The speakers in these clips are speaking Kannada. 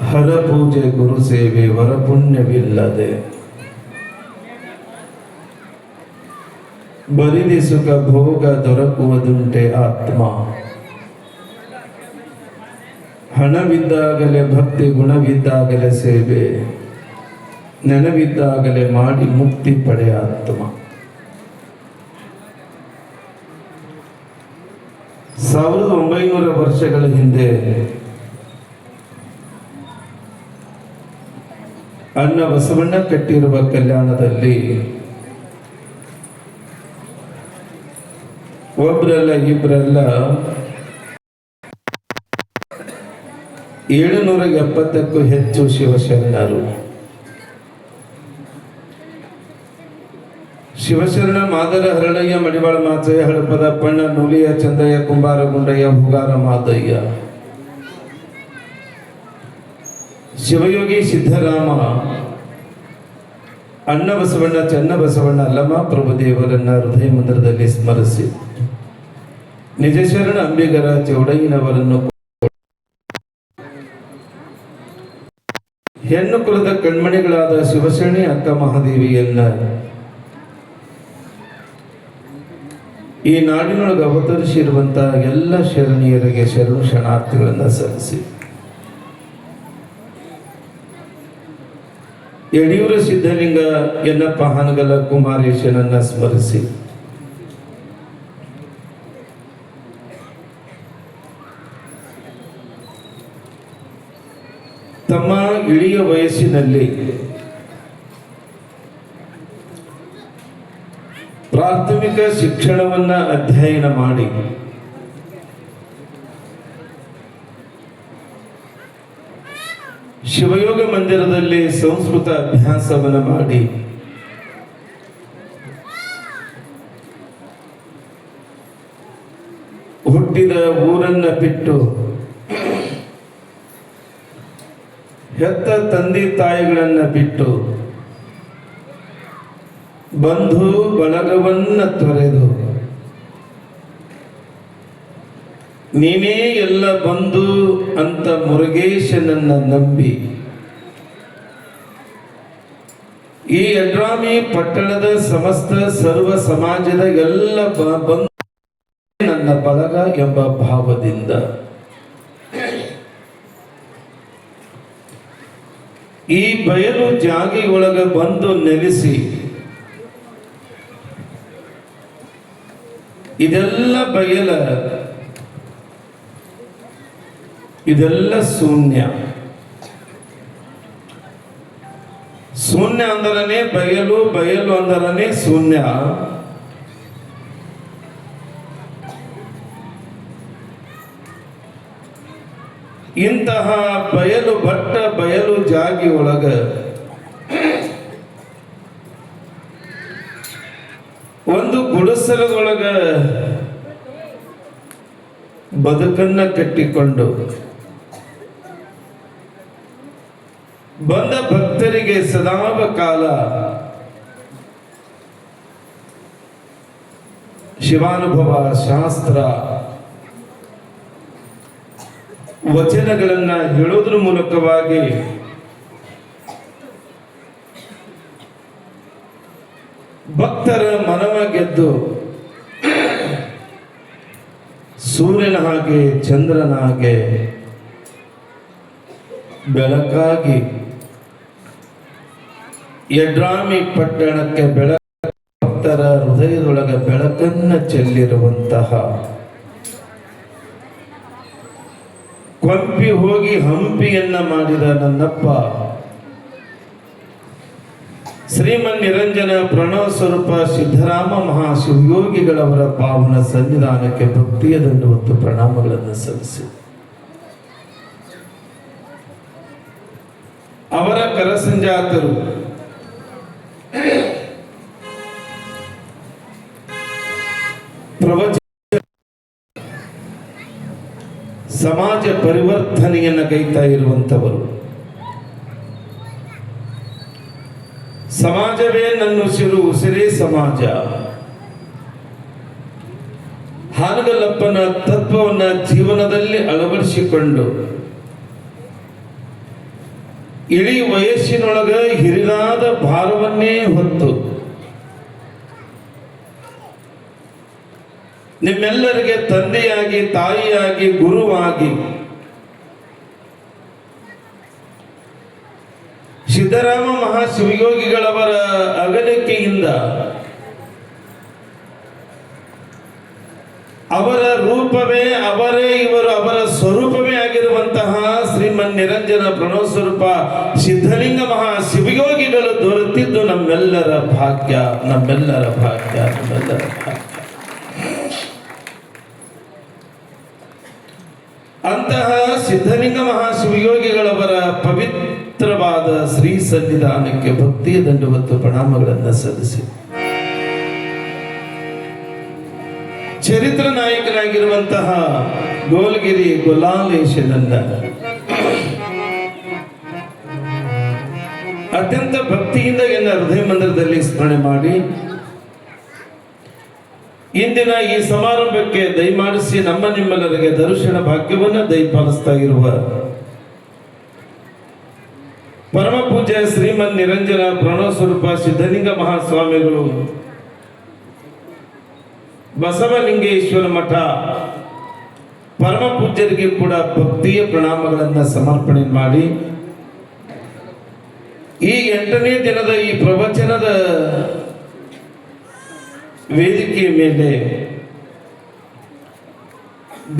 ಹರಪೂಜೆ ಗುರು ಸೇವೆ ವರಪುಣ್ಯವಿಲ್ಲದೆ ಬರಿದಿ ಸುಖ ಭೋಗ ದೊರಕುವುದುಂಟೆ ಆತ್ಮ. ಹಣವಿದ್ದಾಗಲೇ ಭಕ್ತಿ, ಗುಣವಿದ್ದಾಗಲೇ ಸೇವೆ, ನೆನವಿದ್ದಾಗಲೇ ಮಾಡಿ ಮುಕ್ತಿ ಪಡೆಯ ಆತ್ಮ. 1900 ವರ್ಷಗಳ ಹಿಂದೆ ಅಣ್ಣ ಬಸವಣ್ಣ ಕಟ್ಟಿರುವ ಕಲ್ಯಾಣದಲ್ಲಿ ಒಬ್ಬರಲ್ಲ ಇಬ್ಬರಲ್ಲ 770ಕ್ಕೂ ಹೆಚ್ಚು ಶಿವಶರಣರು. ಶಿವಶರಣ ಮಾದರ ಹರಳಯ್ಯ ಮಡಿವಾಳ ಮಾಚಯ್ಯ ಹಳಪದ ಪಣ್ಣ ನೂಲಿಯ ಚಂದಯ್ಯ ಕುಂಬಾರ ಗುಂಡಯ್ಯ ಹುಗಾರ ಮಾದಯ್ಯ ಶಿವಯೋಗಿ ಸಿದ್ಧರಾಮ ಅಣ್ಣ ಬಸವಣ್ಣ ಚನ್ನ ಬಸವಣ್ಣ ಅಲ್ಲಮ ಪ್ರಭುದೇವರನ್ನ ಹೃದಯ ಮಂದಿರದಲ್ಲಿ ಸ್ಮರಿಸಿ ನಿಜ ಶರಣ ಅಂಬಿಗರ ಚೌಡಯ್ಯನವರನ್ನು ಹೆಣ್ಣು ಕುಲದ ಕಣ್ಮಣಿಗಳಾದ ಶಿವಶರಣಿ ಅಕ್ಕ ಮಹಾದೇವಿಯನ್ನ ಈ ನಾಡಿನೊಳಗೆ ಅವತರಿಸಿರುವಂತಹ ಎಲ್ಲ ಶರಣೀಯರಿಗೆ ಶರಣು ಶರಣಾರ್ಥಿಗಳನ್ನು ಸಲ್ಲಿಸಿ ಯಡಿಯೂರು ಸಿದ್ಧಲಿಂಗ ಎನ್ನಪ್ಪ ಹಾನಗಲ ಕುಮಾರೇಶನನ್ನ ಸ್ಮರಿಸಿ ತಮ್ಮ ಇಳಿಯ ವಯಸ್ಸಿನಲ್ಲಿ ಪ್ರಾಥಮಿಕ ಶಿಕ್ಷಣವನ್ನ ಅಧ್ಯಯನ ಮಾಡಿ ಶಿವಯೋಗ ಮಂದಿರದಲ್ಲಿ ಸಂಸ್ಕೃತ ಅಭ್ಯಾಸವನ್ನು ಮಾಡಿ ಹುಟ್ಟಿದ ಊರನ್ನ ಬಿಟ್ಟು ಹೆತ್ತ ತಂದೆ ತಾಯಿಗಳನ್ನ ಬಿಟ್ಟು ಬಂಧು ಬಳಗವನ್ನ ತೊರೆದು ನೀನೇ ಎಲ್ಲ ಬಂಧು ಅಂತ ಮುರುಗೇಶನನ್ನ ನಂಬಿ ಈ ಯಡ್ರಾಮಿ ಪಟ್ಟಣದ ಸಮಸ್ತ ಸರ್ವ ಸಮಾಜದ ಎಲ್ಲ ಬಂಧು ನನ್ನ ಬಳಗ ಎಂಬ ಭಾವದಿಂದ ಈ ಬಯಲು ಜಾಗಿ ಒಳಗ ಬಂದು ನೆಲೆಸಿ ಇದೆಲ್ಲ ಬಯಲ, ಇದೆಲ್ಲ ಶೂನ್ಯ. ಶೂನ್ಯ ಅಂದರನೇ ಬಯಲು, ಬಯಲು ಅಂದರನೇ ಶೂನ್ಯ. ಇಂತಹ ಬಯಲು ಭಟ್ಟ ಬಯಲು ಜಾಗಿ ಒಳಗ ಒಂದು ಗುಡಿಸಲದೊಳಗ ಬದುಕನ್ನ ಕಟ್ಟಿಕೊಂಡು ಬಂದ ಭಕ್ತರಿಗೆ ಸದಾವ ಕಾಲ ಶಿವಾನುಭವ, ಶಾಸ್ತ್ರ, ವಚನಗಳನ್ನ ಹೇಳೋದ್ರ ಮೂಲಕವಾಗಿ ಭಕ್ತರ ಮನವ ಗೆದ್ದು ಸೂರ್ಯನ ಹಾಗೆ ಚಂದ್ರನ ಹಾಗೆ ಬೆಳಕಾಗಿ ಯಡ್ರಾಮಿ ಪಟ್ಟಣಕ್ಕೆ ಭಕ್ತರ ಹೃದಯದೊಳಗೆ ಬೆಳಕನ್ನ ಚೆಲ್ಲಿರುವಂತಹ ಕೊಂಪಿ ಹೋಗಿ ಹಂಪಿಯನ್ನ ಮಾಡಿದ ನನ್ನಪ್ಪ ಶ್ರೀಮನ್ ನಿರಂಜನ ಪ್ರಣವ ಸ್ವರೂಪ ಸಿದ್ಧರಾಮ ಮಹಾಶಿವಯೋಗಿಗಳವರ ಪಾವನ ಸನ್ನಿಧಾನಕ್ಕೆ ಭಕ್ತಿಯ ದಂಡವತ್ತು ಪ್ರಣಾಮಗಳನ್ನು ಸಲ್ಲಿಸಿ ಅವರ ಕರಸಂಜಾತರು ಸಮಾಜ ಪರಿವರ್ತನೆಯನ್ನು ಕೈತಾ ಇರುವಂತವರು. ಸಮಾಜವೇ ನನ್ನ ಉಸಿರು, ಉಸಿರೇ ಸಮಾಜ. ಹಾನಗಲ್ಲಪ್ಪನ ತತ್ವವನ್ನು ಜೀವನದಲ್ಲಿ ಅಳವಡಿಸಿಕೊಂಡು ಇಳಿ ವಯಸ್ಸಿನೊಳಗ ಹಿರಿದಾದ ಭಾರವನ್ನೇ ಹೊತ್ತು ನಿಮ್ಮೆಲ್ಲರಿಗೆ ತಂದೆಯಾಗಿ, ತಾಯಿಯಾಗಿ, ಗುರುವಾಗಿ ಸಿದ್ದರಾಮ ಮಹಾಶಿವಯೋಗಿಗಳವರ ಅಗಲಿಕೆಯಿಂದ ಅವರ ರೂಪವೇ ಅವರೇ ಇವರು, ಅವರ ಸ್ವರೂಪವೇ ಆಗಿರುವಂತಹ ಶ್ರೀಮನ್ ನಿರಂಜನ ಪ್ರಣವ ಸ್ವರೂಪ ಸಿದ್ಧಲಿಂಗ ಮಹಾಶಿವಯೋಗಿಗಳು ದೊರೆತಿದ್ದು ನಮ್ಮೆಲ್ಲರ ಭಾಗ್ಯ, ನಮ್ಮೆಲ್ಲರ ಭಾಗ್ಯ, ನಮ್ಮೆಲ್ಲರ ಭಾಗ್ಯ. ಅಂತಹ ಸಿದ್ಧಲಿಂಗ ಮಹಾಶಿವಯೋಗಿಗಳವರ ಪವಿತ್ರವಾದ ಶ್ರೀ ಸನ್ನಿಧಾನಕ್ಕೆ ಭಕ್ತಿಯ ದಂಡವತ್ತು ಪ್ರಣಾಮಗಳನ್ನು ಸಲ್ಲಿಸಿ ಚರಿತ್ರ ನಾಯಕನಾಗಿರುವಂತಹ ಗೋಲ್ಗಿರಿ ಗುಲಾಲೇಶನನ್ನ ಅತ್ಯಂತ ಭಕ್ತಿಯಿಂದ ಎನ್ನ ಹೃದಯ ಮಂದಿರದಲ್ಲಿ ಸ್ಮರಣೆ ಮಾಡಿ ಇಂದಿನ ಈ ಸಮಾರಂಭಕ್ಕೆ ದಯಮಾಡಿಸಿ ನಮ್ಮ ನಿಮ್ಮೆಲ್ಲರಿಗೆ ದರ್ಶನ ಭಾಗ್ಯವನ್ನು ದಯಪಾಲಿಸ್ತಾ ಇರುವ ಪರಮ ಪೂಜ್ಯ ಶ್ರೀಮನ್ ನಿರಂಜನ ಪ್ರಣವ ಸ್ವರೂಪ ಸಿದ್ಧಲಿಂಗ ಮಹಾಸ್ವಾಮಿಗಳು ಬಸವಲಿಂಗೇಶ್ವರ ಮಠ ಪರಮ ಪೂಜ್ಯರಿಗೆ ಕೂಡ ಭಕ್ತಿಯ ಪ್ರಣಾಮಗಳನ್ನು ಸಮರ್ಪಣೆ ಮಾಡಿ ಈ 8ನೇ ದಿನದ ಈ ಪ್ರವಚನದ ವೇದಿಕೆಯ ಮೇಲೆ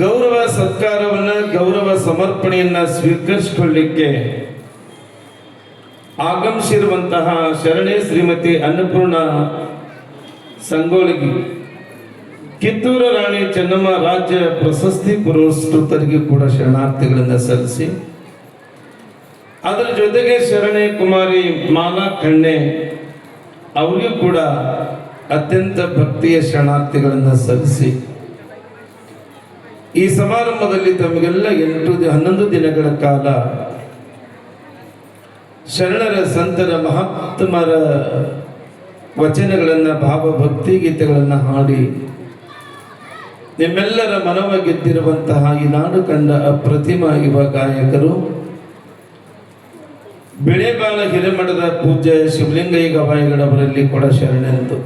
ಗೌರವ ಸತ್ಕಾರವನ್ನ, ಗೌರವ ಸಮರ್ಪಣೆಯನ್ನ ಸ್ವೀಕರಿಸಿಕೊಳ್ಳಿಕ್ಕೆ ಆಗಮಿಸಿರುವಂತಹ ಶರಣೆ ಶ್ರೀಮತಿ ಅನ್ನಪೂರ್ಣ ಸಂಗೋಳಿಗಿ, ಕಿತ್ತೂರು ರಾಣಿ ಚೆನ್ನಮ್ಮ ರಾಜ್ಯ ಪ್ರಶಸ್ತಿ ಪುರಸ್ಕೃತರಿಗೆ ಕೂಡ ಶರಣಾರ್ಥಿಗಳನ್ನು ಸಲ್ಲಿಸಿ, ಅದರ ಜೊತೆಗೆ ಶರಣೆ ಕುಮಾರಿ ಮಾಲಾ ಖಂಡೆ ಅವರಿಗೂ ಕೂಡ ಅತ್ಯಂತ ಭಕ್ತಿಯ ಶರಣಾರ್ಥಿಗಳನ್ನು ಸಲ್ಲಿಸಿ ಈ ಸಮಾರಂಭದಲ್ಲಿ ತಮಗೆಲ್ಲ 11 ದಿನಗಳ ಕಾಲ ಶರಣರ ಸಂತರ ಮಹಾತ್ಮರ ವಚನಗಳನ್ನು, ಭಾವಭಕ್ತಿ ಗೀತೆಗಳನ್ನು ಹಾಡಿ ನಿಮ್ಮೆಲ್ಲರ ಮನವ ಗೆದ್ದಿರುವಂತಹ ಈ ನಾಡು ಕಂಡ ಅಪ್ರತಿಮ ಯುವ ಗಾಯಕರು ಬೆಳೆಬಾಳ ಹಿರೇಮಠದ ಪೂಜ್ಯ ಶಿವಲಿಂಗಯ್ಯ ಗವಾಯಿಗಳವರಲ್ಲಿ ಕೂಡ ಶರಣೆಂದು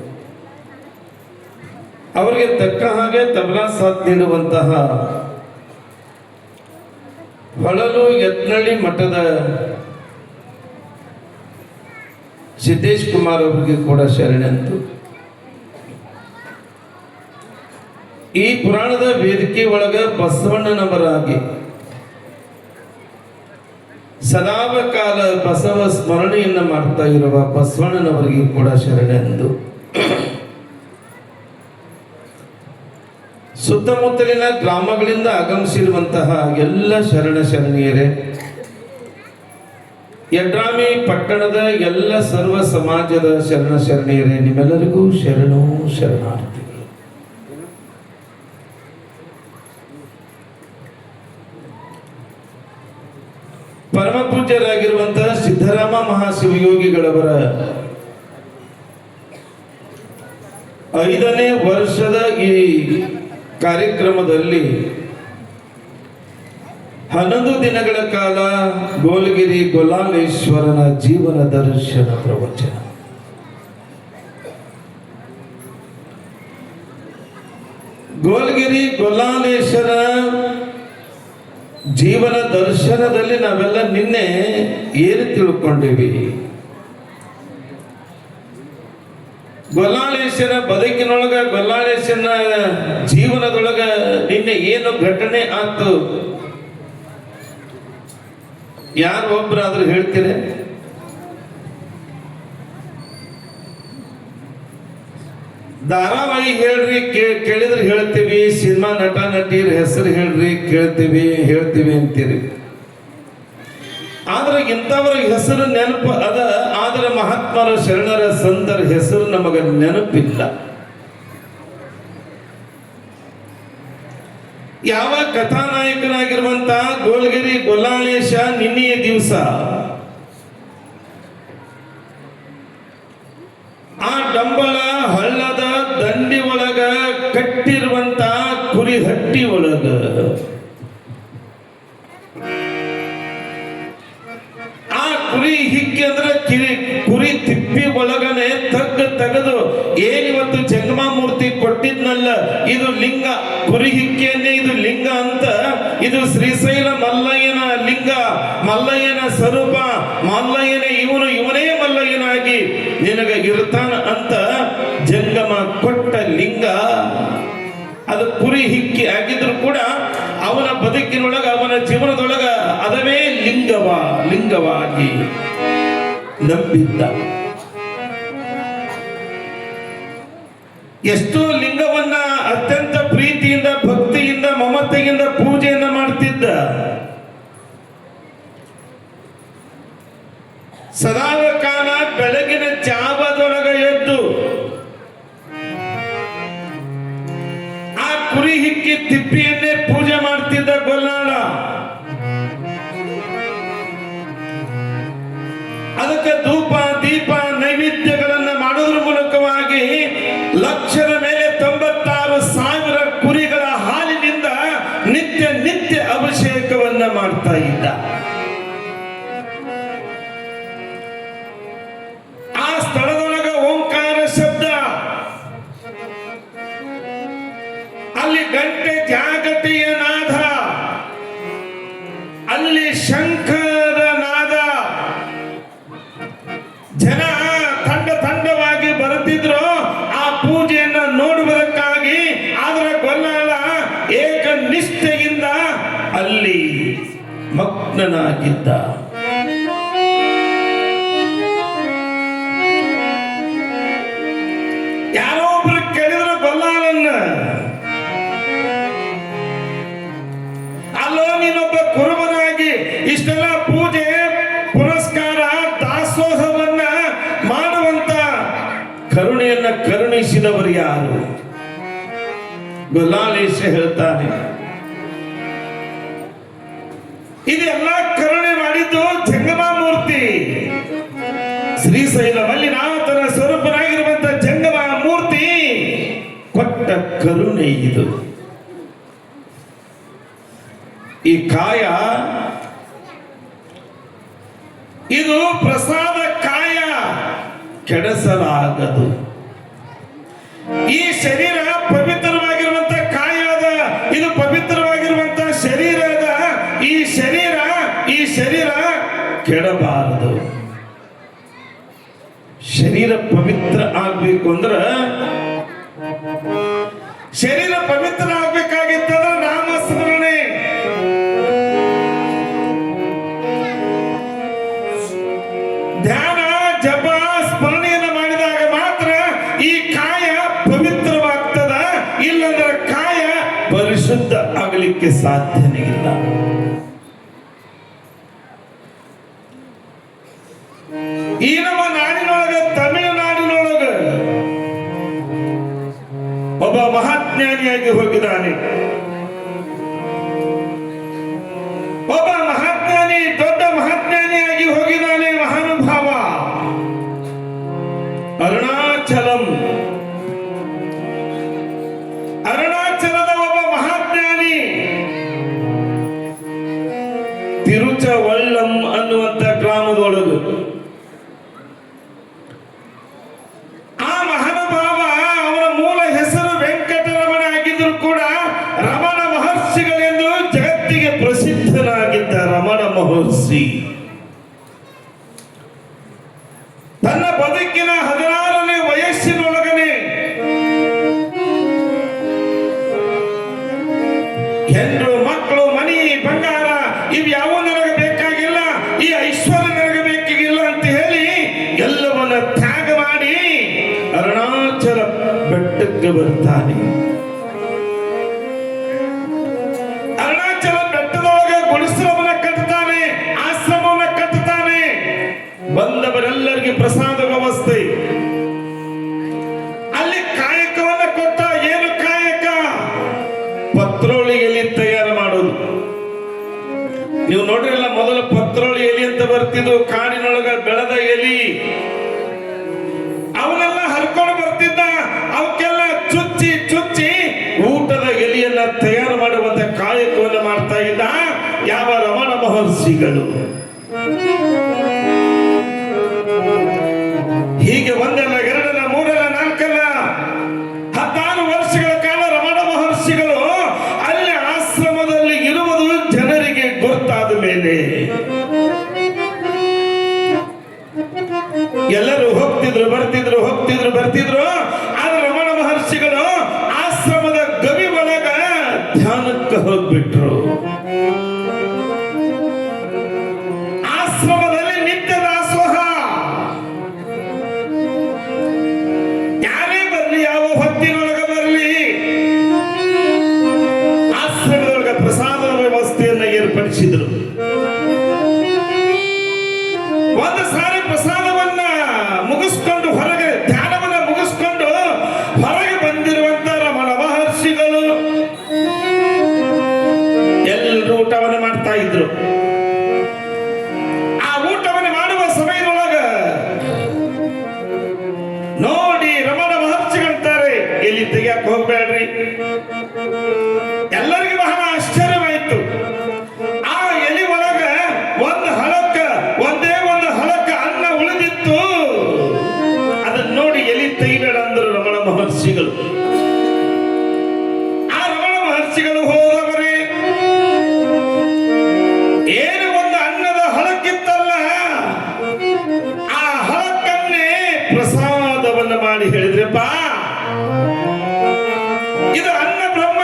ಅವರಿಗೆ ತಕ್ಕ ಹಾಗೆ ತಬಲಾ ಸಾಥ್ ನೀಡುವಂತಹ ಹೊಳಲು ಯತ್ನಳ್ಳಿ ಮಠದ ಸಿದ್ದೇಶ್ ಕುಮಾರ್ ಅವರಿಗೆ ಕೂಡ ಶರಣೆಂದು ಈ ಪುರಾಣದ ವೇದಿಕೆ ಒಳಗ ಬಸವಣ್ಣನವರಾಗಿ ಸದಾಕಾಲ ಬಸವ ಸ್ಮರಣೆಯನ್ನು ಮಾಡ್ತಾ ಇರುವ ಬಸವಣ್ಣನವರಿಗೆ ಕೂಡ ಶರಣೆಂದು ಸುತ್ತಮುತ್ತಲಿನ ಗ್ರಾಮಗಳಿಂದ ಆಗಮಿಸಿರುವಂತಹ ಎಲ್ಲ ಶರಣ ಶರಣೀಯರೇ, ಯಡ್ರಾಮಿ ಪಟ್ಟಣದ ಎಲ್ಲ ಸರ್ವ ಸಮಾಜದ ಶರಣ ಶರಣೀಯರೇ, ನಿಮ್ಮೆಲ್ಲರಿಗೂ ಶರಣು ಶರಣಾರ್ಥಿಗಳು. ಪರಮ ಪೂಜ್ಯರಾಗಿರುವಂತಹ ಸಿದ್ದರಾಮ ಮಹಾಶಿವಯೋಗಿಗಳವರ 5ನೇ ವರ್ಷದ ಈ ಕಾರ್ಯಕ್ರಮದಲ್ಲಿ 11 ದಿನಗಳ ಕಾಲ ಗೋಲ್ಗಿರಿ ಗುಲಾಲೇಶ್ವರನ ಜೀವನ ದರ್ಶನ ಪ್ರವಚನ. ಗೋಲ್ಗಿರಿ ಗುಲಾಲೇಶ್ವರ ಜೀವನ ದರ್ಶನದಲ್ಲಿ ನಾವೆಲ್ಲ ನಿನ್ನೆ ಏನು ತಿಳ್ಕೊಂಡಿವಿ? ಗೊಲ್ಲಾಳೇಶನ ಬದುಕಿನೊಳಗ, ಗೊಲ್ಲಾಳೇಶನ ಜೀವನದೊಳಗ ನಿನ್ನೆ ಏನು ಘಟನೆ ಆಯ್ತು? ಯಾರು ಒಬ್ಬರಾದ್ರೂ ಹೇಳ್ತೀರ? ಧಾರಾವಾಹಿ ಹೇಳ್ರಿ, ಕೇಳಿದ್ರೆ ಹೇಳ್ತೀವಿ. ಸಿನಿಮಾ ನಟ ನಟಿಯರ ಹೆಸರು ಹೇಳ್ರಿ, ಹೇಳ್ತೀವಿ ಅಂತೀರಿ. ಆದ್ರೆ ಇಂಥವ್ರ ಹೆಸರು ನೆನಪು ಅದ, ಆದ್ರೆ ಮಹಾತ್ಮರ ಶರಣರ ಸಂತರ ಹೆಸರು ನಮಗ ನೆನಪಿಲ್ಲ. ಯಾವ ಕಥಾನಾಯಕನಾಗಿರುವಂತ ಗೋಲ್ಗಿರಿ ಗೊಲ್ಲಾಳೇಶ ನಿನ್ನೆಯ ದಿವಸ ಆ ಡಂಬಳ ಹಳ್ಳದ ದಂಡಿ ಒಳಗ ಕಟ್ಟಿರುವಂತ ಕುರಿ ಹಟ್ಟಿ ಒಳಗ ಹಿಕ್ಕಿ ಅಂದ್ರೆ ಕುರಿ ತಿಪ್ಪಿ ಒಳಗನೆ ತೆಗೆದು ಏನಿವತ್ತು ಜಂಗಮ ಮೂರ್ತಿ ಕೊಟ್ಟಿದ್ನಲ್ಲ, ಇದು ಲಿಂಗ. ಕುರಿ ಹಿಕ್ಕಿಯನ್ನೇ ಇದು ಲಿಂಗ ಅಂತ. ಇದು ಶ್ರೀಶೈಲ ಮಲ್ಲಯ್ಯನ ಲಿಂಗ, ಮಲ್ಲಯ್ಯನ ಸ್ವರೂಪ. ಮಲ್ಲಯ್ಯನ ಇವನೇ ಮಲ್ಲಯ್ಯನಾಗಿ ನಿನಗ ಇರ್ತಾನ ಅಂತ ಜಂಗಮ ಕೊಟ್ಟ ಲಿಂಗ. ಅದು ಕುರಿ ಹಿಕ್ಕಿ ಆಗಿದ್ರು ಕೂಡ ಅವನ ಬದುಕಿನೊಳಗ, ಅವನ ಜೀವನದೊಳಗ ಅದವೇ ಲಿಂಗವಾಗಿ ನಂಬಿದ್ದ. ಎಷ್ಟೋ ಲಿಂಗವನ್ನ ಅತ್ಯಂತ ಪ್ರೀತಿಯಿಂದ, ಭಕ್ತಿಯಿಂದ, ಮಮತೆಯಿಂದ ಪೂಜೆಯನ್ನ ಮಾಡ್ತಿದ್ದ. ಸದಾಕಾಲ ಬೆಳಗಿನ ಜಾವದೊಳಗ ಎದ್ದು ಆ ಕುರಿ ಹಿಕ್ಕಿ ತಿಪ್ಪಿಯನ್ನೇ ಪೂಜೆ ಮಾಡ್ತಿದ್ದ ಗೊಲ್ಲಾಳ. ಅದಕ್ಕೆ ಧೂಪ ದೀಪ ನೈವೇದ್ಯಗಳನ್ನ ಮಾಡೋದ್ರ ಮೂಲಕವಾಗಿ ಲಕ್ಷದ ಮೇಲೆ 96,000 ಕುರಿಗಳ ಹಾಲಿನಿಂದ ನಿತ್ಯ ಅಭಿಷೇಕವನ್ನ ಮಾಡ್ತಾ ಇದ್ದ. ಆ ಸ್ಥಳದೊಳಗ ಓಂಕಾರ ಶಬ್ದ, ಅಲ್ಲಿ ಗಂಟೆ ಜಾಗಟೆಯ ನಾದ, ಅಲ್ಲಿ ಶಂಖದ ನಾದ. ಜನ ತಂಡವಾಗಿ ಬರುತ್ತಿದ್ರು ಆ ಪೂಜೆಯನ್ನ ನೋಡುವುದಕ್ಕಾಗಿ. ಆದ್ರೆ ಗೊಲ್ಲಾಳ ಏಕನಿಷ್ಠೆಯಿಂದ ಅಲ್ಲಿ ಮಗ್ನನಾಗಿದ್ದ. ಯಾರೋ ಒಬ್ರು ಕೇಳಿದ್ರು ಗೊಲ್ಲಾಳನ್ನ, ಅಲ್ಲೋ ನೀನೊಬ್ಬ ಕುರುಬನಾಗಿ ಇಷ್ಟೆಲ್ಲ ಪೂಜೆ ಪುರಸ್ಕಾರ ದಾಸೋಹವನ್ನ ಮಾಡುವಂತ ಕರುಣೆಯನ್ನ ಕರುಣಿಸಿದವರು ಯಾರು? ಗೊಲ್ಲಾಳೇಶ ಹೇಳ್ತಾನೆ, ಇದೆಲ್ಲ ಕರುಣೆ ಮಾಡಿದ್ದು ಜಂಗಮ ಮೂರ್ತಿ, ಶ್ರೀಶೈಲ ಮಲ್ಲಿನಾಥನ ಸ್ವರೂಪನಾಗಿರುವಂತ ಜಂಗಮ ಮೂರ್ತಿ ಕೊಟ್ಟ ಕರುಣೆ ಇದು. ಈ ಕಾಯ ಇದು ಪ್ರಸಾದ ಕಾಯ, ಕೆಡಿಸಲಾಗದು. ಈ ಶರೀರ ಪವಿತ್ರವಾಗಿರುವಂತ ಕಾಯ ಅದ, ಇದು ಪವಿತ್ರವಾಗಿರುವಂತ ಶರೀರ ಅದ. ಈ ಶರೀರ ಕೆಡಬಾರದು. ಶರೀರ ಪವಿತ್ರ ಆಗ್ಬೇಕು ಅಂದ್ರೆ, ಶರೀರ ಪವಿತ್ರ ಆಗ್ಬೇಕಾಗಿತ್ತಂದ್ರೆ ನಾಮಸ್ಮರಣೆ, ಧ್ಯಾನ, ಜಪ, ಸ್ಮರಣೆಯನ್ನು ಮಾಡಿದಾಗ ಮಾತ್ರ ಈ ಕಾಯ ಪವಿತ್ರವಾಗ್ತದ. ಇಲ್ಲಂದ್ರೆ ಕಾಯ ಪರಿಶುದ್ಧ ಆಗಲಿಕ್ಕೆ ಸಾಧ್ಯನೇ ಇಲ್ಲ. ಈ ನಮ್ಮ ನಾಡಿನೊಳಗ, ತಮಿಳುನಾಡಿನೊಳಗ ಒಬ್ಬ ಮಹಾಜ್ಞಾನಿಯಾಗಿ ಹೋಗಿದ್ದಾನೆ. ಒಬ್ಬ ಮಹಾಜ್ಞಾನಿ, ದೊಡ್ಡ ಮಹಾಜ್ಞಾನಿಯಾಗಿ ಹೋಗಿದ್ದಾನೆ. ಮಹಾನುಭಾವ ಅರುಣಾಚಲದ ಒಬ್ಬ ಮಹಾಜ್ಞಾನಿ ತಿರುಚವಳ್ಳಂ ಅನ್ನುವಂತ ಗ್ರಾಮದೊಳಗು. ಆ ಮಹಾನುಭಾವ, ಅವರ ಮೂಲ ಹೆಸರು ವೆಂಕಟರಮಣ ಆಗಿದ್ರು ಕೂಡ ರಮಣ ಮಹರ್ಷಿಗಳೆಂದು ಜಗತ್ತಿಗೆ ಪ್ರಸಿದ್ಧನಾಗಿದ್ದ ರಮಣ ಮಹರ್ಷಿ ತನ್ನ ಬದುಕಿನ 16ನೇ ವಯಸ್ಸಿನೊಳಗನೆ ಹೆಣ್ಣು ಮಕ್ಕಳು, ಮನಿ, ಬಂಗಾರ ಇವ್ಯಾವ ನನಗೆ ಬೇಕಾಗಿಲ್ಲ, ಈ ಐಶ್ವರ್ಯ ನನಗೆ ಬೇಕಾಗಿಲ್ಲ ಅಂತ ಹೇಳಿ ಎಲ್ಲವನ್ನ ತ್ಯಾಗ ಮಾಡಿ ಅರುಣಾಚಲ ಬೆಟ್ಟಕ್ಕೆ ಬರ್ತಾನೆ. ಅರುಣಾಚಲ ಬೆಟ್ಟದೊಳಗೆ ಗುಡಿಸಲವನ್ನ ಕಟ್ಟುತ್ತಾನೆ, ಆಶ್ರಮವನ್ನ ಕಟ್ಟುತ್ತಾನೆ. ಬಂದವರೆಲ್ಲರಿಗೆ ಪ್ರಸಾದ ವ್ಯವಸ್ಥೆ. ಅಲ್ಲಿ ಕಾಯಕವನ್ನ ಕೊಟ್ಟ. ಏನು ಕಾಯಕ? ಪತ್ರೋಳಿ ಎಲೆ ತಯಾರು ಮಾಡೋದು. ನೀವು ನೋಡ್ರಿಲ್ಲ, ಮೊದಲು ಪತ್ರೋಳಿ ಎಲೆ ಅಂತ ಬರ್ತಿದ್ವು, ಕಾಡಿನೊಳಗ ಬೆಳೆದ ಎಲಿ, ಅವನ್ನೆಲ್ಲ ಹರ್ಕೊಂಡು ಬರ್ತಿದ್ದ. ಅವಕ್ಕೆಲ್ಲ ಚುಚ್ಚಿ ಊಟದ ಎಲೆಯನ್ನ ತಯಾರು ಮಾಡುವಂತ ಕಾಯಕವನ್ನು ಮಾಡ್ತಾ ಇದ್ದ ಯಾವ ರಮಣ ಮಹರ್ಷಿಗಳು. ಗುರುತಾದ ಮೇಲೆ ಎಲ್ಲರೂ ಹೋಗ್ತಿದ್ರು ಬರ್ತಿದ್ರು. ಆದ್ರೆ ರಮಣ ಮಹರ್ಷಿಗಳು ಆಶ್ರಮದ ಗವಿ ಒಳಗ ಧ್ಯಾನಕ್ಕೆ ಹೋಗ್ಬಿಟ್ರು. ಆಶ್ರಮದಲ್ಲಿ ನಿತ್ಯ ದಾಸೋಹ. ಯಾರೇ ಬರ್ಲಿ, ಯಾವ ಹೊತ್ತಿನೊಳಗ ಬರ್ಲಿ, ಆಶ್ರಮದೊಳಗ ಪ್ರಸಾದದ ವ್ಯವಸ್ಥೆಯನ್ನ ಏರ್ಪಡಿಸಿದ್ರು. ಒಂದು ಸಾರಿ ಪ್ರಸಾದವನ್ನ ಮುಗಿಸ್ಕೊಂಡು ಹೊರಗೆ, ಧ್ಯಾನವನ್ನ ಮುಗಿಸ್ಕೊಂಡು ಹೊರಗೆ ಬಂದಿರುವಂತ ರಮಣ ಮಹರ್ಷಿಗಳು ಎಲ್ಲರೂ ಊಟವನ್ನು ಮಾಡ್ತಾ ಇದ್ರು. ಆ ಊಟವನ್ನು ಮಾಡುವ ಸಮಯದೊಳಗ ನೋಡಿ ರಮಣ ಮಹರ್ಷಿಗಳಂತಾರೆ, ಎಲ್ಲಿ ತೆಗಿಯಕ್ಕೆ ಹೋಗ್ಬೇಡ್ರಿ. ಎಲ್ಲರಿಗೂ ಬಹಳ ಆಶ್ಚರ್ಯವಾಯಿತು. ಆ ಎಲಿ ಒಳಗ ಒಂದು ಹಳಕ್ಕ, ಒಂದೇ ಒಂದು ಹಳಕ್ಕ ಅನ್ನ ಉಳಿದಿತ್ತು. ಅದನ್ನ ನೋಡಿ ಎಲಿ ತೆಗಿಬೇಡ ಅಂದ್ರು ರಮಣ ಮಹರ್ಷಿಗಳು. ಆ ರಮಣ ಮಹರ್ಷಿಗಳು ಹೋದವರೇ, ಏನು ಒಂದು ಅನ್ನದ ಹಳಕ್ಕಿತ್ತಲ್ಲ, ಆ ಹಳಕ್ಕನ್ನೇ ಪ್ರಸಾದವನ್ನು ಮಾಡಿ ಹೇಳಿದ್ರಪ್ಪ, ಇದು ಅನ್ನ ಬ್ರಹ್ಮ,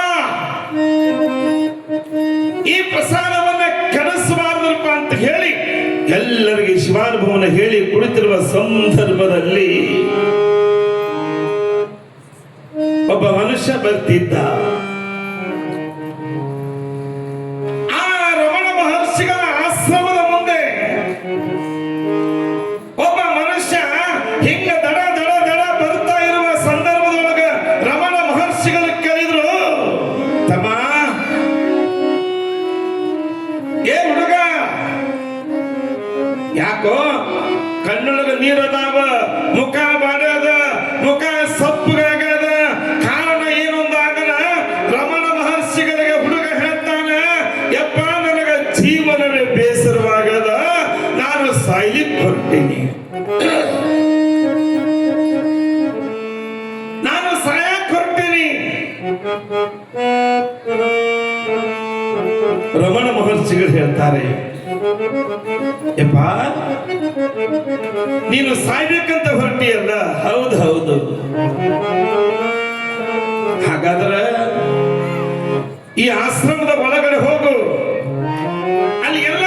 ಈ ಪ್ರಸಾದವನ್ನ ಕೆಡಿಸಬಾರದಪ್ಪ ಅಂತ ಹೇಳಿ ಎಲ್ಲರಿಗೆ ಶಿವಾನುಭವನ ಹೇಳಿ ಕುಳಿತಿರುವ ಸಂದರ್ಭದಲ್ಲಿ ಒಬ್ಬ ಮನುಷ್ಯ ಬರ್ತಿದ್ದ. ಆ ರಮಣ ಮಹರ್ಷಿಗಳ ಆಶ್ರಮದ ಮುಂದೆ ಒಬ್ಬ ಮನುಷ್ಯ ಹಿಂಗ ದಡ ದಡ ದಡ ಬರ್ತಾ ಇರುವ ಸಂದರ್ಭದೊಳಗ ರಮಣ ಮಹರ್ಷಿಗಳು ಕೇಳಿದ್ರು, ತಮ್ಮ, ಏ ಹುಡುಗ, ಯಾಕೋ ಕಣ್ಣೊಳಗ ನೀರದಾವ, ಮುಖ ಬಾಡದ, ಮುಖ ಸಪ್ಪಗಾಗದ, ಕಾರಣ ಏನೊಂದಾಗದ. ರಮಣ ಮಹರ್ಷಿಗಳಿಗೆ ಹುಡುಗ ಹೇಳ್ತಾನೆ, ಯಪ್ಪ, ನನಗ ಜೀವನವೇ ಬೇಸರವಾಗದ, ನಾನು ಸಾಯ್ಲಿಕ್ಕೆ ಹೊರಟೀನಿ, ನಾನು ಸಾಯಕ್ ಹೊರಟೀನಿ. ರಮಣ ಮಹರ್ಷಿಗಳು ಹೇಳ್ತಾರೆ, ಯಪ್ಪ, ನೀನು ಸಾಯ್ಬೇಕಂತ ಹೊರಟಿಯಲ್ಲ? ಹೌದು ಹೌದು. ಹಾಗಾದ್ರೆ ಈ ಆಶ್ರಮದ ಒಳಗಡೆ ಹೋಗು, ಅಲ್ಲಿ ಎಲ್ಲ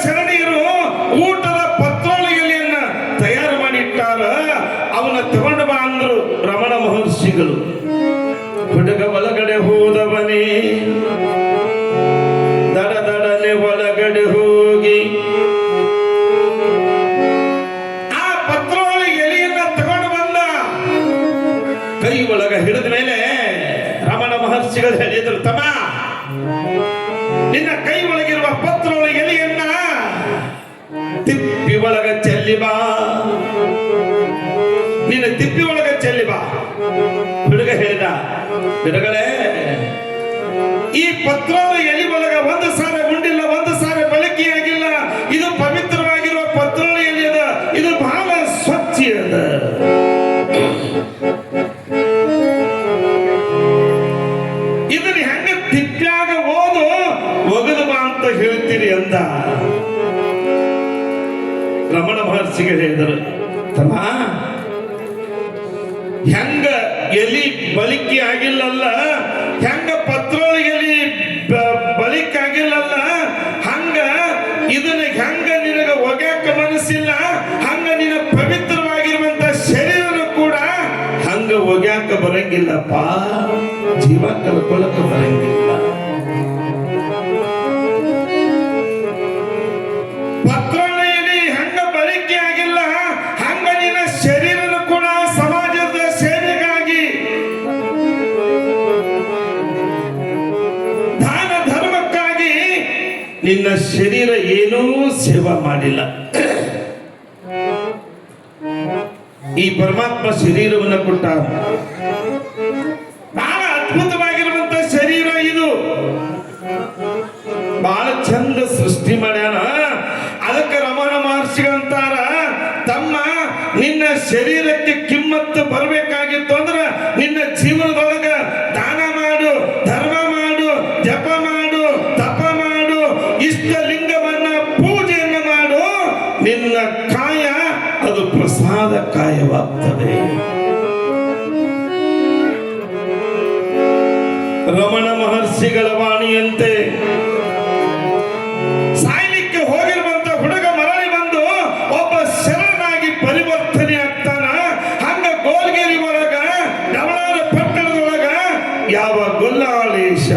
ಶರಣೀಯರು ಊಟದ ಪತ್ರೋಳಿಗೆಯನ್ನ ತಯಾರು ಮಾಡಿಟ್ಟಾರ, ಅವನ್ನ ತಗೊಂಡು ಬಾ ಅಂದ್ರು ರಮಣ ಮಹರ್ಷಿಗಳು. ಹುಡುಗ ಒಳಗಡೆ ಹೋದವನೇ ದಡ ದಡನೆ ಒಳಗಡೆ ಹೋಗಿ ಆ ಪತ್ರೋಳಿ ಎಲೆಯನ್ನ ತಗೊಂಡು ಬಂದ. ಕೈ ಒಳಗ ಹಿಡಿದ ಮೇಲೆ ರಮಣ ಮಹರ್ಷಿಗಳು ಹೇಳಿದ್ರು, ತಮ್ಮ, ನಿನ್ನ ಕೈ ಒಳಗಿರುವ ಪತ್ರೋಳಿ ಎಲೆಯನ್ನ ತಿಪ್ಪಿ ಒಳಗ ಚೆಲ್ಲಿ ಬಾ, ನಿನ್ನ ತಿಪ್ಪಿ ಒಳಗ ಚೆಲ್ಲಿ ಬಾ. ಹುಡುಗ ಹೇಳಿದ, ಬಿಡುಗಡೆ, ಈ ಪತ್ರೋಳಿ ಎಲೆ ಒಳಗ ಒಂದು ಸಾರಿ ಉಂಡಿಲ್ಲ, ಒಂದು ಸಾರಿ ಬಳಕೆಯಾಗಿಲ್ಲ. ಇದು ಪವಿತ್ರವಾಗಿರುವ ಪತ್ರೋಳಿ ಎಲೆ ಅದ, ಇದು ಬಹಳ ಸ್ವಚ್ಛ ಅದ. ಇದನ್ನ ಹೆಂಗ ತಿಪ್ಪ್ಯಾಗ ಒಗದು ಬಾ ಅಂತ ಹೇಳ್ತೀರಿ ಅಂತ ರಮಣ ಮಹರ್ಷಿಗೆ ಹೇಳಿದರು. ತಮ್ಮ, ಹೆಂಗ ಎಲಿ ಬಲಿಕೆ ಆಗಿಲ್ಲಲ್ಲ, ಹೆಂಗ ಪತ್ರೋಳಿ ಎಲಿ ಬಲಿಕೆ ಆಗಿಲ್ಲಲ್ಲ, ಹಂಗ ಇದನ್ನ ಹೆಂಗ ನಿನಗ ಒಗ್ಯಾಕ ಮನಸ್ಸಿಲ್ಲ, ಹಂಗ ನಿನ್ನ ಪವಿತ್ರವಾಗಿರುವಂತ ಶರೀರನು ಕೂಡ ಹಂಗ ಒಗ್ಯಾಕ ಬರಂಗಿಲ್ಲಪ್ಪ, ಜೀವ ಕಳ್ಕೊಳ್ಳಕ ಬರಂಗಿಲ್ಲ. ಪತ್ರೋಳಿಯಲ್ಲಿ ಹಂಗ ಬಲಿಕೆ ಆಗಿಲ್ಲ, ಹಂಗ ನಿನ್ನ ಶರೀರನು ಕೂಡ ಸಮಾಜದ ಸೇವೆಗಾಗಿ, ದಾನ ಧರ್ಮಕ್ಕಾಗಿ ನಿನ್ನ ಶರೀರ ಏನೂ ಸೇವಾ ಮಾಡಿಲ್ಲ. ಈ ಪರಮಾತ್ಮ ಶರೀರವನ್ನು ಕೊಟ್ಟ, ಬಹಳ ಅದ್ಭುತವಾಗಿರುವಂತ ಶರೀರ ಇದು, ಬಹಳ ಚಂದ ಸೃಷ್ಟಿ ಮಾಡ್ಯಾನ. ಅದಕ್ಕೆ ರಮಣ ಮಹರ್ಷಿಗಳಂತಾರ, ತಮ್ಮ, ನಿನ್ನ ಶರೀರಕ್ಕೆ ಕಿಮ್ಮತ್ತು ಬರಬೇಕಾಗಿತ್ತು ಅಂದ್ರ ನಿನ್ನ ಜೀವನದೊಳಗ ದಾನ ಮಾಡು, ಧರ್ಮ ಮಾಡು, ಜಪ ಮಾಡು, ತಪ ಮಾಡು, ಇಷ್ಟ ಪ್ರಸಾದ ಕಾಯವಾಗ್ತದೆ. ರಮಣ ಮಹರ್ಷಿಗಳ ವಾಣಿಯಂತೆ ಸಾಯ್ಲಿಕ್ಕೆ ಹೋಗಿರುವಂತ ಹುಡುಗ ಮರಳಿ ಬಂದು ಒಬ್ಬ ಶರಣನಾಗಿ ಪರಿವರ್ತನೆ ಆಗ್ತಾನ. ಹಂಗ ಗೋಲ್ಗಿರಿ ಒಳಗ ಡವಳಾರ ಪಟ್ಟಣದೊಳಗ ಯಾವ ಗೊಲ್ಲಾಳೇಶ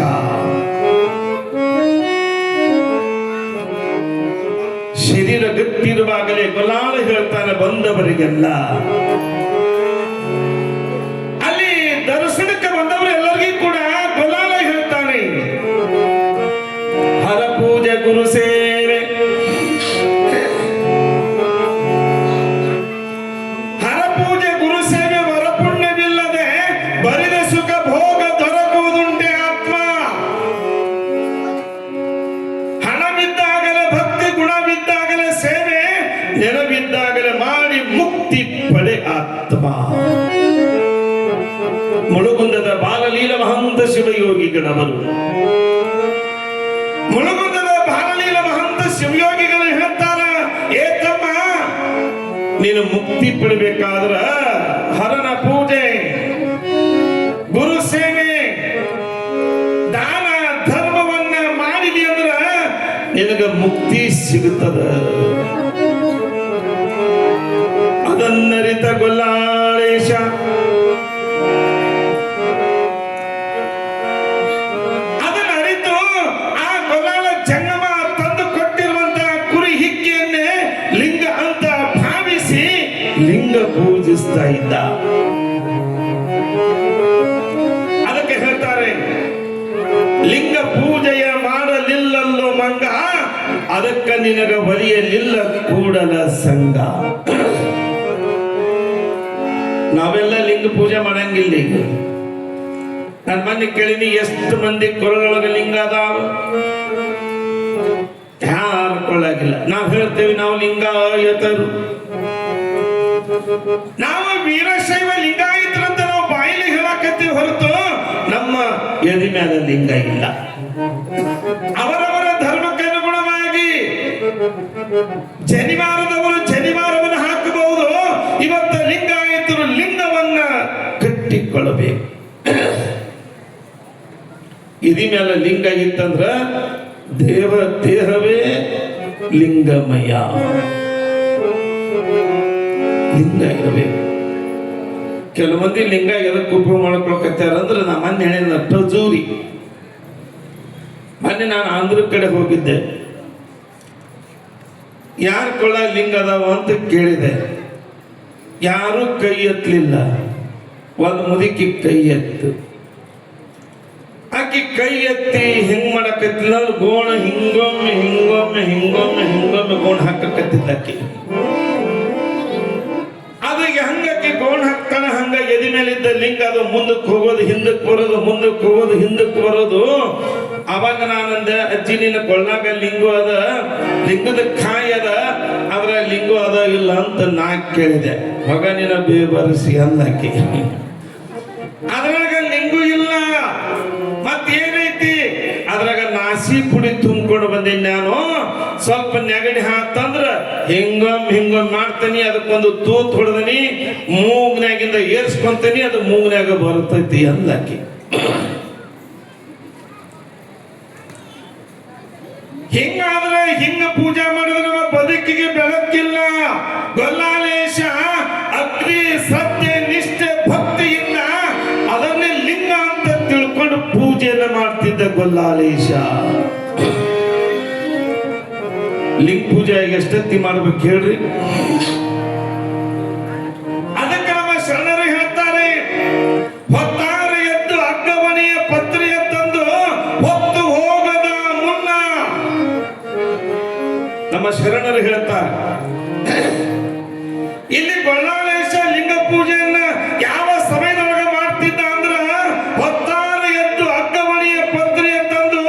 ಶರೀರ ಗಟ್ಟಿರುವಾಗಲೇ ಗೊಲ್ಲಾಳ ಹೇಳ್ತಾನೆ ಬಂದವರಿಗೆಲ್ಲ, ಅಲ್ಲಿ ದರ್ಶನಕ್ಕೆ ಬಂದವರು ಎಲ್ಲರಿಗೂ ಕೂಡ ಗೊಲ್ಲಾಳ ಹೇಳ್ತಾನೆ, ಹರ ಪೂಜೆ ಗುರು ಸೇವೆ, ಹರ ಪೂಜೆ ಗುರು ಸೇವೆ ವರಪುಣ್ಯವಿಲ್ಲದೆ ಬರಿದ ಸುಖ ಭೋಗ ದೊರಕುವುದುಂಟೆ ಆತ್ಮ. ಹಣವಿದ್ದಾಗಲೇ ಭಕ್ತಿ, ಗುಣವಿದ್ದಾಗಲೇ ಸೇವೆ, ನೆನವಿದ್ದಾಗಲೇ ಮಾಡಿ ಮುಕ್ತಿ ಪಡೆ ಆತ್ಮ. ಮುಳುಗುಂದದ ಬಾಲಲೀಲ ಮಹಂತ ಶಿವಯೋಗಿಗಳವರು, ಮುಳುಗುಂದದ ಬಾಲಲೀಲ ಮಹಂತ ಶಿವಯೋಗಿಗಳು ಹೇಳ್ತಾರ, ಏ ತಮ್ಮ, ನೀನು ಮುಕ್ತಿ ಪಡಬೇಕಾದ್ರ ಹರನ ಪೂಜೆ, ಗುರು ಸೇವೆ, ದಾನ ಧರ್ಮವನ್ನ ಮಾಡಿದಿ ಅಂದ್ರ ನಿನಗ ಮುಕ್ತಿ ಸಿಗುತ್ತದ. ಅದನ್ನರಿತ ಗೊಲ್ಲಾಳೇಶ ಅದನ್ನರಿತು ಆ ಗೊಲ್ಲಾಳ ಜಂಗಮ ತಂದು ಕೊಟ್ಟಿರುವಂತಹ ಕುರಿ ಹಿಕ್ಕಿಯನ್ನೇ ಲಿಂಗ ಅಂತ ಭಾವಿಸಿ ಲಿಂಗ ಪೂಜಿಸ್ತಾ ಇದ್ದ. ಅದಕ್ಕೆ ಹೇಳ್ತಾರೆ, ಲಿಂಗ ಪೂಜೆಯ ಮಾಡಲಿಲ್ಲಲ್ಲೋ ಮಂಗ, ಅದಕ್ಕ ನಿನಗ ಒಲಿಯಲಿಲ್ಲ ಕೂಡಲ ಸಂಘ. ನಾವೆಲ್ಲ ಲಿಂಗ ಪೂಜೆ ಮಾಡಂಗಿಲ್ಲ. ಈಗ ನನ್ನ ಮನೆ ಕೇಳಿನಿ, ಎಷ್ಟು ಮಂದಿ ಕೊರಳೊಳಗೆ ಲಿಂಗ ಅದಾವ? ಯಾರು ಕೊಳ್ಳಾಗಿಲ್ಲ. ನಾವು ಹೇಳ್ತೇವೆ ನಾವು ಲಿಂಗಾಯತರು, ನಾವು ವೀರಶೈವ ಲಿಂಗಾಯತರಂತ ನಾವು ಬಾಯಿಲಿ ಹೇಳಾಕತ್ತೀವಿ ಹೊರತು ನಮ್ಮ ಎದಿ ಮೇಲೆ ಲಿಂಗ ಇಲ್ಲ. ಅವರವರ ಧರ್ಮಕ್ಕೆ ಅನುಗುಣವಾಗಿ ಜನಿವಾರದವರು ಜನಿವಾರವನ್ನು ಹಾಕಬಹುದು. ಇವತ್ತ ಲಿಂಗಾಯತರು ಲಿಂಗವನ್ನ ಕಟ್ಟಿಕೊಳ್ಳಬೇಕು. ಇದಿ ಮೇಲೆ ಲಿಂಗ ಇತ್ತಂದ್ರ ದೇಹವೇ ಲಿಂಗಮಯ. ಲಿಂಗ ಇರಬೇಕು. ಕೆಲವು ಮಂದಿ ಲಿಂಗ ಎದಕ್ಕೆ ಉಪಯೋಗ ಮಾಡ್ಕೊಳಕತ್ತಾರ ಅಂದ್ರೆ, ನಾ ಮೊನ್ನೆ ಹೇಳಿದ ಟಜೂರಿ. ಮೊನ್ನೆ ನಾನು ಆಂಧ್ರ ಕಡೆ ಹೋಗಿದ್ದೆ. ಯಾರ ಕೊಳ್ಳ ಲಿಂಗ ಅದಾವ ಅಂತ ಕೇಳಿದೆ. ಯಾರು ಕೈ ಎತ್ತಲಿಲ್ಲ. ಒಂದು ಮುದುಕಿ ಕೈ ಎತ್ತು. ಆಕಿ ಕೈ ಎತ್ತಿ ಹಿಂಗ್ ಮಾಡಕತ್ತಿಲ್ಲ, ಗೋಣ ಹಿಂಗೊಮ್ಮೆ ಹಿಂಗೊಮ್ಮೆ ಹಿಂಗೊಮ್ಮೆ ಹಿಂಗೊಮ್ಮೆ ಗೋಣ ಹಾಕಕತ್ತಿಲ್ಲ ಆಕಿ. ಅದಕ್ಕೆ ಹಂಗಕ್ಕೆ ಗೋಣ ಹಾಕ್ತಾನ. ಹಂಗ ಎದಿ ಮೇಲಿದ್ದ ಲಿಂಗ ಅದು ಮುಂದಕ್ಕೆ ಹೋಗೋದು, ಹಿಂದಕ್ಕೆ ಬರೋದು, ಮುಂದಕ್ಕೆ ಹೋಗೋದು, ಹಿಂದಕ್ಕೆ ಬರೋದು. ಅವಾಗ ನಾನಂದೆ, ಅಜ್ಜಿ ನಿನ್ನ ಕೊಳ್ಳಾಗ ಲಿಂಗು ಅದ, ಲಿಂಗದ ಕಾಯಿ ಅದ, ಆದ್ರೆ ಲಿಂಗು ಅದ ಇಲ್ಲ ಅಂತ ನಾ ಕೇಳಿದೆ. ಮಗ ನಿನ್ನ ಬೇಬರಿಸಿ ಅಂದಾಕಿ. ಅದ್ರಾಗ ಲಿಂಗು ಇಲ್ಲ, ಮತ್ತೇನೈತಿ? ಅದ್ರಾಗ ನಾಸಿ ಪುಡಿ ತುಂಬಿಕೊಂಡು ಬಂದೀನಿ ನಾನು. ಸ್ವಲ್ಪ ನೆಗಡಿ ಹಾತಂದ್ರ ಹಿಂಗೊಮ್ಮೆ ಮಾಡ್ತೀನಿ, ಅದಕ್ಕೊಂದು ತೂತ್ ಹೊಡೆದನಿ, ಮೂಗ್ನ್ಯಾಗಿಂದ ಏರ್ಸ್ಕೊಂತೀನಿ, ಅದು ಮೂಗ್ನ್ಯಾಗ ಬರ್ತೈತಿ ಅಂದಾಕಿ. ಹಿಂಗಾದ್ರೆ ಹಿಂಗ ಪೂಜೆ ಮಾಡಿದ್ರೆ ನಮ್ಮ ಬದುಕಿಗೆ ಬೆಳಕಿಲ್ಲ. ಗೊಲ್ಲಾಳೇಶ ಅಗ್ನಿ ಸತ್ಯ ನಿಷ್ಠೆ ಭಕ್ತಿಯಿಂದ ಅದನ್ನೇ ಲಿಂಗ ಅಂತ ತಿಳ್ಕೊಂಡು ಪೂಜೆಯನ್ನು ಮಾಡ್ತಿದ್ದ ಗೊಲ್ಲಾಳೇಶ. ಲಿಂಗ ಪೂಜೆ ಎಷ್ಟೊತ್ತಿ ಮಾಡ್ಬೇಕು ಹೇಳ್ರಿ? ಅದಕ್ಕೆ ನಮ್ಮ ಶರಣರು ಹೇಳ್ತಾರೆ, ಹೊತ್ತಾರೆ ಎದ್ದು ಅಗ್ಗಮಣಿಯ ಪತ್ರಿಯ ತಂದು ಹೊತ್ತು ಹೋಗದ ಮುನ್ನ. ನಮ್ಮ ಶರಣರು ಹೇಳ್ತಾರೆ, ಇಲ್ಲಿ ಗೊಲ್ಲಾಳೇಶ ಲಿಂಗ ಪೂಜೆಯನ್ನ ಯಾವ ಸಮಯದೊಳಗೆ ಮಾಡ್ತಿದ್ದ ಅಂದ್ರ, ಹೊತ್ತಾರೆ ಎದ್ದು ಅಗ್ಗಮಣಿಯ ಪತ್ರಿಯ ತಂದು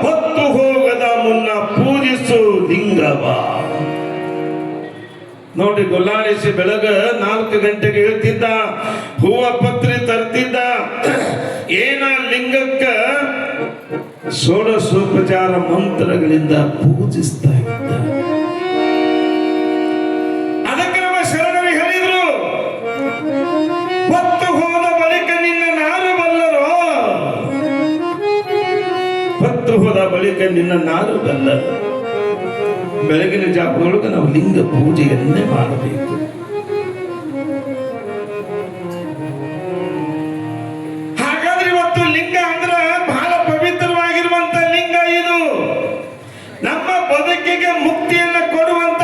ಹೊತ್ತು ಹೋಗದ ಮುನ್ನ ಪೂಜಿಸು ಲಿಂಗವ. ನೋಡಿ, ಗೊಲ್ಲಾಳೇಶ ಬೆಳಗ 4 ಗಂಟೆಗೆ ಹೇಳ್ತಿದ್ದ, ಹೂವ ಪತ್ರಿ ತರ್ತಿದ್ದ. ಏನ ಲಿಂಗಕ್ಕ ಷೋಡಶೋಪಚಾರ ಮಂತ್ರಗಳಿಂದ ಪೂಜಿಸ್ತಾ ಇದ್ದ. ಅದಕ್ಕೆ ನಮ್ಮ ಶರಣರು ಸತ್ತು ಹೋದ ಬಳಿಕ ನಿನ್ನ ನಾರು ಬಲ್ಲ. ಬೆಳಗಿನ ಜಾವದೊಳಗೆ ನಾವು ಲಿಂಗ ಪೂಜೆಯನ್ನೇ ಮಾಡಬೇಕು. ಹಾಗಾದ್ರೆ ಇವತ್ತು ಲಿಂಗ ಅಂದ್ರೆ ಬಹಳ ಪವಿತ್ರವಾಗಿರುವಂತ ಲಿಂಗ ಇದು. ನಮ್ಮ ಬದುಕಿಗೆ ಮುಕ್ತಿಯನ್ನು ಕೊಡುವಂತ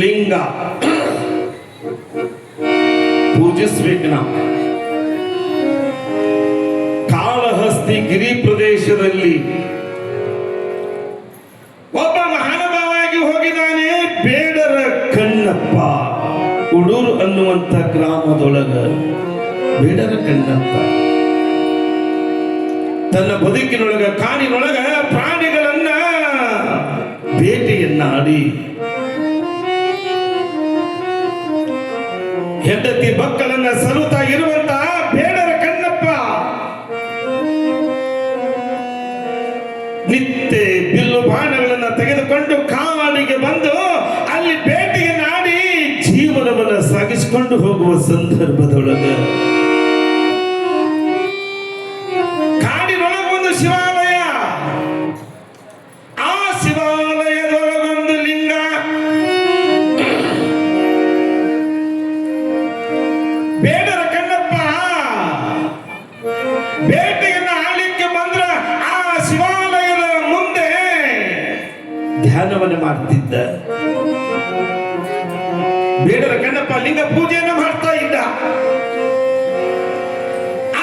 ಲಿಂಗ. ಪೂಜಿಸ್ಬೇಕು ನಾವು. ಕಾಳಹಸ್ತಿ ಗಿರಿ ಪ್ರದೇಶದಲ್ಲಿ ಒಬ್ಬ ಮಹಾನುಭಾವಾಗಿ ಹೋಗಿದ್ದಾನೆ. ಬೇಡರ ಕಣ್ಣಪ್ಪ, ಉಡೂರು ಅನ್ನುವಂತ ಗ್ರಾಮದೊಳಗ ಬೇಡರ ಕಣ್ಣಪ್ಪ ತನ್ನ ಬದುಕಿನೊಳಗ ಕಾಡಿನೊಳಗ ಪ್ರಾಣಿಗಳನ್ನ ಬೇಟೆಯನ್ನಾಡಿ ಹೆಂಡತಿ ಮಕ್ಕಳನ್ನ ಸಲುತ್ತಾ ಇರುವಂತಹ ಬೇಡರ ಕಣ್ಣಪ್ಪ ನಿತ್ಯ ಬಿಲ್ಲು ಬಾಣಗಳನ್ನ ತೆಗೆದುಕೊಂಡು ಕಾಡಿಗೆ ಬಂದು ಅಲ್ಲಿ ಬೇಟೆಯನ್ನಾಡಿ ಜೀವನವನ್ನು ಸಾಗಿಸಿಕೊಂಡು ಹೋಗುವ ಸಂದರ್ಭದೊಳಗ ಕಾಡಿನೊಳಗೆ ಒಂದು ಶಿವಾಲಯ. ಆ ಶಿವಾಲಯದೊಳಗೊಂದು ಲಿಂಗ. ಬೇಡರ ಕಣ್ಣಪ್ಪ ಬೇಟೆಯನ್ನು ಆಡ್ಲಿಕ್ಕೆ ಬಂದ್ರ ಆ ಶಿವಾಲಯದ ಮುಂದೆ ಧ್ಯಾನವನ್ನು ಮಾಡ್ತಿದ್ದ. ಬೇಡರ ಕಣ್ಣಪ್ಪ ಲಿಂಗ ಪೂಜೆಯನ್ನು ಮಾಡ್ತಾ ಇದ್ದ.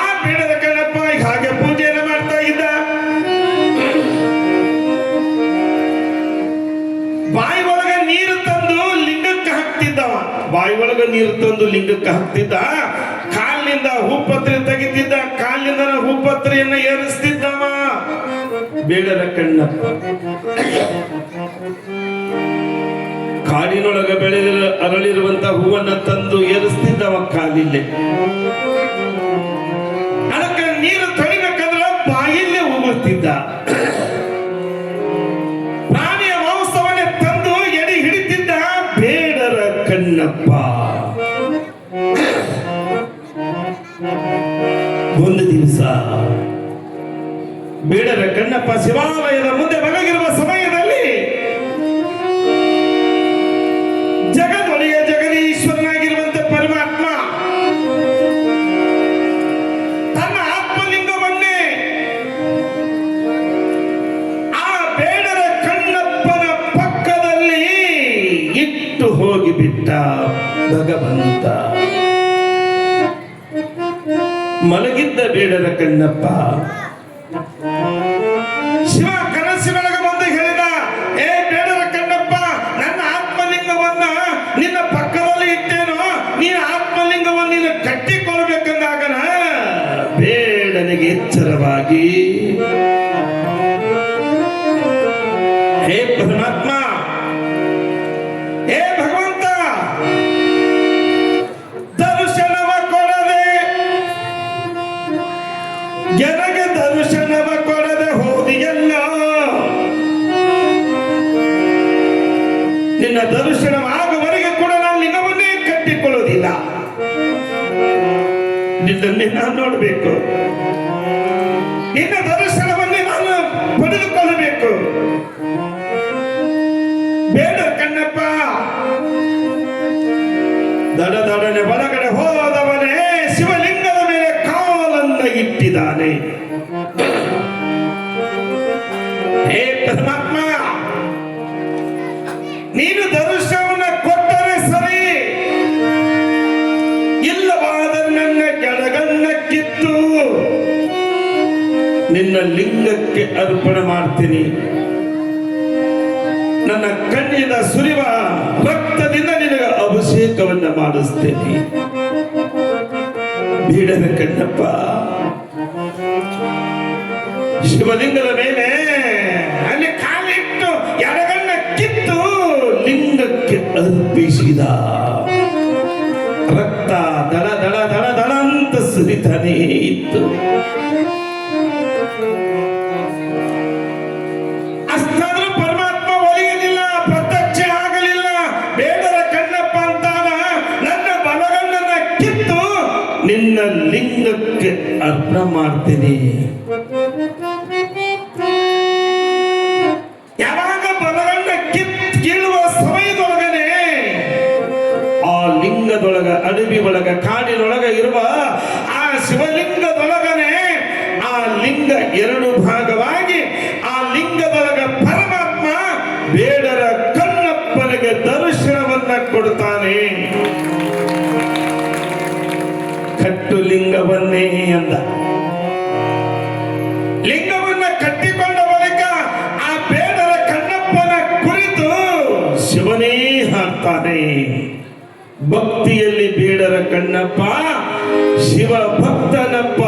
ಆ ಬೇಡರ ಕಣ್ಣಪ್ಪ ಹಾಗೆ ಪೂಜೆಯನ್ನು ಮಾಡ್ತಾ ಇದ್ದ. ಬಾಯಿ ಒಳಗೆ ನೀರು ತಂದು ಲಿಂಗಕ್ಕೆ ಹಾಕ್ತಿದ್ದವ. ಬಾಯಿ ಒಳಗೆ ನೀರು ತಂದು ಲಿಂಗಕ್ಕೆ ಹಾಕ್ತಿದ್ದ. ಕಾಲಿನಿಂದ ಹೂಪತ್ರೆ ತೆಗಿತಿದ್ದ. ಕಾಲಿನಿಂದ ಹೂಪತ್ರೆಯನ್ನ ಏರಿಸ್ತಿದ್ದವ ಬೇಡರ ಕಣ್ಣಪ್ಪ. ಕಾಡಿನೊಳಗ ಅರಳಿರುವಂತ ಹೂವನ್ನ ತಂದು ಏರಿಸ್ತಿದ್ದವ ಕಾಲಿಲ್ಲೇ. ಅದಕ್ಕೆ ನೀರು ತೊಳಿಬೇಕಂದ್ರೆ ಬಾಯಿಲ್ಲೇ ಉಗುಳ್ತಿದ್ದ. ಪ್ರಾಣಿಯ ಮಾಂಸವನ್ನೇ ತಂದು ಎಡಿ ಹಿಡಿತಿದ್ದ ಬೇಡರ ಕಣ್ಣಪ್ಪ. ಒಂದು ದಿವಸ ಬೇಡರ ಕಣ್ಣಪ್ಪ ಶಿವಾಲಯದ ಮುಂದೆ ಮಲಗಿರುವ ಸಮಯದಲ್ಲಿ ಜಗದೊಡೆಯ ಜಗದೀಶ್ವರನಾಗಿರುವಂತ ಪರಮಾತ್ಮ ತನ್ನ ಆತ್ಮಲಿಂಗವನ್ನೇ ಆ ಬೇಡರ ಕಣ್ಣಪ್ಪನ ಪಕ್ಕದಲ್ಲಿ ಇಟ್ಟು ಹೋಗಿಬಿಟ್ಟ ಭಗವಂತ. ಮಲಗಿದ್ದ ಬೇಡರ ಕಣ್ಣಪ್ಪ ಶಿವ ಕನಸಿನೊಳಗೆ ಬಂದು ಹೇಳಿದ, ಏ ಬೇಡರ ಕಣ್ಣಪ್ಪ, ನನ್ನ ಆತ್ಮಲಿಂಗವನ್ನ ನಿನ್ನ ಪಕ್ಕದಲ್ಲಿ ಇಟ್ಟೇನೋ, ನೀನು ಆತ್ಮಲಿಂಗವನ್ನು ನೀನು ಕಟ್ಟಿಕೊಳ್ಬೇಕಂದಾಗನ ಬೇಡನಿಗೆ ಎಚ್ಚರವಾಗಿ, ಹೇ ಪರಮಾತ್ಮ, ಹೇ ಭಗವಂತ, ದರ್ಶನವ ಕೊಡದೆ ನನಗೆ ದರ್ಶನವ ಕೊಡದೆ ಹೋದಿಯಲ್ಲ. ನಿನ್ನ ದರ್ಶನವಾಗುವವರೆಗೆ ಕೂಡ ನಾನು ಲಿಂಗವನ್ನೇ ಕಟ್ಟಿಕೊಳ್ಳುವುದಿಲ್ಲ. ನಿನ್ನನ್ನೇ ನಾನು ನೋಡಬೇಕು. ನಿನ್ನ ದರ್ಶನವನ್ನೇ ನಾನು ಪಡೆದುಕೊಳ್ಳಬೇಕು. ಬೇಡ ಕಣ್ಣಪ್ಪ. ದಡದಡನೆ ಒಳಗಡೆ ಹೋದವನೇ ಶಿವಲಿಂಗದ ಮೇಲೆ ಕಾಲನ್ನ ಇಟ್ಟಿದ್ದಾನೆ. ಹೇ ಪರಮಾತ್ಮ, ನೀನು ದರ್ಶನವನ್ನು ಕೊಟ್ಟರೆ ಸರಿ, ಇಲ್ಲವಾದರೆ ನನ್ನ ಕೆಳಗನ್ನ ಕಿತ್ತು ನಿನ್ನ ಲಿಂಗಕ್ಕೆ ಅರ್ಪಣೆ ಮಾಡ್ತೀನಿ. ನನ್ನ ಕಣ್ಣಿನ ಸುರಿವ ರಕ್ತದಿಂದ ನಿನಗೆ ಅಭಿಷೇಕವನ್ನ ಮಾಡಿಸ್ತೇನೆ. ಬೇಡರ ಕಣ್ಣಪ್ಪ ಶಿವಲಿಂಗದ ಮೇಲೆ ಅಲ್ಲಿ ಕಾಲಿಟ್ಟು ಎಡಗಣ್ಣ ಕಿತ್ತು ಲಿಂಗಕ್ಕೆ ಅರ್ಪಿಸಿದ. ರಕ್ತ ದಳ ದಳ ದಳ ದಳ ಅಂತ ಸುರಿತಾನೇ ಇತ್ತು. ಅಷ್ಟಾದ್ರೂ ಪರಮಾತ್ಮ ಒಲಿಯಲಿಲ್ಲ, ಪ್ರತ್ಯಕ್ಷ ಆಗಲಿಲ್ಲ. ಬೇಡರ ಕಣ್ಣಪ್ಪ ಅಂತಾನ, ನನ್ನ ಬಲಗಣ್ಣನ್ನ ಕಿತ್ತು ನಿನ್ನ ಲಿಂಗಕ್ಕೆ ಅರ್ಪಣೆ ಮಾಡ್ತೀನಿ. ಹಾಡ್ತಾನೆ, ಕಟ್ಟು ಲಿಂಗವನ್ನೇ ಅಂದ. ಲಿಂಗವನ್ನ ಕಟ್ಟಿಕೊಂಡ ಬಳಿಕ ಆ ಬೇಡರ ಕಣ್ಣಪ್ಪನ ಕುರಿತು ಶಿವನೇ ಹಾಡ್ತಾನೆ. ಭಕ್ತಿಯಲ್ಲಿ ಬೇಡರ ಕಣ್ಣಪ್ಪ, ಶಿವ ಭಕ್ತನಪ್ಪ.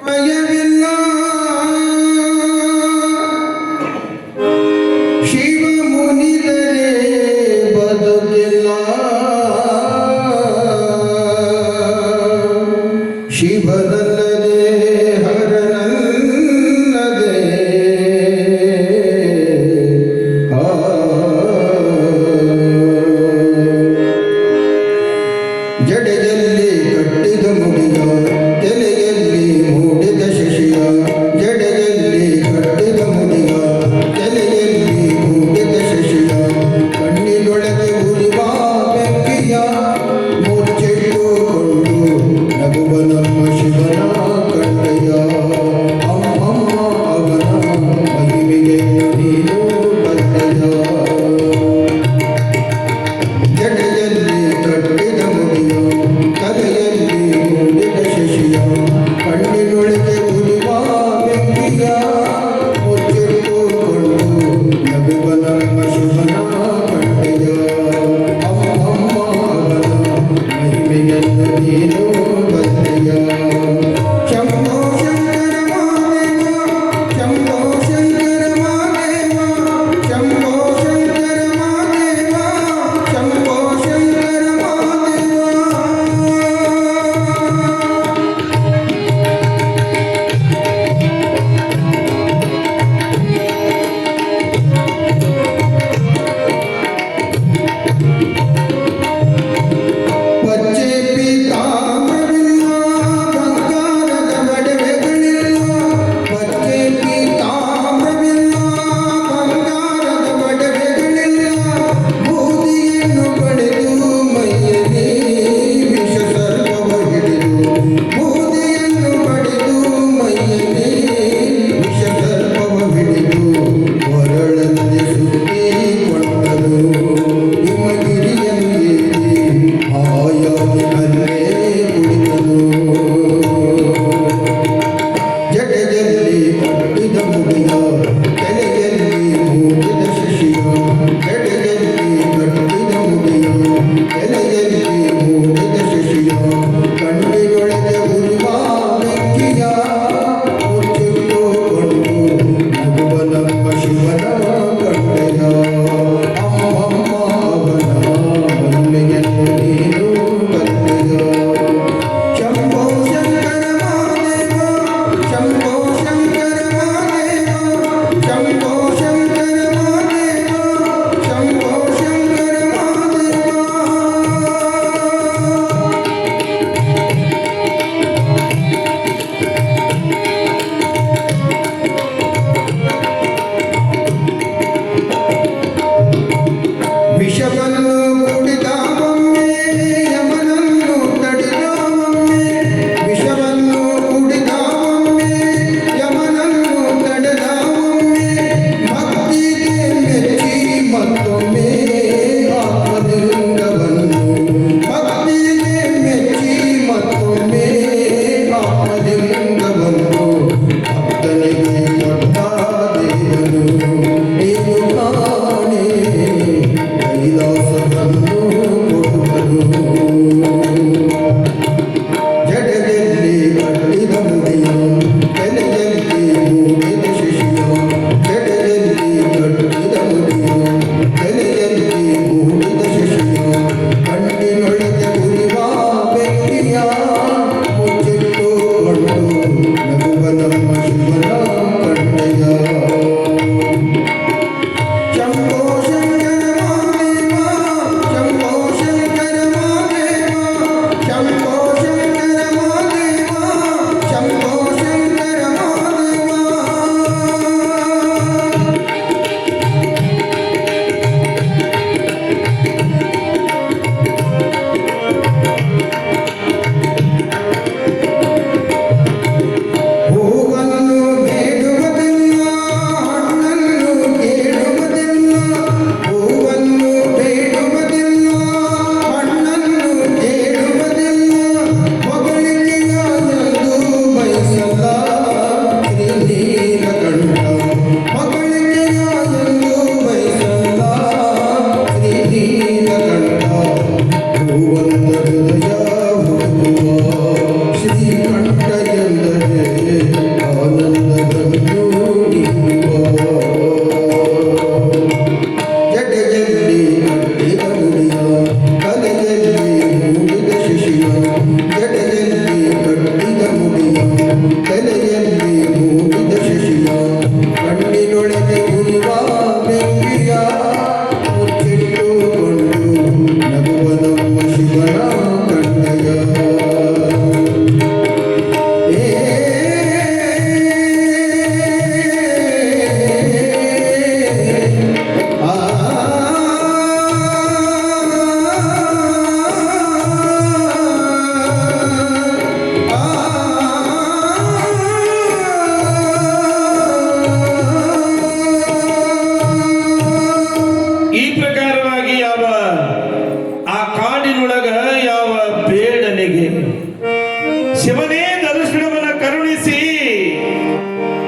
ಭಯವಿಲ್ಲ ಶಿವ ಮುನಿದರೆ ಬದುಕಿಲ್ಲ, ಶಿವನಲ್ಲದೆ ಹರನಲ್ಲದೆ ಜಡೆಯ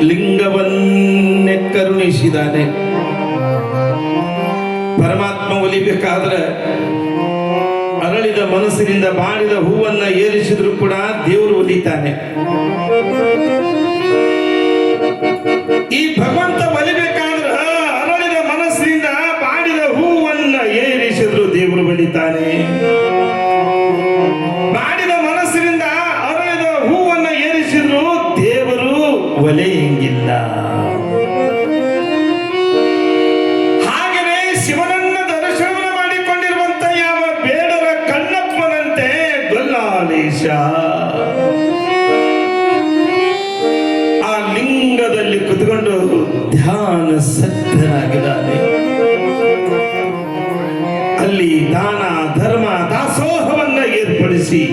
ಲಿಂಗವನ್ನೇ ಕರುಣಿಸಿದ್ದಾನೆ. ಪರಮಾತ್ಮ ಒಲಿಬೇಕಾದ್ರೆ ಅರಳಿದ ಮನಸ್ಸಿನಿಂದ ಬಾಡಿದ ಹೂವನ್ನ ಏರಿಸಿದ್ರು ಕೂಡ ದೇವರು ಒಲಿತಾನೆ. ಈ ಭಗವಂತ ಒಲಿಬೇಕಾದ್ರೆ ಅರಳಿದ ಮನಸ್ಸಿನಿಂದ ಬಾಡಿದ ಹೂವನ್ನ ಏರಿಸಿದ್ರು ದೇವರು ಒಲಿತಾನೆ. ಬಾಡಿದ ಮನಸ್ಸಿನಿಂದ ಅರಳಿದ ಹೂವನ್ನ ಏರಿಸಿದ್ರು ದೇವರು ಒಲೆಯಂಗಿಲ್ಲ. ಹಾಗೆಯೇ ಶಿವನನ್ನ ದರ್ಶನ ಮಾಡಿಕೊಂಡಿರುವಂತ ಯಾವ ಬೇಡರ ಕಣ್ಣಪ್ಪನಂತೆ ಗೊಲ್ಲಾಲೇಶ ಆ ಲಿಂಗದಲ್ಲಿ ಕುತ್ಕೊಂಡು ಧ್ಯಾನ ಸತ್ತನಾಗಿದ್ದಾನೆ. ಅಲ್ಲಿ ದಾನ ಧರ್ಮ ದಾಸೋಹವನ್ನ ಏರ್ಪಡಿಸಿ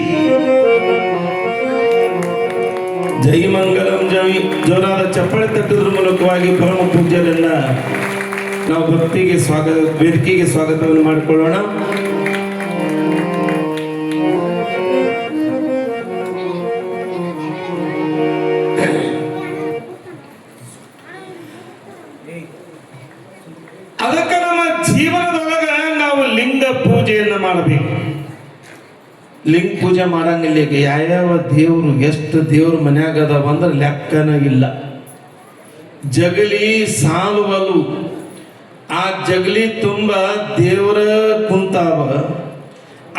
ಜೈಮಂಗಲಂ ಜೋರಾದ ಚಪ್ಪಳೆ ತಟ್ಟುವುದರ ಮೂಲಕವಾಗಿ ಪರಮ ಪೂಜ್ಯರನ್ನ ನಾವು ಭಕ್ತಿಗೆ ವೇದಿಕೆಗೆ ಸ್ವಾಗತವನ್ನು ಮಾಡಿಕೊಳ್ಳೋಣ. ಅದಕ್ಕೆ ನಮ್ಮ ಜೀವನದೊಳಗ ನಾವು ಲಿಂಗ ಪೂಜೆಯನ್ನ ಮಾಡಬೇಕು. ಲಿಂಗ ಪೂಜೆ ಮಾಡಂಗಿಲ್ಲ. ಈಗ ಯಾವ್ಯಾವ ದೇವರು ಎಷ್ಟು ದೇವ್ರ ಮನ್ಯಾಗ ಅದಾವ ಅಂದ್ರೆ ಲೆಕ್ಕನ ಇಲ್ಲ. ಜಗಲಿ ಸಾಲುವಲು ಆ ಜಗಲಿ ತುಂಬ ದೇವರ ಕುಂತಾವ.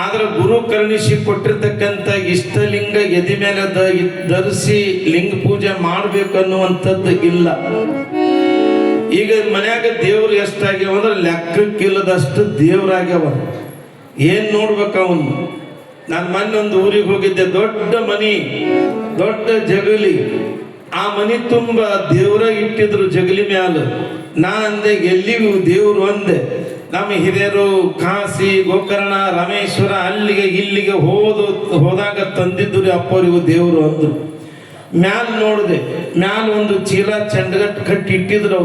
ಆದ್ರೆ ಗುರು ಕರುಣಿಸಿ ಕೊಟ್ಟಿರ್ತಕ್ಕಂಥ ಇಷ್ಟಲಿಂಗ ಎದಿ ಮೇಲೆ ಧರಿಸಿ ಲಿಂಗ ಪೂಜೆ ಮಾಡ್ಬೇಕು ಅನ್ನುವಂಥದ್ದು ಇಲ್ಲ. ಈಗ ಮನ್ಯಾಗ ದೇವ್ರು ಎಷ್ಟಾಗ್ಯಾವ ಅಂದ್ರೆ ಲೆಕ್ಕಕ್ಕಿಲ್ಲದಷ್ಟು ದೇವ್ರಾಗ್ಯಾವ. ಏನ್ ನೋಡ್ಬೇಕ ಅವನು. ನಾನು ಮೊನ್ನೆ ಒಂದು ಊರಿಗೆ ಹೋಗಿದ್ದೆ. ದೊಡ್ಡ ಮನಿ, ದೊಡ್ಡ ಜಗಲಿ. ಆ ಮನಿ ತುಂಬ ದೇವ್ರ ಇಟ್ಟಿದ್ರು ಜಗಲಿ ಮ್ಯಾಲ. ನಾ ಅಂದೆ ಎಲ್ಲಿಗೂ ದೇವ್ರು ಅಂದೆ. ನಮ್ಮ ಹಿರಿಯರು ಕಾಶಿ ಗೋಕರ್ಣ ರಾಮೇಶ್ವರ ಅಲ್ಲಿಗೆ ಇಲ್ಲಿಗೆ ಹೋದಾಗ ತಂದಿದ್ರು ಅಪ್ಪರಿಗೂ ದೇವ್ರು ಅಂದ್ರು. ಮ್ಯಾಲ ನೋಡಿದೆ, ಮ್ಯಾಲ ಒಂದು ಚೀಲ ಚಂಡಗಟ್ಟು ಕಟ್ಟಿ ಇಟ್ಟಿದ್ರು.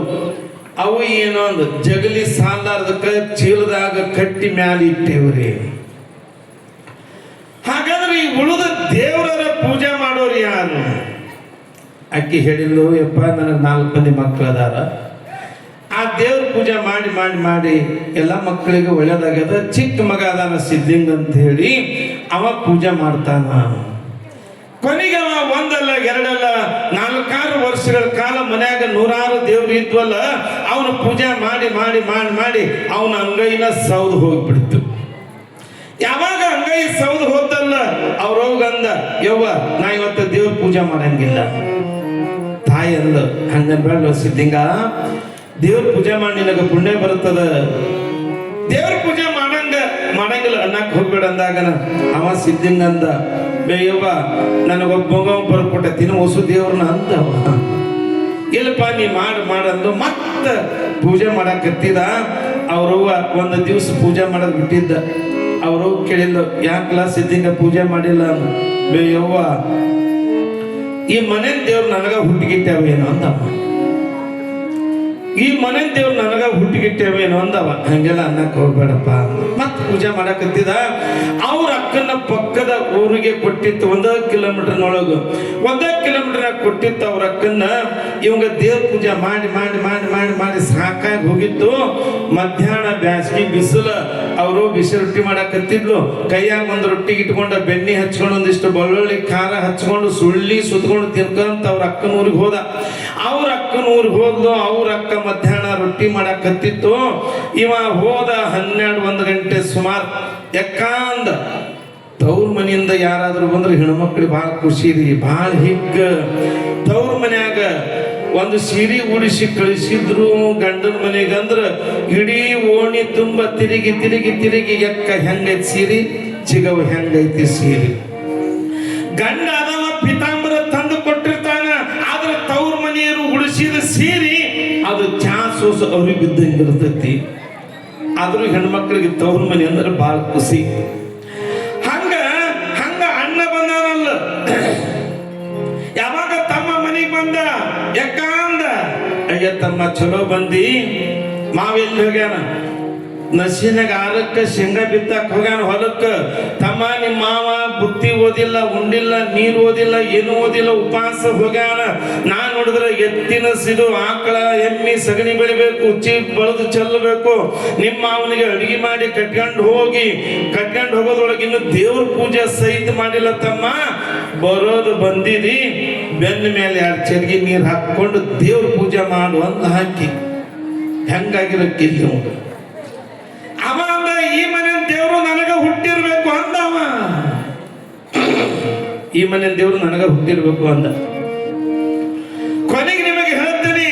ಅವು ಏನೋ ಒಂದು ಜಗಲಿ ಸಾಲಾರ್ದಕ್ಕ ಚೀಲದಾಗ ಕಟ್ಟಿ ಮ್ಯಾಲ ಇಟ್ಟೇವ್ರಿ. ಹಾಗಾದ್ರೆ ಈ ಉಳಿದ ದೇವರ ಪೂಜೆ ಮಾಡೋರು ಯಾರು? ಅಕ್ಕಿ ಹೇಳಿದ್ಲು, ಯಪ್ಪ ನನಗೆ 4 ಮಂದಿ ಮಕ್ಕಳು ಅದಾರ. ಆ ದೇವ್ರ ಪೂಜೆ ಮಾಡಿ ಮಾಡಿ ಮಾಡಿ ಎಲ್ಲ ಮಕ್ಕಳಿಗೆ ಒಳ್ಳೇದಾಗ್ಯದ. ಚಿಕ್ಕ ಮಗ ಅದಾನ ಸಿದ್ಲಿಂಗ ಅಂತ ಹೇಳಿ ಅವ ಪೂಜೆ ಮಾಡ್ತಾನ. ಕೊನೆಗೆ ಅವ ಒಂದಲ್ಲ ಎರಡಲ್ಲ 4-6 ವರ್ಷಗಳ ಕಾಲ ಮನ್ಯಾಗ 100 ದೇವ್ರು ಇದ್ವಲ್ಲ, ಅವನು ಪೂಜೆ ಮಾಡಿ ಮಾಡಿ ಮಾಡಿ ಮಾಡಿ ಅವನ ಅಂಗೈನ ಸೌದು ಹೋಗ್ಬಿಡ್ತು. ಯಾವಾಗ ಅಂಗೈ ಸೌದು ಹೋದಲ್ಲ ಅವ್ರೋಗ ಅಂದ, ಯವ್ವ ನಾ ಇವತ್ತು ದೇವ್ರ ಪೂಜೆ ಮಾಡಂಗಿಲ್ಲ. ತಾಯಿ ಅಂದ, ಹಂಗನ್ಬೇಡ ಸಿದ್ಲಿಂಗ, ದೇವ್ರ ಪೂಜೆ ಮಾಡಿ ನಿನಗೆ ಪುಣ್ಯ ಬರುತ್ತದ. ದೇವ್ರ ಪೂಜೆ ಮಾಡಂಗಿಲ್ಲ ಅನ್ನಕ್ ಹೋಗ್ಬೇಡ ಅಂದಾಗನ ಅವ ಸಿದ್ಲಿಂಗ ಅಂದ, ಬೇಯವ್ವ ನನಗೊಬ್ಬ ಮಗ ಬರ್ಕೊಟ್ಟತಿನ ಹೊಸು ದೇವ್ರನ್ನ ಅಂದವ. ಇಲ್ಲಪ್ಪ ನೀ ಮಾಡಂದು ಮತ್ತ ಪೂಜೆ ಮಾಡಕತ್ತಿದ. ಅವ್ರವ್ವ ಒಂದು ದಿವಸ ಪೂಜೆ ಮಾಡೋದು ಬಿಟ್ಟಿದ್ದ. ಅವರು ಕೇಳಿಲ್ಲ, ಯಾಕಲ್ಲ ಸಿದ್ಲಿಂಗ ಪೂಜೆ ಮಾಡಿಲ್ಲ? ಬೇಯವ್ವ ಈ ಮನೆ ದೇವ್ರು ನನಗ ಹುಟ್ಟಿಗಿಟ್ಟವೇನೋ ಅಂದವ. ಈ ಮನೆ ದೇವ್ರು ನನಗ ಹುಟ್ಟಿಗಿಟ್ಟವೇನೋ ಅಂದವ. ಹಂಗೆಲ್ಲ ಅನ್ನಕ್ ಹೋಗ್ಬೇಡಪ್ಪ. ಮತ್ ಪೂಜೆ ಮಾಡಕತ್ತಿದ. ಅವ್ರ ಅಕ್ಕನ ಪಕ್ಕದ ಊರಿಗೆ ಕೊಟ್ಟಿತ್ತು. 1 ಕಿಲೋಮೀಟರ್ನೊಳಗ 1 ಕಿಲೋಮೀಟರ್ ಕೊಟ್ಟಿತ್ತು ಅವ್ರ ಅಕ್ಕನ್ನ. ಇವಂಗ ದೇವ್ರ ಪೂಜೆ ಮಾಡಿ ಮಾಡಿ ಮಾಡಿ ಮಾಡಿ ಮಾಡಿ ಸಾಕಾಗಿ ಹೋಗಿತ್ತು. ಮಧ್ಯಾಹ್ನ ಬ್ಯಾಸ್ಗಿ ಬಿಸಿಲು. ಅವರು ಬಿಸಿ ರೊಟ್ಟಿ ಮಾಡಕತ್ತಿದ್ಲು. ಕೈಯಾಗ ಒಂದು ರೊಟ್ಟಿಗೆ ಇಟ್ಕೊಂಡ ಬೆಣ್ಣೆ ಹಚ್ಕೊಂಡು ಒಂದಿಷ್ಟು ಬೆಳ್ಳುಳ್ಳಿ ಖಾರ ಹಚ್ಕೊಂಡು ಸುಳ್ಳಿ ಸುತ್ಕೊಂಡು ತಿನ್ಕಂತ ಅವ್ರ ಅಕ್ಕನ ಊರಿಗೆ ಹೋದ. ಅವ್ರ ಅಕ್ಕನ ಊರಿಗೆ ಹೋದ್ಲು. ಅವ್ರ ಅಕ್ಕ ಮಧ್ಯಾಹ್ನ ರೊಟ್ಟಿ ಮಾಡಕತ್ತಿತ್ತು. ಇವ ಹೋದ 12-1 ಗಂಟೆ ಸುಮಾರು. ಯಾಕಂದ ತವ್ರ ಮನೆಯಿಂದ ಯಾರಾದ್ರೂ ಬಂದ್ರೆ ಹೆಣ್ಮಕ್ಳಿಗೆ ಭಾಳ ಖುಷಿ ರೀ, ಭಾಳ ಹಿಗ್ಗ. ತವ್ರ ಮನ್ಯಾಗ ಒಂದು ಸೀರೆ ಉಡಿಸಿ ಕಳಿಸಿದ್ರು ಗಂಡನ ಮನೆಗೆ ಅಂದ್ರ ಇಡೀ ಓಣಿ ತುಂಬ ತಿರುಗಿ ತಿರುಗಿ ತಿರುಗಿ ಎಕ್ಕ ಹೆಂಗೈತಿ ಸೀರೆ, ಚಿಗವ ಹೆಂಗೈತಿ ಸೀರೆ. ಗಂಡ ಅದವ ಪಿತಾಂಬರ ತಂದು ಕೊಟ್ಟಿರ್ತಾನ. ಆದ್ರೆ ತವ್ರ ಮನೆಯರು ಉಡಿಸಿದ ಸೀರೆ ಅದು ಚಾಸೋಸ ಅವ್ರಿಗೆ ಬಿದ್ದಂಗಿರ್ತೈತಿ. ಆದ್ರೂ ಹೆಣ್ಮಕ್ಳಿಗೆ ತವ್ರ ಮನೆ ಅಂದ್ರೆ ಭಾಳ ಖುಷಿ. ಹಂಗ ಅಣ್ಣ ಬಂದಾನಲ್ಲ, ಯಾವಾಗ ತಮ್ಮ ಮನೆಗೆ ಬಂದ ಯಾಕಂದ, ಅಯ್ಯ ತಮ್ಮ ಚಲೋ ಬಂದಿ. ಮಾವೆಲ್ಲಿ ಹೋಗ್ಯಾನ? ನಸಿನಾಗ 6ಕ್ಕೆ ಶೇಂಗಾ ಬಿತ್ತಾಕ ಹೋಗ್ಯಾನ ಹೊಲಕ್ಕ. ತಮ್ಮ ತಮ್ಮ ನಿಮ್ಮ ಮಾವ ಬುತ್ತಿ ಓದಿಲ್ಲ, ಉಂಡಿಲ್ಲ, ನೀರು ಓದಿಲ್ಲ, ಏನು ಓದಿಲ್ಲ, ಉಪವಾಸ ಹೋಗ್ಯಾನ. ನಾನ್ ನೋಡಿದ್ರೆ ಎತ್ತಿನ ಸಿದು ಆಕಳ ಎಮ್ಮಿ ಸಗಣಿ ಬೆಳಿಬೇಕು, ಚೀಪ್ ಬಳಿದು ಚೆಲ್ಲಬೇಕು. ನಿಮ್ಮ ಮಾವನಿಗೆ ಅಡಿಗೆ ಮಾಡಿ ಕಟ್ಕೊಂಡು ಹೋಗೋದ್ರೊಳಗೆ ಇನ್ನು ದೇವ್ರ ಪೂಜೆ ಸಹಿತ ಮಾಡಿಲ್ಲ ತಮ್ಮ. ಬರೋದು ಬಂದಿದಿ, ಬೆನ್ನ ಮೇಲೆ 2 ಚರ್ಗಿ ನೀರು ಹಾಕೊಂಡು ದೇವ್ರ ಪೂಜೆ ಮಾಡು ಅಂತ ಹಾಕಿ ಹೆಂಗಾಗಿರಕ್ಕಿಲ್ಲ ಅವ ಅಂದ. ಈ ಮನೆ ದೇವ್ರು ನನಗ ಹುಟ್ಟಿರ್ಬೇಕು ಅಂದ ಅವ. ಈ ಮನೆ ದೇವ್ರು ನನಗ ಹುಟ್ಟಿರ್ಬೇಕು ಅಂದ. ಕೊನೆಗೆ ನಿಮಗೆ ಹೇಳ್ತೀನಿ,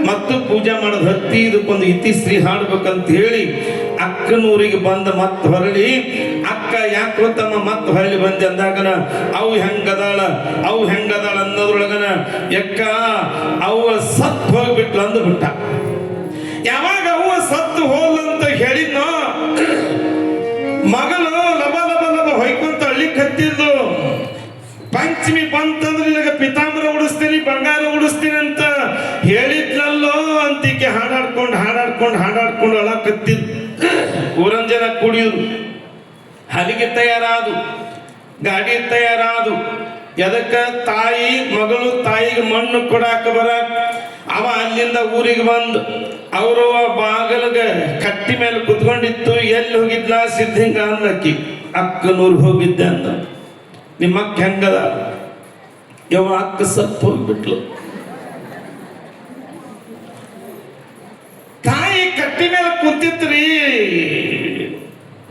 ಮತ್ತು ಪೂಜೆ ಮಾಡೋದು ಹತ್ತಿ ಇದಕ್ಕೊಂದು ಇತಿಶ್ರೀ ಹಾಡ್ಬೇಕಂತ ಹೇಳಿ ಅಕ್ಕನೂರಿಗೆ ಬಂದ ಮತ್ತೆ ಹೊರಳಿ. ಅಕ್ಕ ಯಾಕೆ ಗೊತ್ತಮ್ಮ ಮತ್ತೆ ಹೊರಳಿ ಬಂದೆ ಅಂದಾಗನ ಅವು ಹೆಂಗದಾಳ ಅನ್ನೋದ್ರೊಳಗನ ಎಕ್ಕ ಅವ ಸತ್ತು ಹೋಗ್ಬಿಟ್ಲು ಅಂದ್ಬಿಟ್ಟ. ಯಾವಾಗ ಅವ ಸತ್ತು ಹೋದಂತ ಹೇಳಿದ್ನೋ, ಮಗಳು ಲಬ ಲಬ ಲಬ ಹೊಯ್ಕೊಂತ ಹಳ್ಳಿಕ್ ಹತ್ತಿದ್ದು. ಪಂಚಮಿ ಬಂತಂದ್ರೆ ನಿನಗೆ ಪಿತಾಂಬರ ಉಡಿಸ್ತೀನಿ, ಬಂಗಾರ ಉಡಿಸ್ತೀನಿ ಅಂತ ಹೇಳಿದ್ನಲ್ಲೋ ಅಂತಿಕೆ ಹಾಡಾಡ್ಕೊಂಡು ಅಳಕತ್ತಿದ್. ಊರನ್ ಜನ ಕುಡಿಯುದು, ಹಲಿಗೆ ತಯಾರಾದು, ಗಾಡಿ ತಯಾರಾದು. ಎದಕ್ಕ? ತಾಯಿ ಮಗಳು ತಾಯಿಗೆ ಮಣ್ಣು ಕೊಡಾಕ ಬರಾಕ. ಅವ ಅಲ್ಲಿಂದ ಊರಿಗೆ ಬಂದು ಅವರು ಬಾಗಲಿಗೆ ಕಟ್ಟಿ ಮೇಲೆ ಕುತ್ಕೊಂಡಿತ್ತು. ಎಲ್ಲಿ ಹೋಗಿದ್ಲ? ಸಿದ್ಧಿಂಗ ಅಂದಕ್ಕಿ. ಅಕ್ಕನೂರಿಗೆ ಹೋಗಿದ್ದೆ ಅಂದ. ನಿಮ್ಮ ಅಕ್ಕ ಹೆಂಗದ? ಯಾವ ಅಕ್ಕ ಸತ್ತು ಹೋಗ್ಬಿಟ್ಲು. ತಾಯಿ ಕಟ್ಟಿ ಮೇಲೆ ಕೂತಿತ್ರಿ,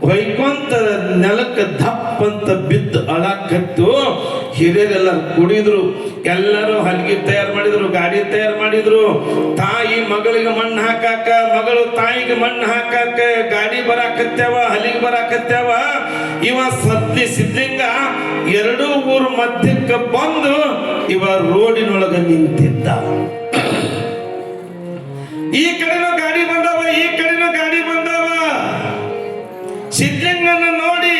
ಹೊಯ್ಕೊಂತ ನೆಲಕ್ಕೆ ದಪ್ಪ ಅಂತ ಬಿದ್ದು ಅಳಕತ್ತು. ಹಿರಿಯರೆಲ್ಲ ಕುಡಿದ್ರು, ಎಲ್ಲರೂ ಹಲ್ಗಿ ತಯಾರು ಮಾಡಿದ್ರು, ಗಾಡಿ ತಯಾರು ಮಾಡಿದ್ರು. ತಾಯಿ ಮಗಳಿಗೆ ಮಣ್ಣು ಹಾಕಾಕ, ಮಗಳು ತಾಯಿಗೆ ಮಣ್ಣು ಹಾಕಾಕ ಗಾಡಿ ಬರಾಕತ್ಯಾವ, ಹಲಿಗೆ ಬರಾಕತ್ಯಾವ. ಇವ ಸಿದ್ಲಿಂಗ 2 ಊರು ಮಧ್ಯಕ್ಕೆ ಬಂದು ಇವ ರೋಡಿನೊಳಗ ನಿಂತಿದ್ದ. ಈ ಕಡೆನೂ ಗಾಡಿ ಬಂದವ, ಈ ಕಡೆನೂ ಗಾಡಿ ಬಂದವ. ಸಿದ್ಲಿಂಗನ ನೋಡಿ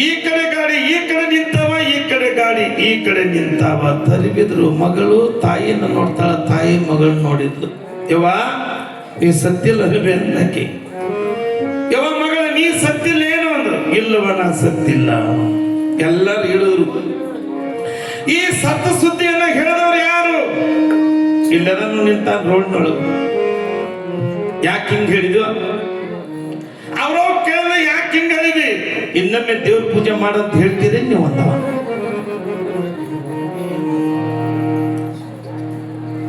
ಈ ಕಡೆ ಗಾಡಿ ಈ ಕಡೆ ನಿಂತವ, ಈ ಕಡೆ ಗಾಡಿ ಈ ಕಡೆ ನಿಂತವ. ತರಿಬಿದ್ರು. ಮಗಳು ತಾಯಿಯನ್ನು ನೋಡ್ತಾಳ, ತಾಯಿ ಮಗಳನ್ನ ನೋಡಿದ್ಲು. ಯವ್ವ ನೀ ಸತ್ತಿಲ್ಲ ಅನ್ನಬೇಕಿ. ಯವ್ವ ಮಗಳ ನೀ ಸತ್ತಿಲ್ಲ ಏನು ಅಂದ್ರು. ಇಲ್ಲವ ನಾ ಸತ್ತಿಲ್ಲ. ಎಲ್ಲರೂ ಹೇಳಿದ್ರು. ಈ ಸತ್ತ ಸುದ್ದಿಯನ್ನ ಹೇಳಿದವರು ಯಾರು? ಇಲ್ಲದನ್ನು ನಿಂತ ರೋಡ್ನೊಳಗೆ. ಯಾಕೆ ಹಿಂಗ್ ಹೇಳಿದ್ವು? ಅವ್ರ ಕೇಳಿದ್ರೆ ಯಾಕೆ ಹಿಂಗ್ ಹೇಳಿದ್ವಿ? ಇನ್ನೊಮ್ಮೆ ದೇವ್ರ ಪೂಜೆ ಮಾಡಂತ ಹೇಳ್ತೀರಿ ನೀವು ಅಂದವ.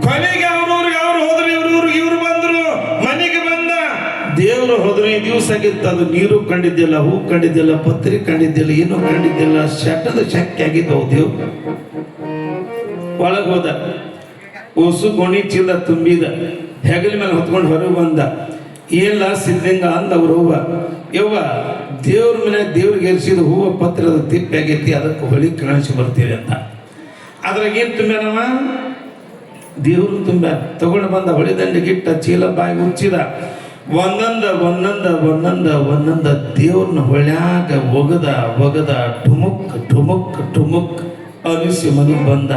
ಕೊನೆಗೆ ಅವ್ರವ್ರಿಗೆ ಅವ್ರು ಹೋದ್ರು, ಇವ್ರು ಬಂದ್ರು. ಮನೆಗೆ ಬಂದ ದೇವ್ರು ಹೋದ್ರು. ಈ ದಿವಸ ಆಗಿತ್ತು. ಅದು ನೀರು ಕಂಡಿದ್ದಿಲ್ಲ, ಹೂ ಕಂಡಿದ್ದಿಲ್ಲ, ಪತ್ರಿ ಕಂಡಿದ್ದಿಲ್ಲ, ಏನೂ ಕಂಡಿದ್ದಿಲ್ಲ. ಶಟದ ಶಕ್ತಿ ಆಗಿದ್ದವು. ದೇವ್ರು ಒಳಗೆ ಹೋದ. ಓಸು ಗೋಣಿ ಚೀಲ ತುಂಬಿದ, ಹೆಗಲ ಮೇಲೆ ಹೊತ್ಕೊಂಡು ಹೊರಗೆ ಬಂದ. ಏಲ್ಲ ಸಿದ್ಲಿಂಗ ಅಂದ ಅವ್ರ ಹೂವ. ಯವ್ವ ದೇವ್ರ ಮನೆ ದೇವ್ರಿಗೆ ಏರಿಸಿದ ಹೂವ ಪತ್ರದ ತಿಪ್ಪೆ ಆಗೈತಿ, ಅದಕ್ಕೆ ಹೊಳಿ ಕಾಣಿಸಿ ಬರ್ತೀವಿ ಅಂತ. ಅದ್ರಾಗ ಏನ್ ತುಂಬ್ಯಾನವ? ದೇವ್ರು ತುಂಬ. ತಗೊಂಡು ಬಂದ, ಹೊಳಿ ದಂಡಿಗಿಟ್ಟ, ಚೀಲ ಬಾಯಿ ಮುಚ್ಚಿದ. ಒಂದೊಂದ ದೇವ್ರನ್ನ ಹೊಳ್ಯಾಗ ಒಗದ ಠುಮುಕ್ ಅನಿಸಿ ಮನೆಗೆ ಬಂದ.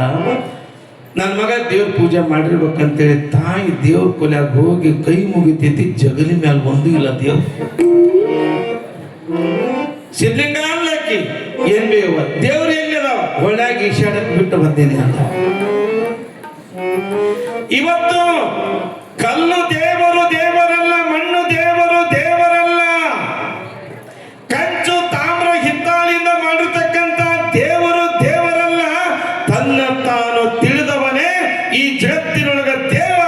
ನನ್ನ ಮಗ ದೇವ್ರ ಪೂಜೆ ಮಾಡಿರ್ಬೇಕಂತೇಳಿ ತಾಯಿ ದೇವ್ರ ಕೊಲ್ಯಾಗ ಹೋಗಿ ಕೈ ಮುಗಿತೈತಿ. ಜಗಲಿ ಮೇಲೆ ಒಂದು ಇಲ್ಲ ದೇವ್ರು. ಸಿದ್ಲಿಂಗ ಅನ್ಲಕ್ಕಿ ಏನ್ ಬೇವ ದೇವ್ರು ಎಲ್ಲಿದಾವ? ಹೊಳ್ಯಾಗ ಈಶಾಡಕ್ ಬಿಟ್ಟು ಬಂದೇನೆ ಅಂತ. ಇವತ್ತು ಕಲ್ಲು ದೇವರು ದೇವರಲ್ಲ, ಮಣ್ಣು ದೇವರು ದೇವರಲ್ಲ. ಕಂಚು ತಾಮ್ರ ಹಿತ್ತಾಳಿಂದ ಮಾಡಿರ್ತಕ್ಕಂಥ ದೇವರು ದೇವರಲ್ಲ. ತನ್ನ ತಾನು ತಿಳಿದವನೇ ಈ ಜಗತ್ತಿನೊಳಗ ದೇವ.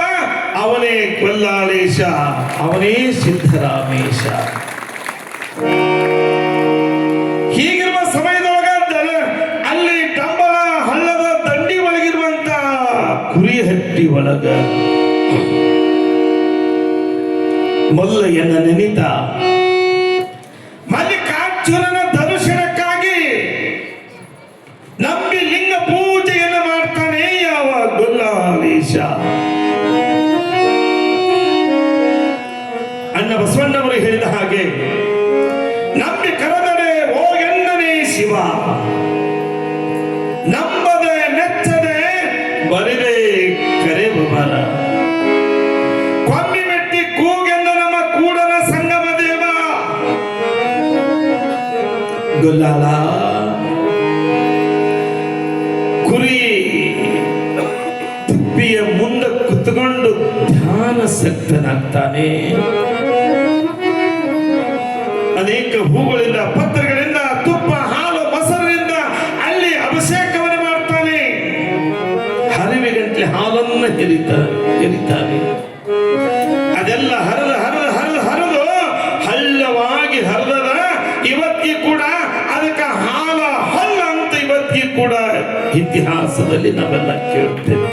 ಅವನೇ ಕೊಲ್ಲಾಳೇಶ, ಅವನೇ ಸಿದ್ದರಾಮೇಶ. ಹೀಗಿರುವ ಸಮಯದೊಳಗ ಅಲ್ಲಿ ಡಂಬಳ ಹಳ್ಳದ ದಂಡಿ ಒಳಗಿರುವಂತ ಕುರಿಹಟ್ಟಿ ಒಳಗ ಮಲ್ಲಯ್ಯನ ನೆನಿತ ಮಲ್ಲಿಕಾರ್ಜುನನ ದರ್ಶನಕ್ಕಾಗಿ ನಂಬಿ ಲಿಂಗ ಪೂಜೆಯನ್ನು ಮಾಡ್ತಾನೆ ಯಾವ ಗೊಲ್ಲಾಳೇಶ. ಅಣ್ಣ ಬಸವಣ್ಣವರು ಹೇಳಿದ ಹಾಗೆ, ನಂಬಿ ಕರೆದರೆ ಓ ಎನ್ನನೇ ಶಿವ, ನಂಬದೆ ನೆಚ್ಚದೆ ಬರಿದೆ ಕರೆಬರ. ಕೊಂಬಿ ಮೆಟ್ಟಿ ಕೂಗೆಂದ ನಮ್ಮ ಕೂಡಲ ಸಂಗಮ ದೇವ. ಗೊಲ್ಲಾಳ ಕುರಿ ತಿಪ್ಪಿಯ ಮುಂದೆ ಕುತ್ಕೊಂಡು ಧ್ಯಾನಸಕ್ತನಾಗ್ತಾನೆ. ಅನೇಕ ಹೂಗಳಿಂದ, ಪತ್ರಗಳಿಂದ, ತುಪ್ಪ, ಹಾಲು, ಮೊಸರಿನಿಂದ ಅಲ್ಲಿ ಅಭಿಷೇಕವನ್ನು ಮಾಡ್ತಾನೆ. ಹರಿವಿಗಂಟ್ಲೆ ಹಾಲನ್ನು ಎರಿತಾನೆ. ಅದೆಲ್ಲ ಹರಿದು ಹಳ್ಳವಾಗಿ ಹರಿದದ. ಇವತ್ತಿಗೆ ಕೂಡ ಅದಕ್ಕೆ ಹಾಲ ಹಲ್ಲ ಅಂತ ಇವತ್ತಿಗೆ ಕೂಡ ಇತಿಹಾಸದಲ್ಲಿ ನಾವೆಲ್ಲ ಕೇಳ್ತೇವೆ.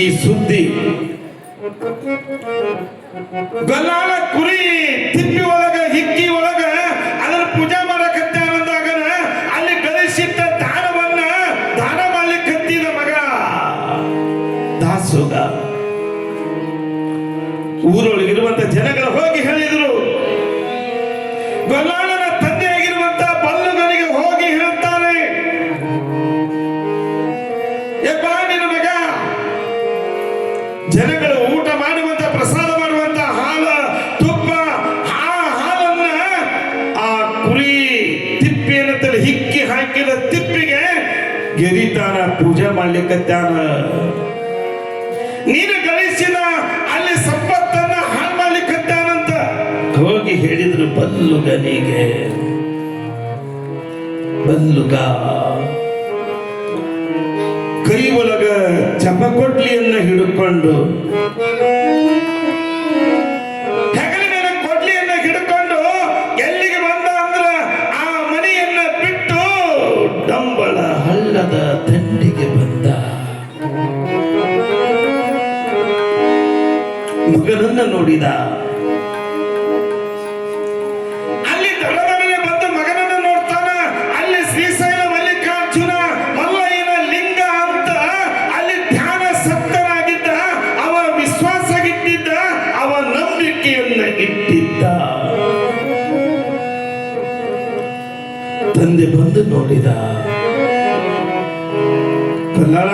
ಈ ಸುದ್ದಿ ಗೊಲ್ಲಾಳ ಕುರಿ ತಿಪ್ಪಿ ಒಳಗ ಹಿಕ್ಕಿ ಒಳಗ ಅದನ್ನ ಪೂಜಾ ಮಾಡಕತ್ತೆ ಅನ್ನೋದಾಗ ಅಲ್ಲಿ ಗಳಿಸಿಟ್ಟ ದಾನ ಮಾಡ್ಲಿಕ್ಕೆ ಹತ್ತಿದ ಮಗ ದಾಸೋಗ. ಊರೊಳಗಿರುವಂತ ಜನಗಳು ಹೋಗಿ ಹೇಳಿದ್ರು. ಗೊಲ್ಲಾಳನ ತಂದೆಯಾಗಿರುವಂತ ಬಲ್ಲುಗನಿಗೆ ಹೋಗಿ ಹೇಳ್ತಾರೆ, ಯಪ್ಪಾ ನಿನ್ನ ಮಗ ಜನಗಳು ಊಟ ಮಾಡುವಂತ, ಪ್ರಸಾದ ಮಾಡುವಂತ ತುಪ್ಪ ಹಾಲನ್ನ ಆ ಕುರಿ ತಿಪ್ಪಿಯನ್ನು ಹಿಕ್ಕಿ ಹಾಕಿದ ತಿಪ್ಪಿಗೆ ಗೆರಿತಾನ, ಪೂಜೆ ಮಾಡ್ಲಿಕ್ಕತ್ತಾನ. ನೀನು ಗಳಿಸಿದ ಅಲ್ಲಿ ಸಂಪತ್ತನ್ನ ಹಾಳು ಮಾಡ್ಲಿಕ್ಕತ್ತಾನಂತ ಹೋಗಿ ಹೇಳಿದ್ರು ಬಲ್ಲುಗನಿಗೆ. ಬಲ್ಲುಗ ಕೈ ಒಳಗ ಚಪಕೊಡ್ಲಿಯನ್ನ ಹಿಡ್ಕೊಂಡು, ಹೆಗಲಿನ ಕೊಡ್ಲಿಯನ್ನ ಹಿಡ್ಕೊಂಡು ಎಲ್ಲಿಗೆ ಬಂದ ಅಂದ್ರ ಆ ಮನೆಯನ್ನ ಬಿಟ್ಟು ಡಂಬಳ ಹಳ್ಳದ ದಂಡಿಗೆ ಬಂದ. ಮಗನನ್ನ ನೋಡಿದ. ಅಲ್ಲಿ ದಡದಡನೆ ಬಂದು ಮಗನನ್ನ ನೋಡ್ತಾನ. ಅಲ್ಲಿ ಶ್ರೀಶೈಲ ಮಲ್ಲಿಕಾರ್ಜುನ ಮಲ್ಲಯ್ಯನ ಲಿಂಗ ಅಂತ ಅಲ್ಲಿ ಧ್ಯಾನ ಸಕ್ತನಾಗಿದ್ದ. ಅವ ವಿಶ್ವಾಸಗಿಟ್ಟಿದ್ದ, ಅವ ನಂಬಿಕೆಯನ್ನ ಇಟ್ಟಿದ್ದ. ತಂದೆ ಬಂದು ನೋಡಿದ. ಗೊಲ್ಲಾಳ,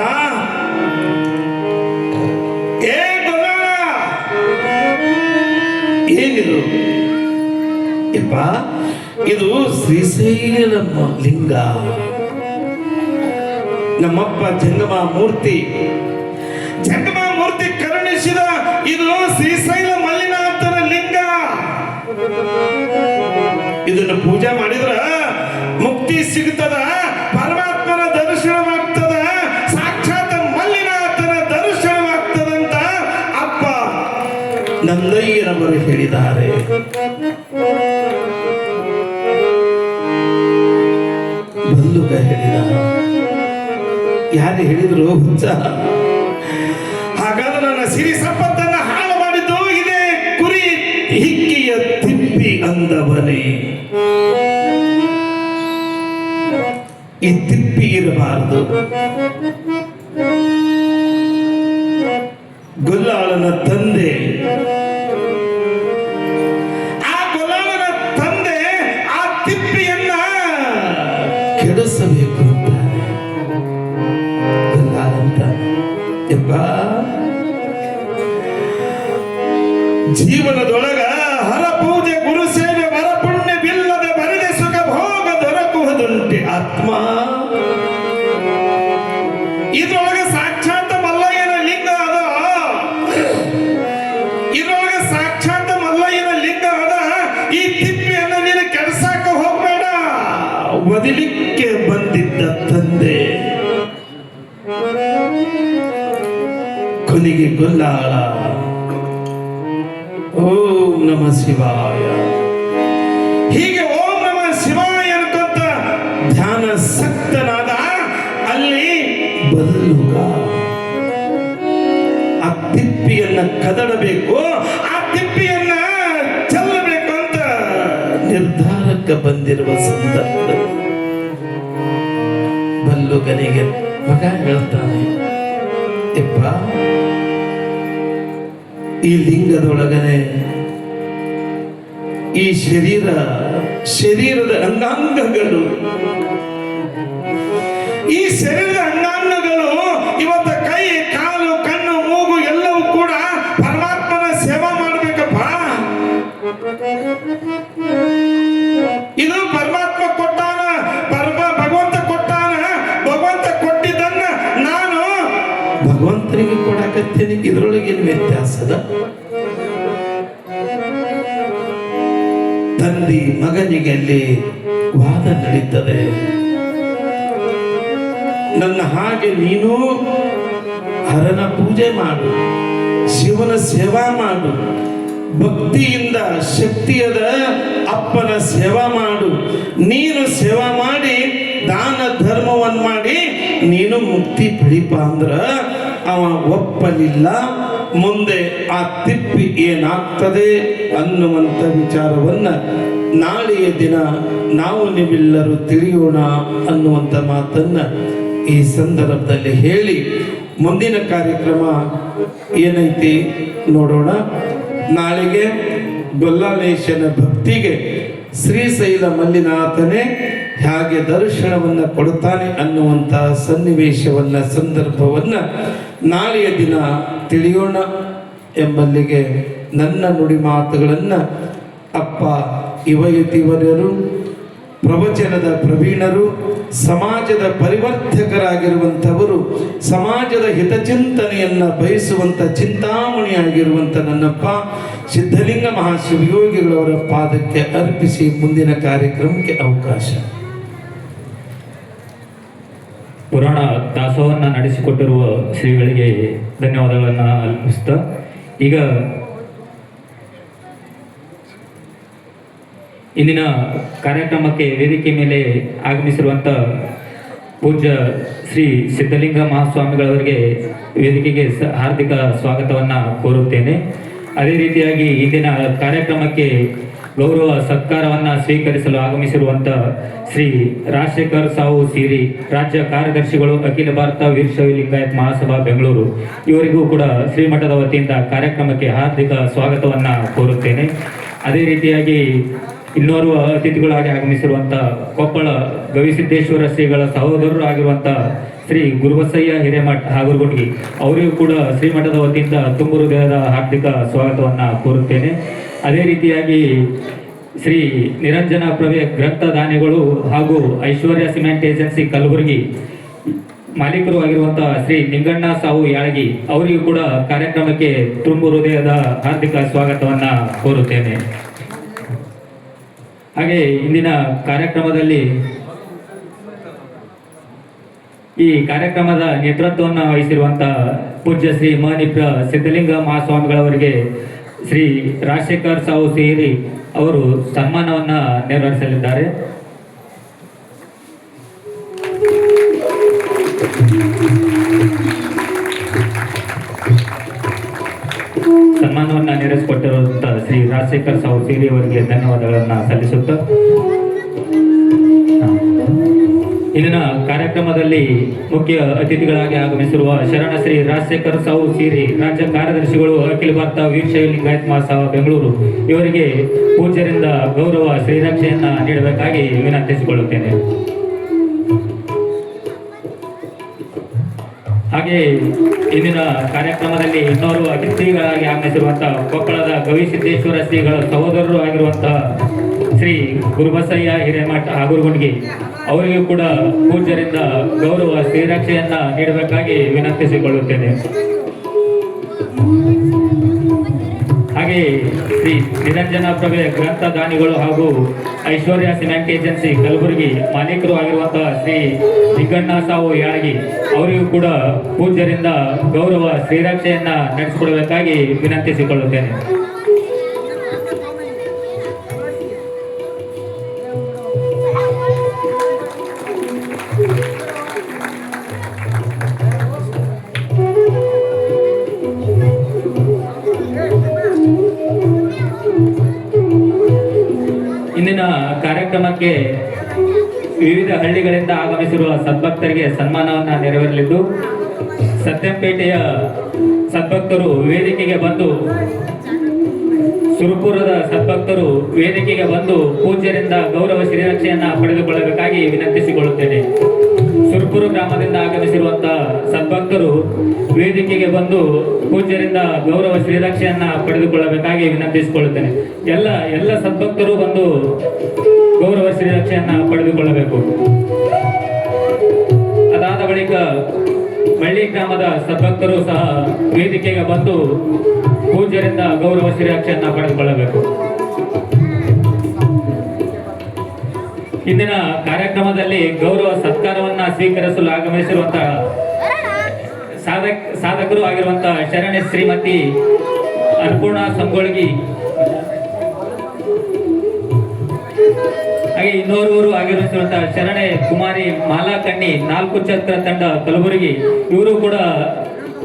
ಏನಿದು? ಯಪ್ಪ, ಇದು ಶ್ರೀಶೈಲ ಲಿಂಗ. ನಮ್ಮಪ್ಪ ಜಂಗಮ ಮೂರ್ತಿ ಕರುಣಿಸಿದ ಇದು ಶ್ರೀಶೈಲ ಮಲ್ಲಿನಾಥನ ಲಿಂಗ. ಇದನ್ನು ಪೂಜೆ ಮಾಡಿದ್ರ ಮುಕ್ತಿ ಸಿಗ್ತದ, ಪರಮಾತ್ಮನ ದರ್ಶನವಾಗ್ತದ, ಸಾಕ್ಷಾತ್ ಮಲ್ಲಿನಾಥನ ದರ್ಶನವಾಗ್ತದಂತ ಅಪ್ಪ ನಂದಯ್ಯನವರು ಹೇಳಿದ್ದಾರೆ. ಬಲ್ಲುಗ ಹೇಳಿದ. ಯಾರು ಹೇಳಿದ್ರು? ಹುಚ್ಚ. ಹಾಗಾದ್ರೆ ನನ್ನ ಸಿರಿ ಸಂಪತ್ತನ್ನ ಹಾಳು ಮಾಡಿದ್ದು ಇದೇ ಕುರಿ ಹಿಕ್ಕಿಯ ತಿಪ್ಪಿ ಅಂದವನೇ. ಈ ತಿಪ್ಪಿ ಇರಬಾರದು. ಗೊಲ್ಲಾಳನ ತಂದೆ, ಆ ಗೊಲ್ಲಾಳನ ತಂದೆ ಆ ತಿಪ್ಪಿಯನ್ನ ಕೆಡಿಸಬೇಕು ಅಂತಾನೆ. ಗೊಲ್ಲಾಳ ಅಂತ ಯಪ್ಪ, ಜೀವನದೊಳಗ ಹರ ಪೂಜೆ, ಗುರು ಸೇವೆ, ವರ ಪುಣ್ಯವಿಲ್ಲದೆ ಬರದೆ ಸುಖ ಭೋಗ ದೊರಕುವುದುಂಟೆ ಆತ್ಮ. ಇದ್ರೊಳಗೆ ಸಾಕ್ಷಾತ್ ಮಲ್ಲಯ್ಯನ ಲಿಂಗ ಅದ. ಇದ್ರೊಳಗೆ ಸಾಕ್ಷಾತ್ ಮಲ್ಲಯ್ಯನ ಲಿಂಗ ಅದ. ಈ ತಿಪ್ಪಿಯನ್ನು ನೀನು ಕೆಡ್ಸಾಕ ಹೋಗ್ಬೇಡ. ಒದಿಲಿಕ್ಕೆ ಬಂದಿದ್ದ ತಂದೆ ಕೊನೆಗೆ ಗೊಲ್ಲಾಳ ಓಂ ನಮ ಶಿವಾಯ, ಹೀಗೆ ಓಂ ನಮ ಶಿವಾಯ ಅನ್ಕೊಂತ ಧ್ಯಾನ ಸಕ್ತನಾದ. ಅಲ್ಲಿ ಬಲ್ಲುಗ ಆ ತಿಪ್ಪಿಯನ್ನ ಕದಡಬೇಕು, ಆ ತಿಪ್ಪಿಯನ್ನ ಚೆಲ್ಲಬೇಕು ಅಂತ ನಿರ್ಧಾರಕ್ಕೆ ಬಂದಿರುವ ಸಂದರ್ಭದಲ್ಲಿ ಬಲ್ಲುಗನಿಗೆ ಮಗ ಹೇಳ್ತಾನೆ, ಯಪ್ಪ, ಈ ಲಿಂಗದೊಳಗನೆ ಈ ಶರೀರದ ಅಂಗಾಂಗಗಳು, ಈ ಶರೀರದ ಅಂಗಾಂಗಗಳು ಇವತ್ತ ಕೈ, ಕಾಲು, ಕಣ್ಣು, ಮೂಗು ಎಲ್ಲವೂ ಕೂಡ ಪರಮಾತ್ಮನ ಸೇವಾ ಮಾಡ್ಬೇಕಪ್ಪ. ಭಗವಂತನಿಗೆ ಕೊಡಕತ್ತೇನೆ, ಇದ್ರೊಳಗೇನು ವ್ಯತ್ಯಾಸದ? ತಂದೆ ಮಗನಿಗೆ ಅಲ್ಲಿ ವಾದ ನಡೀತದೆ. ನನ್ನ ಹಾಗೆ ನೀನು ಹರನ ಪೂಜೆ ಮಾಡು, ಶಿವನ ಸೇವಾ ಮಾಡು, ಭಕ್ತಿಯಿಂದ ಶಕ್ತಿಯದ ಅಪ್ಪನ ಸೇವಾ ಮಾಡು. ನೀನು ಸೇವಾ ಮಾಡಿ ದಾನ ಧರ್ಮವನ್ನು ಮಾಡಿ ನೀನು ಮುಕ್ತಿ ಪಡಿಪ ಅಂದ್ರ ಅವ ಒಪ್ಪಲಿಲ್ಲ. ಮುಂದೆ ಆ ತಿಪ್ಪಿ ಏನಾಗ್ತದೆ ಅನ್ನುವಂಥ ವಿಚಾರವನ್ನ ನಾಳೆಯ ದಿನ ನಾವು ನೀವೆಲ್ಲರೂ ತಿಳಿಯೋಣ ಅನ್ನುವಂಥ ಮಾತನ್ನ ಈ ಸಂದರ್ಭದಲ್ಲಿ ಹೇಳಿ ಮುಂದಿನ ಕಾರ್ಯಕ್ರಮ ಏನೈತಿ ನೋಡೋಣ. ನಾಳೆಗೆ ಗೊಲ್ಲಾಲೇಶನ ಭಕ್ತಿಗೆ ಶ್ರೀಶೈಲ ಮಲ್ಲಿನಾಥನೇ ಹೇಗೆ ದರ್ಶನವನ್ನು ಕೊಡುತ್ತಾನೆ ಅನ್ನುವಂಥ ಸನ್ನಿವೇಶವನ್ನ ಸಂದರ್ಭವನ್ನ ನಾಳೆಯ ದಿನ ತಿಳಿಯೋಣ ಎಂಬಲ್ಲಿಗೆ ನನ್ನ ನುಡಿ ಮಾತುಗಳನ್ನು ಅಪ್ಪ ಯುವಯುತಿವರ್ಯರು, ಪ್ರವಚನದ ಪ್ರವೀಣರು, ಸಮಾಜದ ಪರಿವರ್ತಕರಾಗಿರುವಂಥವರು, ಸಮಾಜದ ಹಿತಚಿಂತನೆಯನ್ನು ಬಯಸುವಂಥ ಚಿಂತಾಮಣಿಯಾಗಿರುವಂಥ ನನ್ನಪ್ಪ ಸಿದ್ಧಲಿಂಗ ಮಹಾಶಿವಯೋಗಿಗಳವರ ಪಾದಕ್ಕೆ ಅರ್ಪಿಸಿ ಮುಂದಿನ ಕಾರ್ಯಕ್ರಮಕ್ಕೆ ಅವಕಾಶ. ಪುರಾಣ ದಾಸೋಹವನ್ನು ನಡೆಸಿಕೊಟ್ಟಿರುವ ಶ್ರೀಗಳಿಗೆ ಧನ್ಯವಾದಗಳನ್ನು ಅರ್ಪಿಸ್ತಾ, ಈಗ ಇಂದಿನ ಕಾರ್ಯಕ್ರಮಕ್ಕೆ ವೇದಿಕೆ ಮೇಲೆ ಆಗಮಿಸಿರುವಂಥ ಪೂಜ್ಯ ಶ್ರೀ ಸಿದ್ಧಲಿಂಗ ಮಹಾಸ್ವಾಮಿಗಳವರಿಗೆ ವೇದಿಕೆಗೆ ಹಾರ್ದಿಕ ಸ್ವಾಗತವನ್ನು ಕೋರುತ್ತೇನೆ. ಅದೇ ರೀತಿಯಾಗಿ ಇಂದಿನ ಕಾರ್ಯಕ್ರಮಕ್ಕೆ ಗೌರವ ಸತ್ಕಾರವನ್ನು ಸ್ವೀಕರಿಸಲು ಆಗಮಿಸಿರುವಂಥ ಶ್ರೀ ರಾಜಶೇಖರ್ ಸಾವು ಸೀರಿ, ರಾಜ್ಯ ಕಾರ್ಯದರ್ಶಿಗಳು, ಅಖಿಲ ಭಾರತ ವೀರಶೈವ ಲಿಂಗಾಯತ್ ಮಹಾಸಭಾ ಬೆಂಗಳೂರು, ಇವರಿಗೂ ಕೂಡ ಶ್ರೀಮಠದ ವತಿಯಿಂದ ಕಾರ್ಯಕ್ರಮಕ್ಕೆ ಹಾರ್ದಿಕ ಸ್ವಾಗತವನ್ನು ಕೋರುತ್ತೇನೆ. ಅದೇ ರೀತಿಯಾಗಿ ಇನ್ನೋರ್ವ ಅತಿಥಿಗಳಾಗಿ ಆಗಮಿಸಿರುವಂಥ ಕೊಪ್ಪಳ ಗವಿಸಿದ್ದೇಶ್ವರ ಶ್ರೀಗಳ ಸಹೋದರರು ಆಗಿರುವಂಥ ಶ್ರೀ ಗುರುಬಸಯ್ಯ ಹಿರೇಮಠ್ ಹಾಗೂರ್ಗುಂಡ್ಗಿ, ಅವರಿಗೂ ಕೂಡ ಶ್ರೀಮಠದ ವತಿಯಿಂದ ತುಂಬು ಹೃದಯದ ಹಾರ್ದಿಕ ಸ್ವಾಗತವನ್ನು ಕೋರುತ್ತೇನೆ. ಅದೇ ರೀತಿಯಾಗಿ ಶ್ರೀ ನಿರಂಜನ ಪ್ರಭೆ ಗ್ರಂಥದಾನಿಗಳು ಹಾಗೂ ಐಶ್ವರ್ಯ ಸಿಮೆಂಟ್ ಏಜೆನ್ಸಿ ಕಲಬುರಗಿ ಮಾಲೀಕರು ಆಗಿರುವಂಥ ಶ್ರೀ ನಿಂಗಣ್ಣ ಸಾವು ಯಾಳಗಿ, ಅವರಿಗೂ ಕೂಡ ಕಾರ್ಯಕ್ರಮಕ್ಕೆ ತುಂಬು ಹೃದಯದ ಹಾರ್ದಿಕ ಸ್ವಾಗತವನ್ನು ಕೋರುತ್ತೇನೆ. ಹಾಗೆ ಇಂದಿನ ಕಾರ್ಯಕ್ರಮದಲ್ಲಿ ಈ ಕಾರ್ಯಕ್ರಮದ ನೇತೃತ್ವವನ್ನು ವಹಿಸಿರುವಂಥ ಪೂಜ್ಯ ಶ್ರೀ ಮಹಾನಿಪ್ರ ಸಿದ್ಧಲಿಂಗ ಮಹಾಸ್ವಾಮಿಗಳವರಿಗೆ ಶ್ರೀ ರಾಜಶೇಖರ್ ಸಾವು ಸೇರಿ ಅವರು ಸನ್ಮಾನವನ್ನು ನೆರವೇರಿಸಲಿದ್ದಾರೆ. ಸನ್ಮಾನವನ್ನು ನೆರವೇರಿಸಿಕೊಟ್ಟಿರುವಂಥ ಶ್ರೀ ರಾಜಶೇಖರ್ ಸಾವು ಸೇರಿ ಅವರಿಗೆ ಧನ್ಯವಾದಗಳನ್ನು ಸಲ್ಲಿಸುತ್ತಾ, ಇಂದಿನ ಕಾರ್ಯಕ್ರಮದಲ್ಲಿ ಮುಖ್ಯ ಅತಿಥಿಗಳಾಗಿ ಆಗಮಿಸಿರುವ ಶರಣ ಶ್ರೀ ರಾಜಶೇಖರ್ ಸಾವು ಸೀರಿ, ರಾಜ್ಯ ಕಾರ್ಯದರ್ಶಿಗಳು, ಅಖಿಲ ಭಾರತ ವೀರಶೈವ ಲಿಂಗಾಯತ್ ಮಹಾಸಭಾ ಬೆಂಗಳೂರು, ಇವರಿಗೆ ಪೂಜ್ಯರಿಂದ ಗೌರವ ಶ್ರೀರಕ್ಷೆಯನ್ನು ನೀಡಬೇಕಾಗಿ ವಿನಂತಿಸಿಕೊಳ್ಳುತ್ತೇನೆ. ಹಾಗೆ ಇಂದಿನ ಕಾರ್ಯಕ್ರಮದಲ್ಲಿ ಇನ್ನೋರ್ವ ಅತಿಥಿಗಳಾಗಿ ಆಗಮಿಸಿರುವಂತಹ ಕೊಪ್ಪಳದ ಗವಿಸಿದ್ದೇಶ್ವರ ಶ್ರೀಗಳ ಸಹೋದರರು ಆಗಿರುವಂತಹ ಶ್ರೀ ಗುರುಬಸಯ್ಯ ಹಿರೇಮಠ್ ಹಾಗೂರ್ಗುಂಡ್ಗಿ, ಅವರಿಗೂ ಕೂಡ ಪೂಜ್ಯರಿಂದ ಗೌರವ ಶ್ರೀರಕ್ಷೆಯನ್ನ ನೀಡಬೇಕಾಗಿ ವಿನಂತಿಸಿಕೊಳ್ಳುತ್ತೇನೆ. ಹಾಗೆ ಶ್ರೀ ನಿರಂಜನ ಪ್ರಭೆ ಗ್ರಂಥದಾನಿಗಳು ಹಾಗೂ ಐಶ್ವರ್ಯ ಸಿಮೆಂಟ್ ಏಜೆನ್ಸಿ ಕಲಬುರಗಿ ಮಾಲೀಕರು ಆಗಿರುವಂತಹ ಶ್ರೀ ನಿಂಗಣ್ಣ ಸಾವು ಯಾಳಗಿ, ಅವರಿಗೂ ಕೂಡ ಪೂಜ್ಯರಿಂದ ಗೌರವ ಶ್ರೀರಕ್ಷೆಯನ್ನ ನಡೆಸಿಕೊಡಬೇಕಾಗಿ ವಿನಂತಿಸಿಕೊಳ್ಳುತ್ತೇನೆ. ಇಂದಿನ ಕಾರ್ಯಕ್ರಮಕ್ಕೆ ವಿವಿಧ ಹಳ್ಳಿಗಳಿಂದ ಆಗಮಿಸಿರುವ ಸದ್ಭಕ್ತರಿಗೆ ಸನ್ಮಾನವನ್ನು ನೆರವೇರಲಿದ್ದು, ಸತ್ಯಂಪೇಟೆಯ ಸದ್ಭಕ್ತರು ವೇದಿಕೆಗೆ ಬಂದು, ಸುರಪುರದ ಸದ್ಭಕ್ತರು ವೇದಿಕೆಗೆ ಬಂದು ಪೂಜ್ಯರಿಂದ ಗೌರವ ಶ್ರೀರಕ್ಷೆಯನ್ನು ಪಡೆದುಕೊಳ್ಳಬೇಕಾಗಿ ವಿನಂತಿಸಿಕೊಳ್ಳುತ್ತೇನೆ. ಸುರಪುರ ಗ್ರಾಮದಿಂದ ಆಗಮಿಸಿರುವಂತಹ ಸದ್ಭಕ್ತರು ವೇದಿಕೆಗೆ ಬಂದು ಪೂಜ್ಯರಿಂದ ಗೌರವ ಶ್ರೀರಕ್ಷೆಯನ್ನ ಪಡೆದುಕೊಳ್ಳಬೇಕಾಗಿ ವಿನಂತಿಸಿಕೊಳ್ಳುತ್ತೇನೆ. ಎಲ್ಲ ಸದ್ಭಕ್ತರು ಬಂದು ಗೌರವ ಶ್ರೀರಕ್ಷೆಯನ್ನ ಪಡೆದುಕೊಳ್ಳಬೇಕು. ಅದಾದ ಬಳಿಕ ಮಳ್ಳಿ ಗ್ರಾಮದ ಸದ್ಭಕ್ತರು ಸಹ ವೇದಿಕೆಗೆ ಬಂದು ಪೂಜ್ಯರಿಂದ ಗೌರವ ಶ್ರೀರಕ್ಷೆಯನ್ನ ಪಡೆದುಕೊಳ್ಳಬೇಕು. ಇಂದಿನ ಕಾರ್ಯಕ್ರಮದಲ್ಲಿ ಗೌರವ ಸತ್ಕಾರವನ್ನ ಸ್ವೀಕರಿಸಲು ಆಗಮಿಸಿರುವಂತಹ ಸಾಧಕರು ಆಗಿರುವಂತಹ ಶರಣೆ ಶ್ರೀಮತಿ ಅನ್ನಪೂರ್ಣ ಸಂಗೊಳ್ಗಿ, ಹಾಗೆ ಇನ್ನೋರ್ವರು ಆಗಿರುವಂತಹ ಶರಣೆ ಕುಮಾರಿ ಮಾಲಾ ಕಣ್ಣಿ, 4 ಛತ್ರ ತಂಡ ಕಲಬುರಗಿ, ಇವರು ಕೂಡ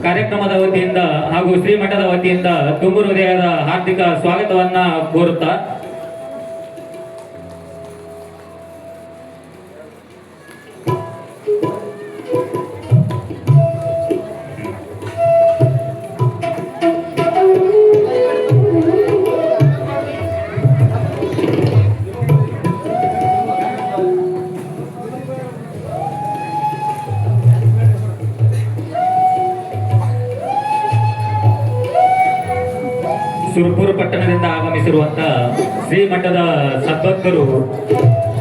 ಕಾರ್ಯಕ್ರಮದ ವತಿಯಿಂದ ಹಾಗೂ ಶ್ರೀಮಠದ ವತಿಯಿಂದ ತುಂಬು ಹೃದಯದ ಹಾರ್ದಿಕ ಸ್ವಾಗತವನ್ನ ಕೋರುತ್ತಾ ಸುರಪುರ ಪಟ್ಟಣದಿಂದ ಆಗಮಿಸಿರುವಂತಹ ಶ್ರೀಮಠದ ಸದ್ಭಕ್ತರು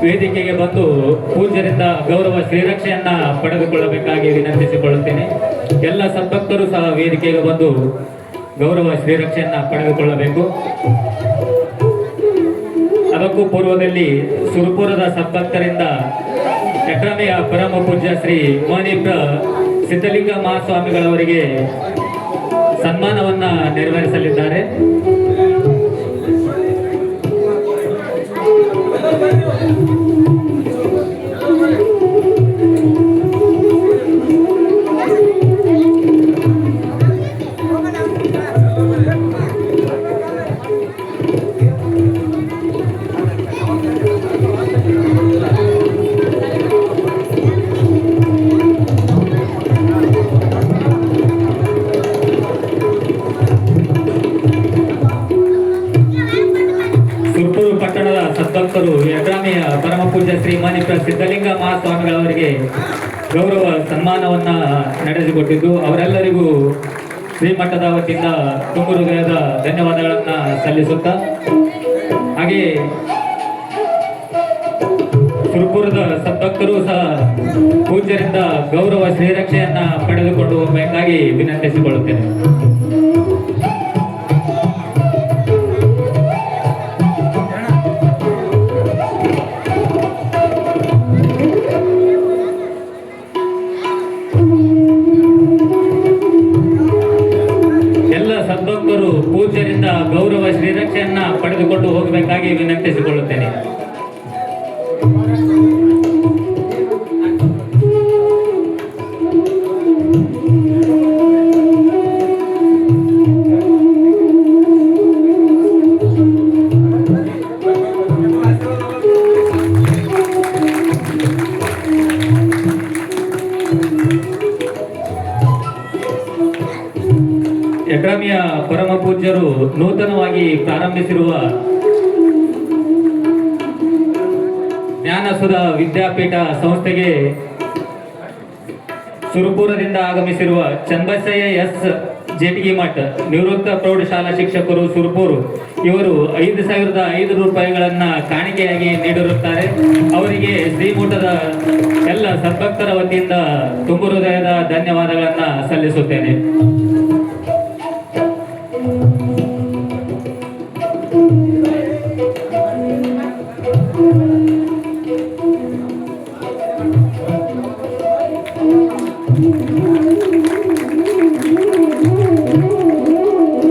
ವೇದಿಕೆಗೆ ಬಂದು ಪೂಜ್ಯರಿಂದ ಗೌರವ ಶ್ರೀರಕ್ಷೆಯನ್ನ ಪಡೆದುಕೊಳ್ಳಬೇಕಾಗಿ ವಿನಂತಿಸಿಕೊಳ್ಳುತ್ತೇನೆ. ಎಲ್ಲ ಸದ್ಭಕ್ತರು ಸಹ ವೇದಿಕೆಗೆ ಬಂದು ಗೌರವ ಶ್ರೀರಕ್ಷೆಯನ್ನ ಪಡೆದುಕೊಳ್ಳಬೇಕು. ಅದಕ್ಕೂ ಪೂರ್ವದಲ್ಲಿ ಸುರಪುರದ ಸದ್ಭಕ್ತರಿಂದ ಯಟ್ರಾಮೆಯ ಪರಮ ಪೂಜ್ಯ ಶ್ರೀ ಮಣಿಪ್ರ ಸಿದ್ಧಲಿಂಗ ಮಹಾಸ್ವಾಮಿಗಳವರಿಗೆ ಸನ್ಮಾನವನ್ನ ನೆರವೇರಿಸಲಿದ್ದಾರೆ. ಸುರಪುರ ಪಟ್ಟಣದ ಸದ್ಭಕ್ತರು ಯಟ್ರಾಮೆಯ ಪರಮ ಪೂಜ್ಯ ಶ್ರೀ ಮಣಿಪ್ರ ಸಿದ್ಧಲಿಂಗ ಮಹಾಸ್ವಾಮಿಗಳವರಿಗೆ ಗೌರವ ಸನ್ಮಾನವನ್ನ ನಡೆಸಿಕೊಟ್ಟಿದ್ದು ಅವರೆಲ್ಲರಿಗೂ ಶ್ರೀಮಠದ ವತಿಯಿಂದ ತುಂಬು ಹೃದಯದ ಧನ್ಯವಾದಗಳನ್ನ ಸಲ್ಲಿಸುತ್ತಾ, ಹಾಗೆ ಸುರಪುರದ ಸದ್ಭಕ್ತರು ಸಹ ಪೂಜ್ಯರಿಂದ ಗೌರವ ಶ್ರೀರಕ್ಷೆಯನ್ನ ಪಡೆದುಕೊಂಡು ಹೋಗಬೇಕಾಗಿ ವಿನಂತಿಸಿಕೊಳ್ಳುತ್ತೇನೆ. ಎಲ್ಲ ಸದ್ಭಕ್ತರು ಪೂಜ್ಯರಿಂದ ಗೌರವ ಶ್ರೀರಕ್ಷೆಯನ್ನ ಪಡೆದುಕೊಂಡು ಹೋಗಬೇಕಾಗಿ ವಿನಂತಿಸಿಕೊಳ್ಳುತ್ತೇನೆ. ಯಟ್ರಾಮೆಯ ಪರಮ ಪೂಜ್ಯರು ನೂತನವಾಗಿ ಪ್ರಾರಂಭಿಸಿರುವ ಜ್ಞಾನಸುಧ ವಿದ್ಯಾಪೀಠ ಸಂಸ್ಥೆಗೆ ಸುರಪುರದಿಂದ ಆಗಮಿಸಿರುವ ಚನ್ನಬಸಯ್ಯ ಎಸ್ ಜೇಟಗಿಮಠ್ ನಿವೃತ್ತ ಪ್ರೌಢಶಾಲಾ ಶಿಕ್ಷಕರು ಸುರಪುರ ಇವರು 5,500 ರೂಪಾಯಿಗಳನ್ನ ಕಾಣಿಕೆಯಾಗಿ ನೀಡಿರುತ್ತಾರೆ. ಅವರಿಗೆ ಶ್ರೀಮಠದ ಎಲ್ಲ ಸದ್ಭಕ್ತರ ವತಿಯಿಂದ ತುಂಬು ಹೃದಯದ ಧನ್ಯವಾದಗಳನ್ನ ಸಲ್ಲಿಸುತ್ತೇನೆ.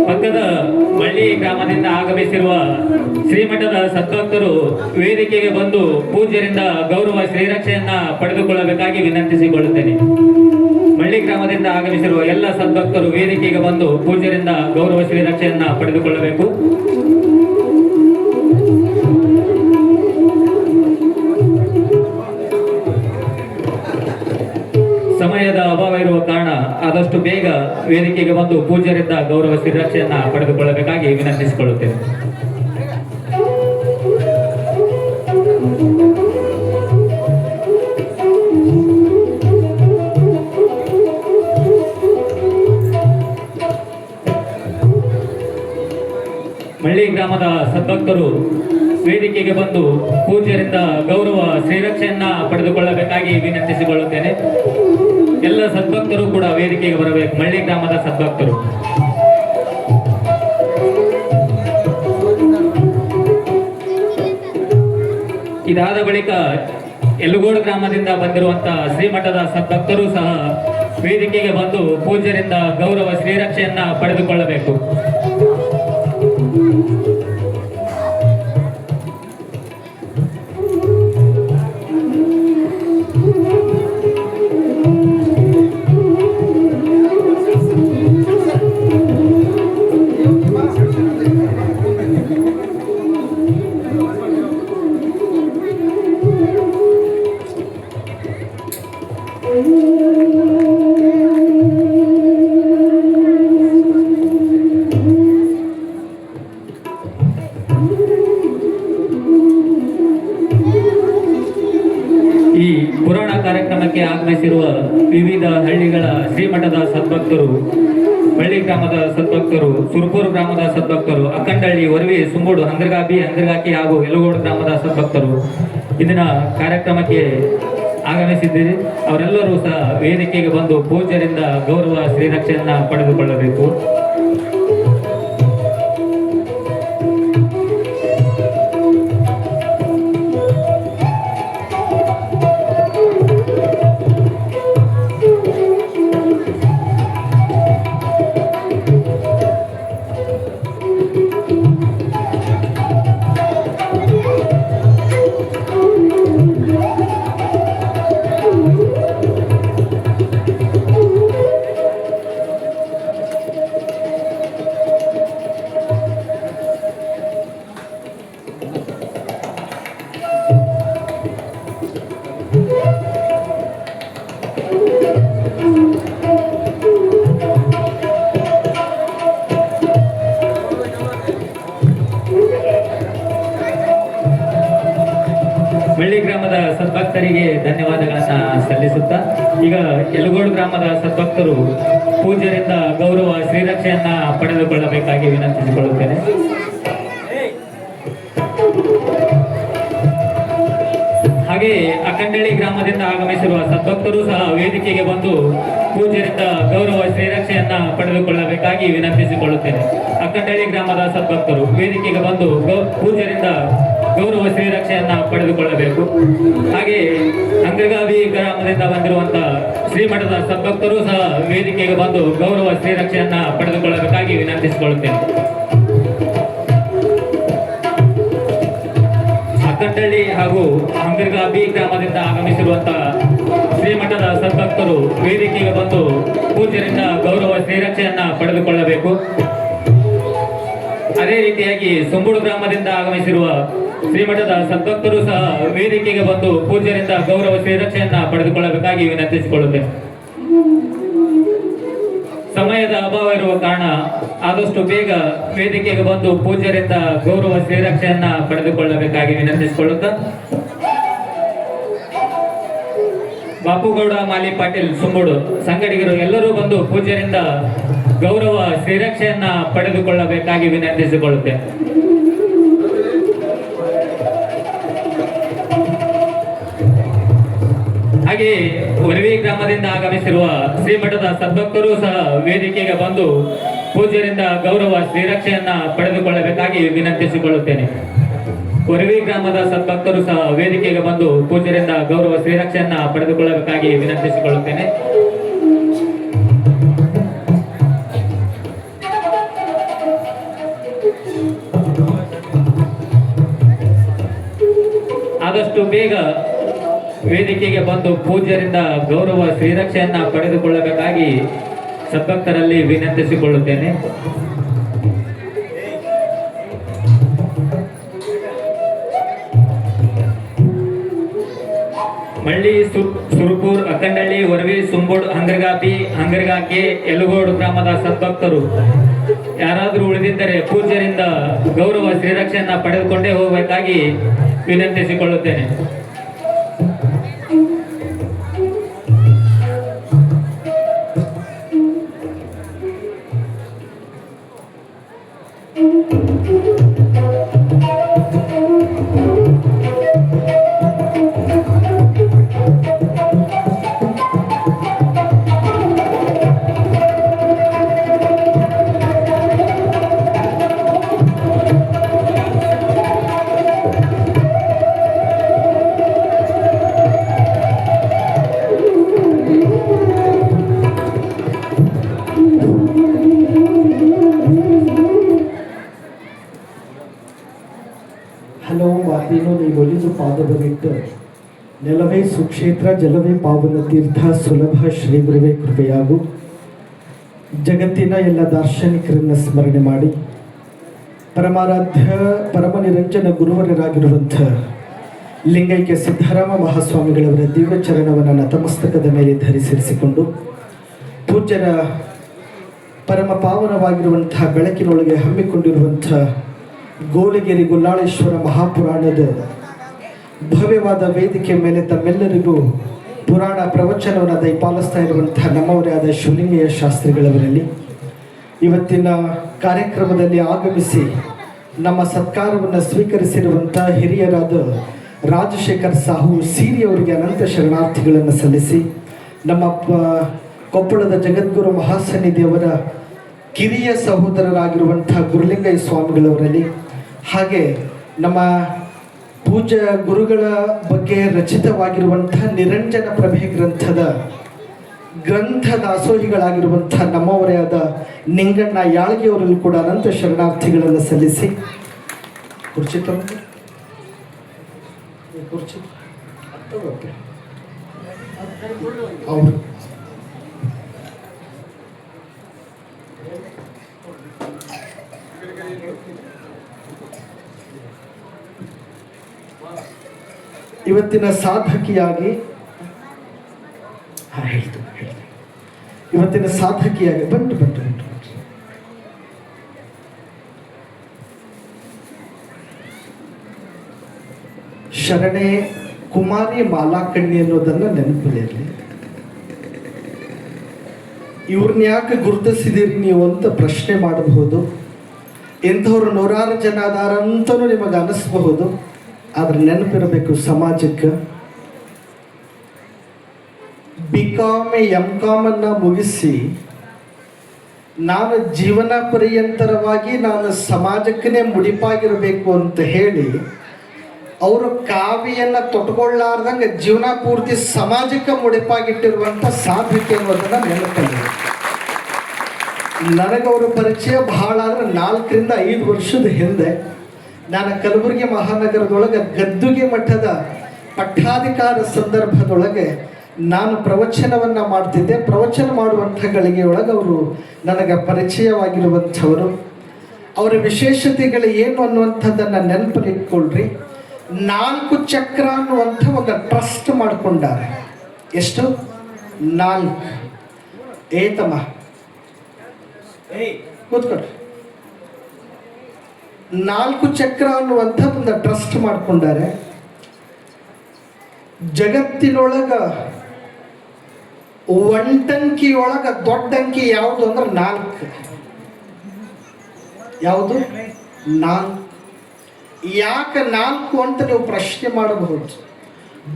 ಪಕ್ಕದ ಮಳ್ಳಿ ಗ್ರಾಮದಿಂದ ಆಗಮಿಸಿರುವ ಶ್ರೀಮಠದ ಸದ್ಭಕ್ತರು ವೇದಿಕೆಗೆ ಬಂದು ಪೂಜ್ಯರಿಂದ ಗೌರವ ಶ್ರೀರಕ್ಷೆಯನ್ನ ಪಡೆದುಕೊಳ್ಳಬೇಕಾಗಿ ವಿನಂತಿಸಿಕೊಳ್ಳುತ್ತೇನೆ. ಮಳ್ಳಿ ಗ್ರಾಮದಿಂದ ಆಗಮಿಸಿರುವ ಎಲ್ಲ ಸದ್ಭಕ್ತರು ವೇದಿಕೆಗೆ ಬಂದು ಪೂಜ್ಯರಿಂದ ಗೌರವ ಶ್ರೀರಕ್ಷೆಯನ್ನ ಪಡೆದುಕೊಳ್ಳಬೇಕು. ಸಮಯದ ಅಭಾವ ಇರುವ ಕಾರಣ ಆದಷ್ಟು ಬೇಗ ವೇದಿಕೆಗೆ ಬಂದು ಪೂಜ್ಯರಿಂದ ಗೌರವ ಶ್ರೀರಕ್ಷೆಯನ್ನ ಪಡೆದುಕೊಳ್ಳಬೇಕಾಗಿ ವಿನಂತಿಸಿಕೊಳ್ಳುತ್ತೇನೆ. ಮಳ್ಳಿ ಗ್ರಾಮದ ಸದ್ಭಕ್ತರು ವೇದಿಕೆಗೆ ಬಂದು ಪೂಜ್ಯರಿಂದ ಗೌರವ ಶ್ರೀರಕ್ಷೆಯನ್ನ ಪಡೆದುಕೊಳ್ಳಬೇಕಾಗಿ ವಿನಂತಿಸಿಕೊಳ್ಳುತ್ತೇನೆ. ಎಲ್ಲ ಸದ್ಭಕ್ತರು ಕೂಡ ವೇದಿಕೆಗೆ ಬರಬೇಕು. ಮಳ್ಳಿ ಗ್ರಾಮದ ಸದ್ಭಕ್ತರು. ಇದಾದ ಬಳಿಕ ಯಲಗೋಡು ಗ್ರಾಮದಿಂದ ಬಂದಿರುವಂತಹ ಶ್ರೀಮಠದ ಸದ್ಭಕ್ತರು ಸಹ ವೇದಿಕೆಗೆ ಬಂದು ಪೂಜ್ಯರಿಂದ ಗೌರವ ಶ್ರೀರಕ್ಷೆಯನ್ನ ಪಡೆದುಕೊಳ್ಳಬೇಕು. ಈ ಪುರಾಣ ಕಾರ್ಯಕ್ರಮಕ್ಕೆ ಆಗಮಿಸಿರುವ ವಿವಿಧ ಹಳ್ಳಿಗಳ ಶ್ರೀಮಠದ ಸದ್ಭಕ್ತರು, ಬಳ್ಳಿ ಗ್ರಾಮದ ಸದ್ಭಕ್ತರು, ಸುರಪೂರು ಗ್ರಾಮದ ಸದ್ಭಕ್ತರು, ಅಕ್ಕಂಡಳ್ಳಿ, ವರವಿ, ಸುಂಬೂಡು, ಹಂಗರಗಾಬಿ, ಹಂಗರಗಾಕಿ ಹಾಗೂ ಯಲಗೋಡು ಗ್ರಾಮದ ಸದ್ಭಕ್ತರು ಇಂದಿನ ಕಾರ್ಯಕ್ರಮಕ್ಕೆ ಆಗಮಿಸಿದ್ದೀರಿ. ಅವರೆಲ್ಲರೂ ಸಹ ವೇದಿಕೆಗೆ ಬಂದು ಪೂಜ್ಯರಿಂದ ಗೌರವ ಶ್ರೀರಕ್ಷೆಯನ್ನ ಪಡೆದುಕೊಳ್ಳಬೇಕು. ಮಳ್ಳಿ ಗ್ರಾಮದ ಸದ್ಭಕ್ತರಿಗೆ ಧನ್ಯವಾದಗಳನ್ನ ಸಲ್ಲಿಸುತ್ತಾ ಈಗ ಯಲಗೋಡು ಗ್ರಾಮದ ಸದ್ಭಕ್ತರು ಪೂಜ್ಯರಿಂದ ಗೌರವ ಶ್ರೀರಕ್ಷೆಯನ್ನ ಪಡೆದುಕೊಳ್ಳಬೇಕಾಗಿ ವಿನಂತಿಸಿಕೊಳ್ಳುತ್ತೇನೆ. ಹಾಗೆ ಅಕ್ಕಂಡಳ್ಳಿ ಗ್ರಾಮದಿಂದ ಆಗಮಿಸಿರುವ ಸದ್ಭಕ್ತರು ಸಹ ವೇದಿಕೆಗೆ ಬಂದು ಪೂಜ್ಯರಿಂದ ಗೌರವ ಶ್ರೀರಕ್ಷೆಯನ್ನ ಪಡೆದುಕೊಳ್ಳಬೇಕಾಗಿ ವಿನಂತಿಸಿಕೊಳ್ಳುತ್ತೇನೆ. ಅಕ್ಕಂಡಳ್ಳಿ ಗ್ರಾಮದ ಸದ್ಭಕ್ತರು ವೇದಿಕೆಗೆ ಬಂದು ಪೂಜ್ಯರಿಂದ ಗೌರವ ಶ್ರೀರಕ್ಷೆಯನ್ನ ಪಡೆದುಕೊಳ್ಳಬೇಕು. ಹಾಗೆ ಹಂಗರಗಾವಿ ಗ್ರಾಮದಿಂದ ಬಂದಿರುವಂತಹ ಶ್ರೀಮಠದ ಸದ್ಭಕ್ತರು ಸಹ ವೇದಿಕೆಗೆ ಬಂದು ಗೌರವ ಶ್ರೀರಕ್ಷೆಯನ್ನ ಪಡೆದುಕೊಳ್ಳಬೇಕಾಗಿ ವಿನಂತಿಸಿಕೊಳ್ಳುತ್ತೇನೆ. ಅಕ್ಕಂಡಳ್ಳಿ ಹಾಗೂ ಹಂಗರಗಾಬಿ ಗ್ರಾಮದಿಂದ ಆಗಮಿಸಿರುವಂತಹ ಶ್ರೀಮಠದ ಸದ್ಭಕ್ತರು ವೇದಿಕೆಗೆ ಬಂದು ಪೂಜ್ಯರಿಂದ ಗೌರವ ಶ್ರೀರಕ್ಷೆಯನ್ನ ಪಡೆದುಕೊಳ್ಳಬೇಕು. ಅದೇ ರೀತಿಯಾಗಿ ಸುಂಬೂಡು ಗ್ರಾಮದಿಂದ ಆಗಮಿಸಿರುವ ಶ್ರೀಮಠದ ಸದ್ಭಕ್ತರು ಸಹ ವೇದಿಕೆಗೆ ಬಂದು ಪೂಜ್ಯರಿಂದ ಗೌರವ ಶ್ರೀರಕ್ಷೆಯನ್ನ ಪಡೆದುಕೊಳ್ಳಬೇಕಾಗಿ ವಿನಂತಿಸಿಕೊಳ್ಳುತ್ತೇನೆ. ಸಮಯದ ಅಭಾವ ಇರುವ ಕಾರಣ ಆದಷ್ಟು ಬೇಗ ವೇದಿಕೆಗೆ ಬಂದು ಪೂಜ್ಯರಿಂದ ಗೌರವ ಶ್ರೀರಕ್ಷೆಯನ್ನ ಪಡೆದುಕೊಳ್ಳಬೇಕಾಗಿ ವಿನಂತಿಸಿಕೊಳ್ಳುತ್ತಾ ಬಾಪುಗೌಡ ಮಾಲಿ ಪಾಟೀಲ್ ಸುಂಬೂಡು ಸಂಗಡಿಗರು ಎಲ್ಲರೂ ಬಂದು ಪೂಜ್ಯರಿಂದ ಗೌರವ ಶ್ರೀರಕ್ಷೆಯನ್ನ ಪಡೆದುಕೊಳ್ಳಬೇಕಾಗಿ ವಿನಂತಿಸಿಕೊಳ್ಳುತ್ತೇನೆ. ಹಾಗೆ ವರವಿ ಗ್ರಾಮದಿಂದ ಆಗಮಿಸಿರುವ ಶ್ರೀಮಠದ ಸದ್ಭಕ್ತರು ಸಹ ವೇದಿಕೆಗೆ ಬಂದು ಪೂಜ್ಯರಿಂದ ಗೌರವ ಶ್ರೀರಕ್ಷೆಯನ್ನ ಪಡೆದುಕೊಳ್ಳಬೇಕಾಗಿ ವಿನಂತಿಸಿಕೊಳ್ಳುತ್ತೇನೆ. ವರವಿ ಗ್ರಾಮದ ಸದ್ಭಕ್ತರು ಸಹ ವೇದಿಕೆಗೆ ಬಂದು ಪೂಜ್ಯರಿಂದ ಗೌರವ ಶ್ರೀರಕ್ಷೆಯನ್ನ ಪಡೆದುಕೊಳ್ಳಬೇಕಾಗಿ ವಿನಂತಿಸಿಕೊಳ್ಳುತ್ತೇನೆ. ಆದಷ್ಟು ಬೇಗ ವೇದಿಕೆಗೆ ಬಂದು ಪೂಜ್ಯರಿಂದ ಗೌರವ ಶ್ರೀರಕ್ಷೆಯನ್ನ ಪಡೆದುಕೊಳ್ಳಬೇಕಾಗಿ ಸದ್ಭಕ್ತರಲ್ಲಿ ವಿನಂತಿಸಿಕೊಳ್ಳುತ್ತೇನೆ. ಮಳ್ಳಿ, ಸುರಪೂರ್, ಅಕ್ಕಂಡಳ್ಳಿ, ವರವಿ, ಸುಂಬೋಡ್, ಹಂಗರಗಾಕಿ, ಯಲಗೋಡು ಗ್ರಾಮದ ಸದ್ಭಕ್ತರು ಯಾರಾದರೂ ಉಳಿದಿದ್ದರೆ ಪೂಜ್ಯರಿಂದ ಗೌರವ ಶ್ರೀರಕ್ಷೆಯನ್ನ ಪಡೆದುಕೊಂಡೇ ಹೋಗಬೇಕಾಗಿ ವಿನಂತಿಸಿಕೊಳ್ಳುತ್ತೇನೆ. ಪಾದವನಿಟ್ಟು ನೆಲವೇ ಸುಕ್ಷೇತ್ರ ಜಲವೇ ಪಾವನ ತೀರ್ಥ ಸುಲಭ ಶ್ರೀ ಗುರುವೇ ಕೃಪೆಯಾಗು. ಜಗತ್ತಿನ ಎಲ್ಲ ದಾರ್ಶನಿಕರನ್ನು ಸ್ಮರಣೆ ಮಾಡಿ ಪರಮಾರಾಧ್ಯ ಪರಮನಿರಂಜನ ಗುರುವರರಾಗಿರುವಂಥ ಲಿಂಗೈಕ್ಯ ಸಿದ್ಧರಾಮ ಮಹಾಸ್ವಾಮಿಗಳವರ ದಿವ್ಯ ಚರಣವನ್ನು ನತಮಸ್ತಕದ ಮೇಲೆ ಧರಿಸಿರಿಸಿಕೊಂಡು ಪೂಜ್ಯರ ಪರಮ ಪಾವನವಾಗಿರುವಂತಹ ಬೆಳಕಿನೊಳಗೆ ಹಮ್ಮಿಕೊಂಡಿರುವಂಥ ಗೋಳಿಗೆರೆ ಗುಲ್ಲಾಳೇಶ್ವರ ಮಹಾಪುರಾಣದ ಭವ್ಯವಾದ ವೇದಿಕೆ ಮೇಲೆ ತಮ್ಮೆಲ್ಲರಿಗೂ ಪುರಾಣ ಪ್ರವಚನವನ್ನು ದಯಪಾಲಿಸ್ತಾ ಇರುವಂತಹ ನಮ್ಮವರೇ ಆದ ಶಿವಲಿಂಗಯ್ಯ ಶಾಸ್ತ್ರಿಗಳವರಲ್ಲಿ ಇವತ್ತಿನ ಕಾರ್ಯಕ್ರಮದಲ್ಲಿ ಆಗಮಿಸಿ ನಮ್ಮ ಸತ್ಕಾರವನ್ನು ಸ್ವೀಕರಿಸಿರುವಂಥ ಹಿರಿಯರಾದ ರಾಜಶೇಖರ್ ಸಾಹು ಸೀರಿಯವರಿಗೆ ಅನಂತ ಶರಣಾರ್ಥಿಗಳನ್ನು ಸಲ್ಲಿಸಿ ನಮ್ಮ ಕೊಪ್ಪಳದ ಜಗದ್ಗುರು ಮಹಾಸನ್ನಿಧಿಯವರ ಕಿರಿಯ ಸಹೋದರರಾಗಿರುವಂಥ ಗುರುಲಿಂಗಯ್ಯ ಸ್ವಾಮಿಗಳವರಲ್ಲಿ ಹಾಗೆ ನಮ್ಮ ಪೂಜ್ಯ ಗುರುಗಳ ಬಗ್ಗೆ ರಚಿತವಾಗಿರುವಂಥ ನಿರಂಜನ ಪ್ರಭೆ ಗ್ರಂಥ ದಾಸೋಹಿಗಳಾಗಿರುವಂಥ ನಮ್ಮವರೇ ಆದ ನಿಂಗಣ್ಣ ಯಾಳಗಿಯವರಲ್ಲೂ ಕೂಡ ಅನಂತ ಶರಣಾರ್ಥಿಗಳನ್ನು ಸಲ್ಲಿಸಿ ಕುರ್ಚಿ ತಗೊಂಡು ಕುರ್ಚಿ ಅವರು ಇವತ್ತಿನ ಸಾಧಕಿಯಾಗಿ ಇವತ್ತಿನ ಸಾಧಕಿಯಾಗಿ ಬಂಟು ಶರಣೆ ಕುಮಾರಿ ಮಾಲಾಕಣ್ಣಿ ಅನ್ನೋದನ್ನ ನೆನಪಿರಲಿ. ಇವ್ರನ್ನ ಯಾಕೆ ಗುರುತಿಸಿದಿರಿ ನೀವು ಅಂತ ಪ್ರಶ್ನೆ ಮಾಡಬಹುದು. ಎಂಥವ್ರು ನೂರಾರು ಜನ ಅದಾರ ಅಂತಲೂ ನಿಮಗೆ ಅನಿಸ್ಬಹುದು. ಆದ್ರೆ ನೆನಪಿರಬೇಕು, ಸಮಾಜಕ್ಕೆ BCom MCom ಅನ್ನ ಮುಗಿಸಿ ನಾನು ಜೀವನ ಪರ್ಯಂತರವಾಗಿ ನಾನು ಸಮಾಜಕ್ಕೇ ಮುಡಿಪಾಗಿರಬೇಕು ಅಂತ ಹೇಳಿ ಅವರು ಕಾವಿಯನ್ನು ತೊಟ್ಕೊಳ್ಳಾರ್ದಂಗೆ ಜೀವನ ಪೂರ್ತಿ ಸಮಾಜಕ್ಕೆ ಮುಡಿಪಾಗಿಟ್ಟಿರುವಂಥ ಸಾಧ್ಯತೆ ಅನ್ನೋದನ್ನ ನೆನಪಲ್ಲಿ. ನನಗವರ ಪರಿಚಯ ಬಹಳ ಅಂದರೆ 4 ರಿಂದ 5 ವರ್ಷದ ಹಿಂದೆ ನಾನು ಕಲಬುರಗಿ ಮಹಾನಗರದೊಳಗೆ ಗದ್ದುಗೆ ಮಠದ ಪಟ್ಟಾಧಿಕಾರ ಸಂದರ್ಭದೊಳಗೆ ನಾನು ಪ್ರವಚನವನ್ನು ಮಾಡ್ತಿದ್ದೆ. ಪ್ರವಚನ ಮಾಡುವಂಥ ಗಳಿಗೆಯೊಳಗೆ ಅವರು ನನಗೆ ಪರಿಚಯವಾಗಿರುವಂಥವರು. ಅವರ ವಿಶೇಷತೆಗಳು ಏನು ಅನ್ನುವಂಥದ್ದನ್ನು ನೆನಪಲ್ಲಿಟ್ಕೊಳ್ರಿ. 4 ಚಕ್ರ ಅನ್ನುವಂಥ ಒಂದು ಟ್ರಸ್ಟ್ ಮಾಡಿಕೊಂಡಾರೆ. ಎಷ್ಟು? 4. ಏತಮ್ಮ ಕೂತ್ಕೊಳ್ರಿ. 4 ಚಕ್ರ ಅನ್ನುವಂಥ ಒಂದು ಟ್ರಸ್ಟ್ ಮಾಡಿಕೊಂಡಾರೆ. ಜಗತ್ತಿನೊಳಗ ಒಂಟಂಕಿಯೊಳಗ ದೊಡ್ಡ ಅಂಕಿ ಯಾವುದು ಅಂದ್ರೆ 4. ಯಾವುದು? 4. ಯಾಕೆ 4 ಅಂತ ನೀವು ಪ್ರಶ್ನೆ ಮಾಡಬಹುದು.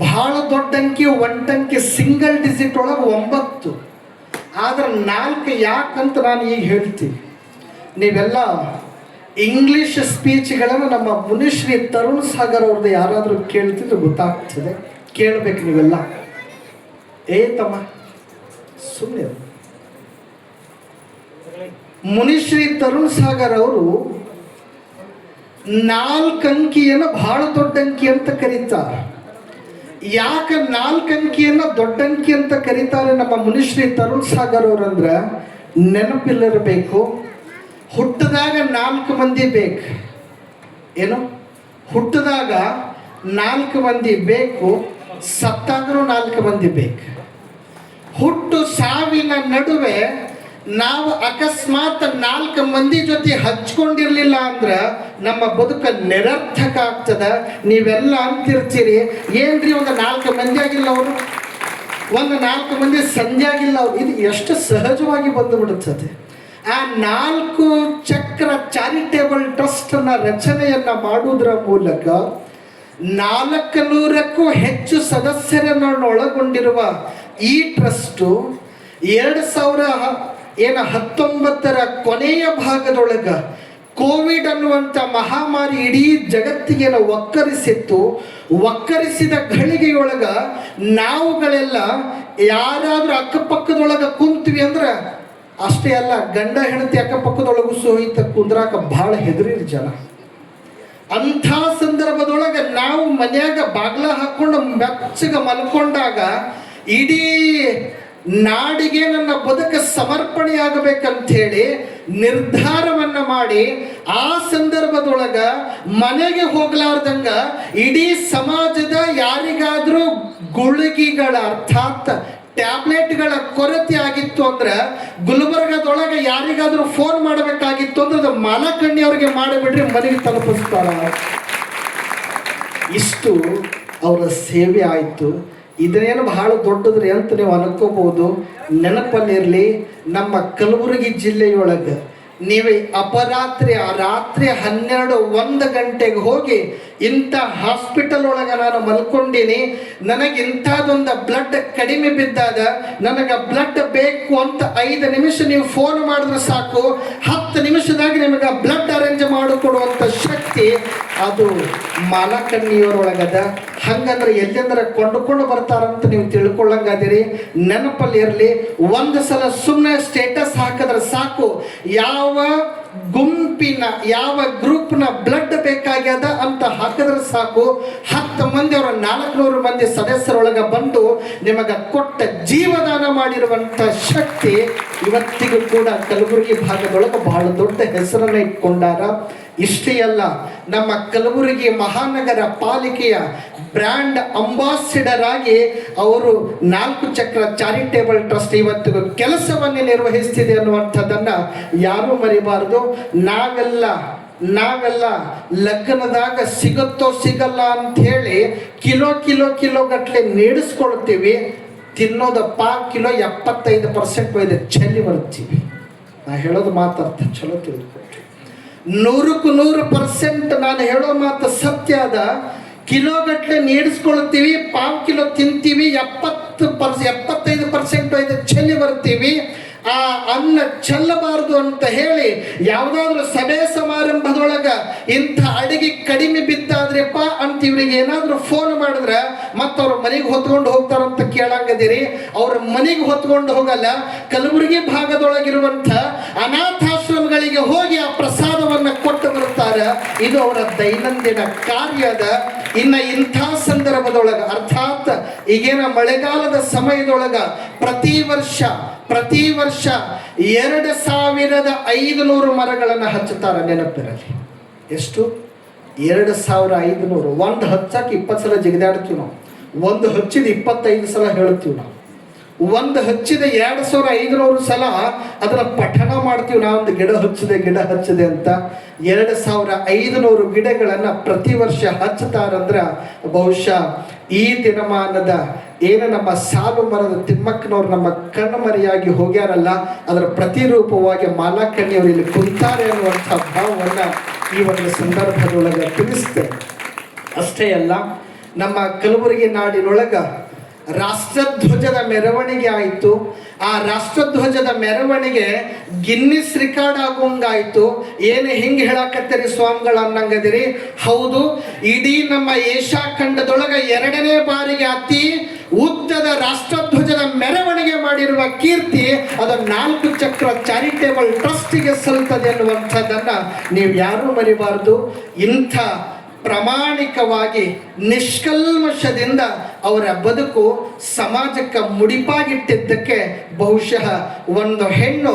ಬಹಳ ದೊಡ್ಡ ಅಂಕಿ ಒಂಟಂಕಿ ಸಿಂಗಲ್ ಡಿಜಿಟ್ ಒಳಗೆ 9. ಆದ್ರೆ 4 ಯಾಕಂತ ನಾನು ಈಗ ಹೇಳ್ತೀನಿ. ನೀವೆಲ್ಲ ಇಂಗ್ಲಿಷ್ ಸ್ಪೀಚ್ಗಳನ್ನು ನಮ್ಮ ಮುನಿಶ್ರೀ ತರುಣ್ ಸಾಗರ್ ಅವ್ರದ್ದು ಯಾರಾದರೂ ಕೇಳ್ತಿದ್ರೆ ಗೊತ್ತಾಗ್ತದೆ. ಕೇಳಬೇಕು ನೀವೆಲ್ಲ. ತಮ್ಮ ಸುಮ್ಮನೆ. ಮುನಿಶ್ರೀ ತರುಣ್ ಸಾಗರ್ ಅವರು 4 ಅಂಕಿಯನ್ನು ಬಹಳ ದೊಡ್ಡ ಅಂಕಿ ಅಂತ ಕರೀತಾರೆ. ಯಾಕೆ 4 ಅಂಕಿಯನ್ನು ದೊಡ್ಡ ಅಂಕಿ ಅಂತ ಕರೀತಾರೆ ನಮ್ಮ ಮುನಿಶ್ರೀ ತರುಣ್ ಸಾಗರ್ ಅವರು ಅಂದ್ರೆ ನೆನಪಿಲ್ಲರಬೇಕು. ಹುಟ್ಟಿದಾಗ 4 ಮಂದಿ ಬೇಕು. ಏನು? ಹುಟ್ಟಿದಾಗ 4 ಮಂದಿ ಬೇಕು, ಸತ್ತಾಗರೂ 4 ಮಂದಿ ಬೇಕು. ಹುಟ್ಟು ಸಾವಿನ ನಡುವೆ ನಾವು ಅಕಸ್ಮಾತ್ 4 ಮಂದಿ ಜೊತೆ ಹಚ್ಕೊಂಡಿರ್ಲಿಲ್ಲ ಅಂದ್ರೆ ನಮ್ಮ ಬದುಕ ನಿರರ್ಥಕ ಆಗ್ತದೆ. ನೀವೆಲ್ಲ ಅಂತಿರ್ತೀರಿ, ಏನ್ರಿ ಒಂದು 4 ಮಂದಿ ಆಗಿಲ್ಲ ಅವರು, ಒಂದು 4 ಮಂದಿ ಸಂಧಿ ಆಗಿಲ್ಲ ಅವರು. ಇದು ಎಷ್ಟು ಸಹಜವಾಗಿ ಬಂದು ಬಿಡುತ್ತದೆ. ಆ 4 ಚಕ್ರ ಚಾರಿಟೇಬಲ್ ಟ್ರಸ್ಟ್ ಅನ್ನ ರಚನೆಯನ್ನ ಮಾಡುವುದರ ಮೂಲಕ 400ಕ್ಕೂ ಹೆಚ್ಚು ಸದಸ್ಯರನ್ನು ಒಳಗೊಂಡಿರುವ ಈ ಟ್ರಸ್ಟು 2019ರ ಕೊನೆಯ ಭಾಗದೊಳಗ ಕೋವಿಡ್ ಅನ್ನುವಂಥ ಮಹಾಮಾರಿ ಇಡೀ ಜಗತ್ತಿಗೆ ಒಕ್ಕರಿಸಿತ್ತು. ಒಕ್ಕರಿಸಿದ ಘಳಿಗೆಯೊಳಗ ನಾವುಗಳೆಲ್ಲ ಯಾರಾದ್ರೂ ಅಕ್ಕಪಕ್ಕದೊಳಗ ಕುಂತ್ವಿ ಅಂದ್ರೆ ಅಷ್ಟೇ ಅಲ್ಲ, ಗಂಡ ಹೆಂಡತಿ ಅಕ್ಕಪಕ್ಕದೊಳಗೂ ಸಹಿತ ಕುಂದ್ರಾಕ ಬಹಳ ಹೆದರಿರಿ ಜನ. ಅಂಥ ಸಂದರ್ಭದೊಳಗೆ ನಾವು ಮನ್ಯಾಗ ಬಾಗ್ಲ ಹಾಕೊಂಡು ಮೆಚ್ಚಗ ಮಲ್ಕೊಂಡಾಗ ಇಡೀ ನಾಡಿಗೆ ನನ್ನ ಬದುಕು ಸಮರ್ಪಣೆಯಾಗಬೇಕಂತ ಹೇಳಿ ನಿರ್ಧಾರವನ್ನ ಮಾಡಿ ಆ ಸಂದರ್ಭದೊಳಗ ಮನೆಗೆ ಹೋಗ್ಲಾರ್ದಂಗ ಇಡೀ ಸಮಾಜದ ಯಾರಿಗಾದ್ರೂ ಗುಳಿಗೆಗಳ ಅರ್ಥಾತ್ ಟ್ಯಾಬ್ಲೆಟ್ಗಳ ಕೊರತೆ ಆಗಿತ್ತು ಅಂದ್ರೆ ಗುಲ್ಬರ್ಗದೊಳಗೆ ಯಾರಿಗಾದ್ರೂ ಫೋನ್ ಮಾಡಬೇಕಾಗಿತ್ತು ಅಂದ್ರೆ ಅದು ಮಾಲಕಣ್ಣಿ ಅವ್ರಿಗೆ ಮಾಡಿಬಿಡ್ರಿ ಮನೆಗೆ ತಲುಪಿಸ್ತಾರ. ಇಷ್ಟು ಅವರ ಸೇವೆ ಆಯಿತು. ಇದನ್ನೇನು ಬಹಳ ದೊಡ್ಡದ್ರಿ ಅಂತ ನೀವು ಅನ್ಕೋಬಹುದು. ನೆನಪಲ್ಲಿರಲಿ, ನಮ್ಮ ಕಲಬುರಗಿ ಜಿಲ್ಲೆಯೊಳಗೆ ನೀವು ಅಪರಾತ್ರಿ ರಾತ್ರಿ 12-1 ಗಂಟೆಗೆ ಹೋಗಿ ಇಂಥ ಹಾಸ್ಪಿಟಲ್ ಒಳಗೆ ನಾನು ಮಲ್ಕೊಂಡೀನಿ, ನನಗೆ ಇಂಥದ್ದೊಂದು ಬ್ಲಡ್ ಕಡಿಮೆ ಬಿದ್ದಾಗ ನನಗೆ ಬ್ಲಡ್ ಬೇಕು ಅಂತ 5 ನಿಮಿಷ ನೀವು ಫೋನ್ ಮಾಡಿದ್ರೆ ಸಾಕು, 10 ನಿಮಿಷದಾಗ ನಿಮಗೆ ಬ್ಲಡ್ ಅರೇಂಜ್ ಮಾಡಿಕೊಡುವಂಥ ಶಕ್ತಿ ಅದು ಮಾಲಕಣ್ಣಿಯವರೊಳಗದ. ಹಂಗಂದ್ರೆ ಎಲ್ಲೆಂದ್ರೆ ಕೊಂಡುಕೊಂಡು ಬರ್ತಾರಂತ ನೀವು ತಿಳ್ಕೊಳ್ಳಂಗದಿರಿ. ನೆನಪಲ್ಲಿ ಇರಲಿ, ಒಂದು ಸಲ ಸುಮ್ಮನೆ ಸ್ಟೇಟಸ್ ಹಾಕಿದ್ರೆ ಸಾಕು, ಯಾವ ಗುಂಪಿನ ಯಾವ ಗ್ರೂಪ್ನ ಬ್ಲಡ್ ಬೇಕಾಗ್ಯದ ಅಂತ ಹಾಕಿದ್ರೆ ಸಾಕು, 10 ಮಂದಿ ಅವರ 400 ಮಂದಿ ಸದಸ್ಯರೊಳಗೆ ಬಂದು ನಿಮಗೆ ಕೊಟ್ಟ ಜೀವದಾನ ಮಾಡಿರುವಂಥ ಶಕ್ತಿ ಇವತ್ತಿಗೂ ಕೂಡ ಕಲಬುರಗಿ ಭಾಗದೊಳಗೆ ಬಹಳ ದೊಡ್ಡ ಹೆಸರನ್ನು ಇಟ್ಕೊಂಡಾರ. ಇಷ್ಟೇ ಅಲ್ಲ, ನಮ್ಮ ಕಲಬುರಗಿ ಮಹಾನಗರ ಪಾಲಿಕೆಯ ಬ್ರ್ಯಾಂಡ್ ಅಂಬಾಸಿಡರ್ ಆಗಿ ಅವರು 4 ಚಕ್ರ ಚಾರಿಟೇಬಲ್ ಟ್ರಸ್ಟ್ ಇವತ್ತಿಗೂ ಕೆಲಸವನ್ನೇ ನಿರ್ವಹಿಸ್ತಿದೆ ಅನ್ನುವಂಥದ್ದನ್ನ ಯಾರೂ ಮರಿಬಾರದು. ನಾವೆಲ್ಲ ಲಗ್ನದಾಗ ಸಿಗುತ್ತೋ ಸಿಗಲ್ಲ ಅಂತ ಹೇಳಿ ಕಿಲೋ ಗಟ್ಟಲೆ ನೀಡಿಸ್ಕೊಳ್ತೀವಿ. ತಿನ್ನೋದ ಕಿಲೋ 75% ಒಯ್ದು ಚೆಲ್ಲಿ ಬರ್ತೀವಿ. ನಾ ಹೇಳೋದು ಮಾತಾಡ್ತ ಚಲೋ ತಿಳಿದುಕೊಟ್ರಿ. 100% ನಾನು ಹೇಳೋ ಮಾತು ಸತ್ಯ ಅದ. ಕಿಲೋಗಟ್ಟಲೆ ನೀಡಿಸ್ಕೊಳ್ತೀವಿ, ಕಿಲೋ ತಿಂತೀವಿ, 75% ಒಯ್ದು ಚೆಲ್ಲಿ ಬರ್ತೀವಿ. ಆ ಅನ್ನ ಚೆಲ್ಲಬಾರದು ಅಂತ ಹೇಳಿ ಯಾವುದಾದ್ರೂ ಸಭೆ ಸಮಾರಂಭದೊಳಗ ಇಂಥ ಅಡಿಗೆ ಕಡಿಮೆ ಬಿದ್ದಾದ್ರಪ್ಪ ಅಂತ ಇವ್ರಿಗೆ ಏನಾದ್ರೂ ಫೋನ್ ಮಾಡಿದ್ರೆ ಮತ್ತವ್ರ ಮನೆಗೆ ಹೊತ್ಕೊಂಡು ಹೋಗ್ತಾರಂತ ಕೇಳಂಗದಿರಿ. ಅವ್ರ ಮನೆಗೆ ಹೊತ್ಕೊಂಡು ಹೋಗಲ್ಲ, ಕಲಬುರಗಿ ಭಾಗದೊಳಗಿರುವಂಥ ಅನಾಥಾಶ್ರಮಗಳಿಗೆ ಹೋಗಿ ಆ ಪ್ರಸಾದವನ್ನ ಕೊಟ್ಟು ಬರ್ತಾರೆ. ಇದು ಅವರ ದೈನಂದಿನ ಕಾರ್ಯದ. ಇನ್ನ ಇಂಥ ಸಂದರ್ಭದೊಳಗ ಅರ್ಥಾತ್ ಈಗೇನ ಮಳೆಗಾಲದ ಸಮಯದೊಳಗ ಪ್ರತಿ ವರ್ಷ 2500 ಮರಗಳನ್ನು ಹಚ್ಚುತ್ತಾರೆ. ನೆನಪಿರಲಿ, ಎಷ್ಟು? 2500. ಒಂದು ಹಚ್ಚಕ್ಕೆ 20 ಸಲ ಜಿಗಿದಾಡ್ತೀವಿ ನಾವು. ಒಂದು ಹಚ್ಚಿದ 25 ಸಲ ಹೇಳ್ತೀವಿ ನಾವು. ಒಂದು ಹಚ್ಚಿದ 2500 ಸಲ ಅದರ ಪಠಣ ಮಾಡ್ತೀವಿ ನಾವು. ಒಂದು ಗಿಡ ಹಚ್ಚಿದೆ ಅಂತ 2500 ಗಿಡಗಳನ್ನು ಪ್ರತಿ ವರ್ಷ ಹಚ್ಚುತ್ತಾರಂದ್ರೆ ಬಹುಶಃ ಈ ದಿನಮಾನದ ಏನು ನಮ್ಮ ಸಾಲು ಮರದ ತಿಮ್ಮಕ್ಕನವ್ರು ನಮ್ಮ ಕಣ್ಮರೆಯಾಗಿ ಹೋಗ್ಯಾರಲ್ಲ, ಅದರ ಪ್ರತಿರೂಪವಾಗಿ ಮಾಲಕಣ್ಣಿಯವರು ಇಲ್ಲಿ ಕುಂತಾರೆ ಅನ್ನುವಂಥ ಭಾವವನ್ನು ಈ ಒಂದು ಸಂದರ್ಭದೊಳಗೆ ತಿಳಿಸ್ತೇನೆ. ಅಷ್ಟೇ ಅಲ್ಲ, ನಮ್ಮ ಕಲಬುರಗಿ ನಾಡಿನೊಳಗ ರಾಷ್ಟ್ರಧ್ವಜದ ಮೆರವಣಿಗೆ ಆಯಿತು. ಆ ರಾಷ್ಟ್ರಧ್ವಜದ ಮೆರವಣಿಗೆ ಗಿನ್ನಿಸ್ ರೆಕಾರ್ಡ್ ಆಗೋಂಗಾಯ್ತು. ಏನು ಹಿಂಗೆ ಹೇಳಕತ್ತೀರಿ ಸ್ವಾಮಿಗಳ ಅನ್ನಂಗದಿರಿ. ಹೌದು, ಇಡೀ ನಮ್ಮ ಏಷ್ಯಾ ಖಂಡದೊಳಗೆ 2ನೇ ಬಾರಿಗೆ ಅತಿ ಉದ್ದದ ರಾಷ್ಟ್ರಧ್ವಜದ ಮೆರವಣಿಗೆ ಮಾಡಿರುವ ಕೀರ್ತಿ ಅದು 4 ಚಕ್ರ ಚಾರಿಟೇಬಲ್ ಟ್ರಸ್ಟಿಗೆ ಸಲ್ಲುತ್ತದೆ ಅನ್ನುವಂಥದ್ದನ್ನ ನೀವು ಯಾರೂ ಮರಿಬಾರದು. ಇಂಥ ಪ್ರಾಮಾಣಿಕವಾಗಿ ನಿಷ್ಕಲ್ಮಶದಿಂದ ಅವರ ಬದುಕು ಸಮಾಜಕ್ಕೆ ಮುಡಿಪಾಗಿಟ್ಟಿದ್ದಕ್ಕೆ ಬಹುಶಃ ಒಂದು ಹೆಣ್ಣು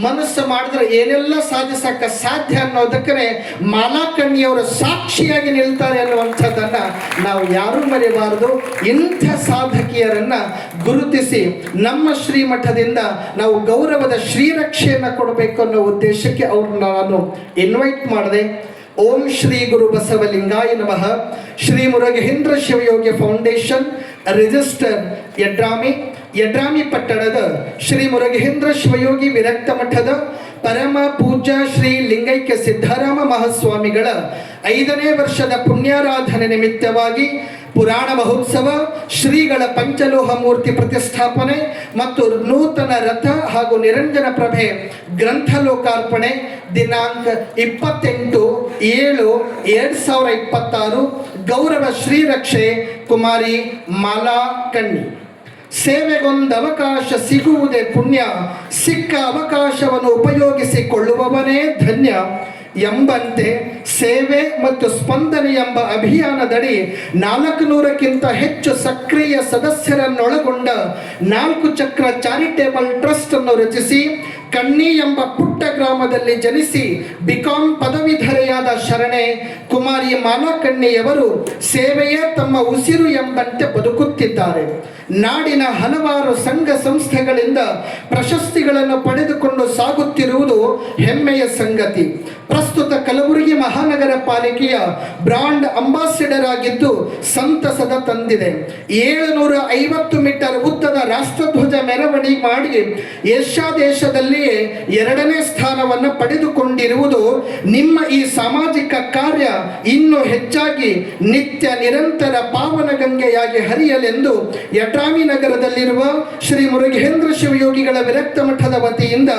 ಮನಸ್ಸು ಮಾಡಿದ್ರೆ ಏನೆಲ್ಲ ಸಾಧಿಸಕ್ಕೆ ಸಾಧ್ಯ ಅನ್ನೋದಕ್ಕೆ ಮಾಲಕಣ್ಣಿಯವರು ಸಾಕ್ಷಿಯಾಗಿ ನಿಲ್ತಾರೆ ಅನ್ನುವಂಥದ್ದನ್ನು ನಾವು ಯಾರೂ ಮರೆಯಬಾರದು. ಇಂಥ ಸಾಧಕಿಯರನ್ನ ಗುರುತಿಸಿ ನಮ್ಮ ಶ್ರೀಮಠದಿಂದ ನಾವು ಗೌರವದ ಶ್ರೀರಕ್ಷೆಯನ್ನು ಕೊಡಬೇಕು ಅನ್ನೋ ಉದ್ದೇಶಕ್ಕೆ ಅವ್ರನ್ನ ನಾನು ಇನ್ವೈಟ್ ಮಾಡಿದೆ. ಓಂ ಶ್ರೀ ಗುರು ಬಸವಲಿಂಗಾಯ ನಮಃ. ಶ್ರೀ ಮುರುಘೇಂದ್ರ ಶಿವಯೋಗಿ ಫೌಂಡೇಶನ್, ರಿಜಿಸ್ಟರ್ ಯಡ್ರಾಮಿ ಪಟ್ಟಣದ ಶ್ರೀ ಮುರುಘೇಂದ್ರ ಶಿವಯೋಗಿ ವಿರಕ್ತ ಮಠದ ಪರಮ ಪೂಜ್ಯ ಶ್ರೀ ಲಿಂಗೈಕ್ಯ ಸಿದ್ಧಾರಾಮ ಮಹಾಸ್ವಾಮಿಗಳ 5ನೇ ವರ್ಷದ ಪುಣ್ಯಾರಾಧನೆ ನಿಮಿತ್ತವಾಗಿ ಪುರಾಣ ಮಹೋತ್ಸವ, ಶ್ರೀಗಳ ಪಂಚಲೋಹ ಮೂರ್ತಿ ಪ್ರತಿಷ್ಠಾಪನೆ ಮತ್ತು ನೂತನ ರಥ ಹಾಗೂ ನಿರಂಜನ ಪ್ರಭೆ ಗ್ರಂಥ ಲೋಕಾರ್ಪಣೆ ದಿನಾಂಕ 28/7/2026. ಗೌರವ ಶ್ರೀರಕ್ಷೆ ಕುಮಾರಿ ಮಾಲಾಕಣ್ಣಿ. ಸೇವೆಗೊಂದು ಅವಕಾಶ ಸಿಗುವುದೇ ಪುಣ್ಯ, ಸಿಕ್ಕ ಅವಕಾಶವನ್ನು ಉಪಯೋಗಿಸಿಕೊಳ್ಳುವವನೇ ಧನ್ಯ. ಎಂಬಂತೆ ಸೇವೆ ಮತ್ತು ಸ್ಪಂದನೆ ಎಂಬ ಅಭಿಯಾನದಡಿ 400ಕ್ಕಿಂತ ಹೆಚ್ಚು ಸಕ್ರಿಯ ಸದಸ್ಯರನ್ನೊಳಗೊಂಡ 4 ಚಕ್ರ ಚಾರಿಟೇಬಲ್ ಟ್ರಸ್ಟ್ ಅನ್ನು ರಚಿಸಿ ಕಣ್ಣಿ ಎಂಬ ಪುಟ್ಟ ಗ್ರಾಮದಲ್ಲಿ ಜನಿಸಿ ಬಿಕಾಂ ಪದವೀಧರೆಯಾದ ಶರಣೆ ಕುಮಾರಿ ಮಾಲಾ ಕಣ್ಣಿಯವರು ಸೇವೆಯೇ ತಮ್ಮ ಉಸಿರು ಎಂಬಂತೆ ಬದುಕುತ್ತಿದ್ದಾರೆ. ನಾಡಿನ ಹಲವಾರು ಸಂಘ ಸಂಸ್ಥೆಗಳಿಂದ ಪ್ರಶಸ್ತಿಗಳನ್ನು ಪಡೆದುಕೊಂಡು ಸಾಗುತ್ತಿರುವುದು ಹೆಮ್ಮೆಯ ಸಂಗತಿ. ಪ್ರಸ್ತುತ ಕಲಬುರಗಿ ಮಹಾನಗರ ಪಾಲಿಕೆಯ ಬ್ರಾಂಡ್ ಅಂಬಾಸಿಡರ್ ಆಗಿದ್ದು ಸಂತಸದ ತಂದಿದೆ. 750 ಮೀಟರ್ ಉದ್ದದ ರಾಷ್ಟ್ರಧ್ವಜ ಮೆರವಣಿಗೆ ಮಾಡಿ ಏಷ್ಯಾ ದೇಶದಲ್ಲಿಯೇ 2ನೇ ಸ್ಥಾನವನ್ನು ಪಡೆದುಕೊಂಡಿರುವುದು ನಿಮ್ಮ ಈ ಸಾಮಾಜಿಕ ಕಾರ್ಯ ಇನ್ನೂ ಹೆಚ್ಚಾಗಿ ನಿತ್ಯ ನಿರಂತರ ಪಾವನ ಗಂಗೆಯಾಗಿ ಹರಿಯಲೆಂದು ಯಡ್ರಾಮಿ ನಗರದಲ್ಲಿರುವ ಶ್ರೀ ಮುರುಘೇಂದ್ರ ಶಿವಯೋಗಿಗಳ ವಿರಕ್ತ ಮಠದ ವತಿಯಿಂದ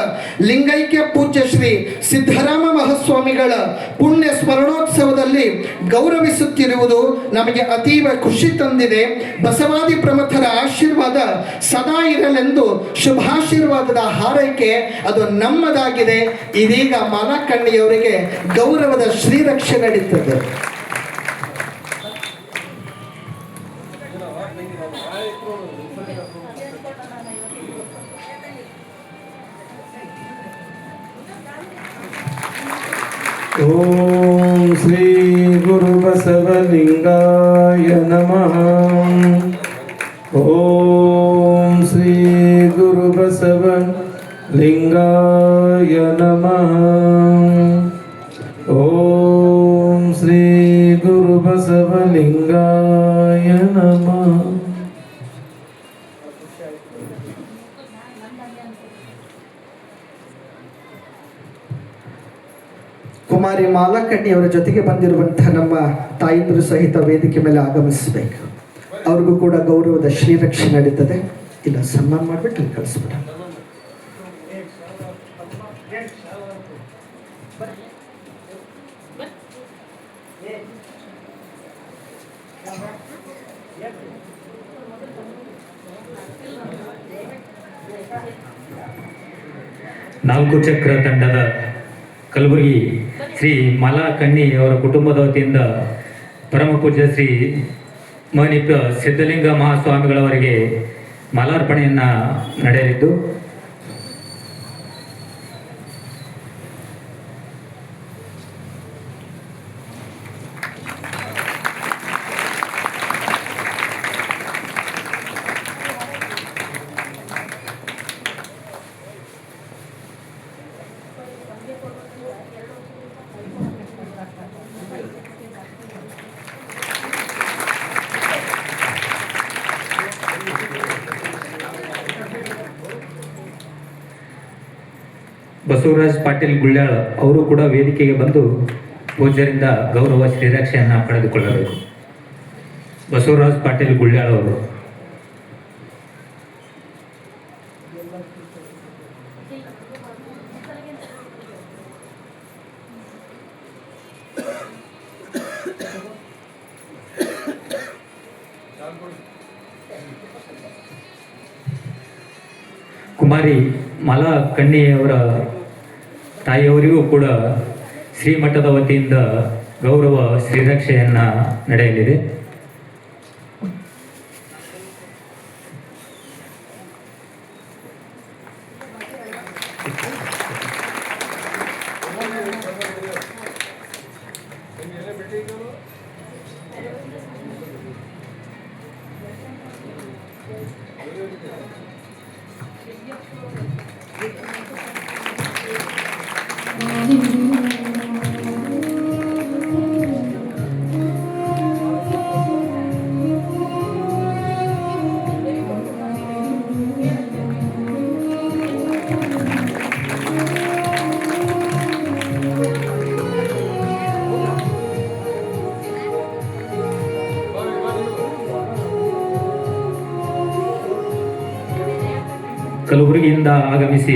ಲಿಂಗೈಕ್ಯ ಪೂಜ್ಯ ಶ್ರೀ ಸಿದ್ದರಾಮ ಮಹಾಸ್ವಾಮಿಗಳ ಪುಣ್ಯ ಸ್ಮರಣೋತ್ಸವದಲ್ಲಿ ಗೌರವಿಸುತ್ತಿರುವುದು ನಮಗೆ ಅತೀವ ಖುಷಿ ತಂದಿದೆ. ಬಸವಾದಿ ಪ್ರಮುಖರ ಆಶೀರ್ವಾದ ಸದಾ ಇರಲೆಂದು ಶುಭಾಶೀರ್ವಾದದ ಹಾರೈಕೆ ಅದು ನಮ್ಮದಾಗಿದೆ. ಇದೀಗ ಮಾಲಾ ಕಣ್ಣಿಯವರಿಗೆ ಗೌರವದ ಶ್ರೀರಕ್ಷೆ ನಡೀತದೆ. ಓಂ ಶ್ರೀ ಗುರು ಬಸವಲಿಂಗಾಯ ನಮಃ. ಓಂ ಶ್ರೀ ಗುರು ಬಸವಲಿಂಗಾಯ ನಮಃ. ಓಂ ಶ್ರೀ ಗುರು ಬಸವಲಿಂಗಾಯ ನಮಃ. ಕುಮಾರಿ ಮಾಲಾ ಕಣ್ಣಿಯವರ ಜೊತೆಗೆ ಬಂದಿರುವಂತಹ ನಮ್ಮ ತಾಯಿಂದರು ಸಹಿತ ವೇದಿಕೆ ಮೇಲೆ ಆಗಮಿಸಬೇಕು. ಅವ್ರಿಗೂ ಕೂಡ ಗೌರವದ ಶ್ರೀರಕ್ಷೆ ನಡೀತದೆ. ಇಲ್ಲ ಸನ್ಮಾನ ಮಾಡಿಬಿಟ್ಟು ಇಲ್ಲಿ ಕಳಿಸ್ಬಿಡ. ನಾಲ್ಕು ಚಕ್ರ ತಂಡದ ಕಲಬುರಗಿ ಶ್ರೀ ಮಾಲಾ ಕಣ್ಣಿ ಅವರ ಕುಟುಂಬದ ವತಿಯಿಂದ ಪರಮ ಪೂಜ್ಯ ಶ್ರೀ ಮನಿಪ ಸಿದ್ಧಲಿಂಗ ಮಹಾಸ್ವಾಮಿಗಳವರಿಗೆ ಮಾಲಾರ್ಪಣೆಯನ್ನು ನಡೆಯಲಿದ್ದು ಬಸವರಾಜ್ ಪಾಟೀಲ್ ಗುಳ್ಯಾಳ್ ಅವರು ಕೂಡ ವೇದಿಕೆಗೆ ಬಂದು ಪೂಜ್ಯರಿಂದ ಗೌರವ ಶ್ರೀರಕ್ಷೆಯನ್ನು ಪಡೆದುಕೊಳ್ಳಬೇಕು. ಬಸವರಾಜ್ ಪಾಟೀಲ್ ಗುಳ್ಯಾಳ್ ಅವರು. ಕುಮಾರಿ ಮಾಲಾ ಕಣ್ಣಿಯವರ ತಾಯಿಯವರಿಗೂ ಕೂಡ ಶ್ರೀಮಠದ ವತಿಯಿಂದ ಗೌರವ ಶ್ರೀರಕ್ಷೆಯನ್ನು ನಡೆಯಲಿದೆ. ಕಲಬುರಗಿಯಿಂದ ಆಗಮಿಸಿ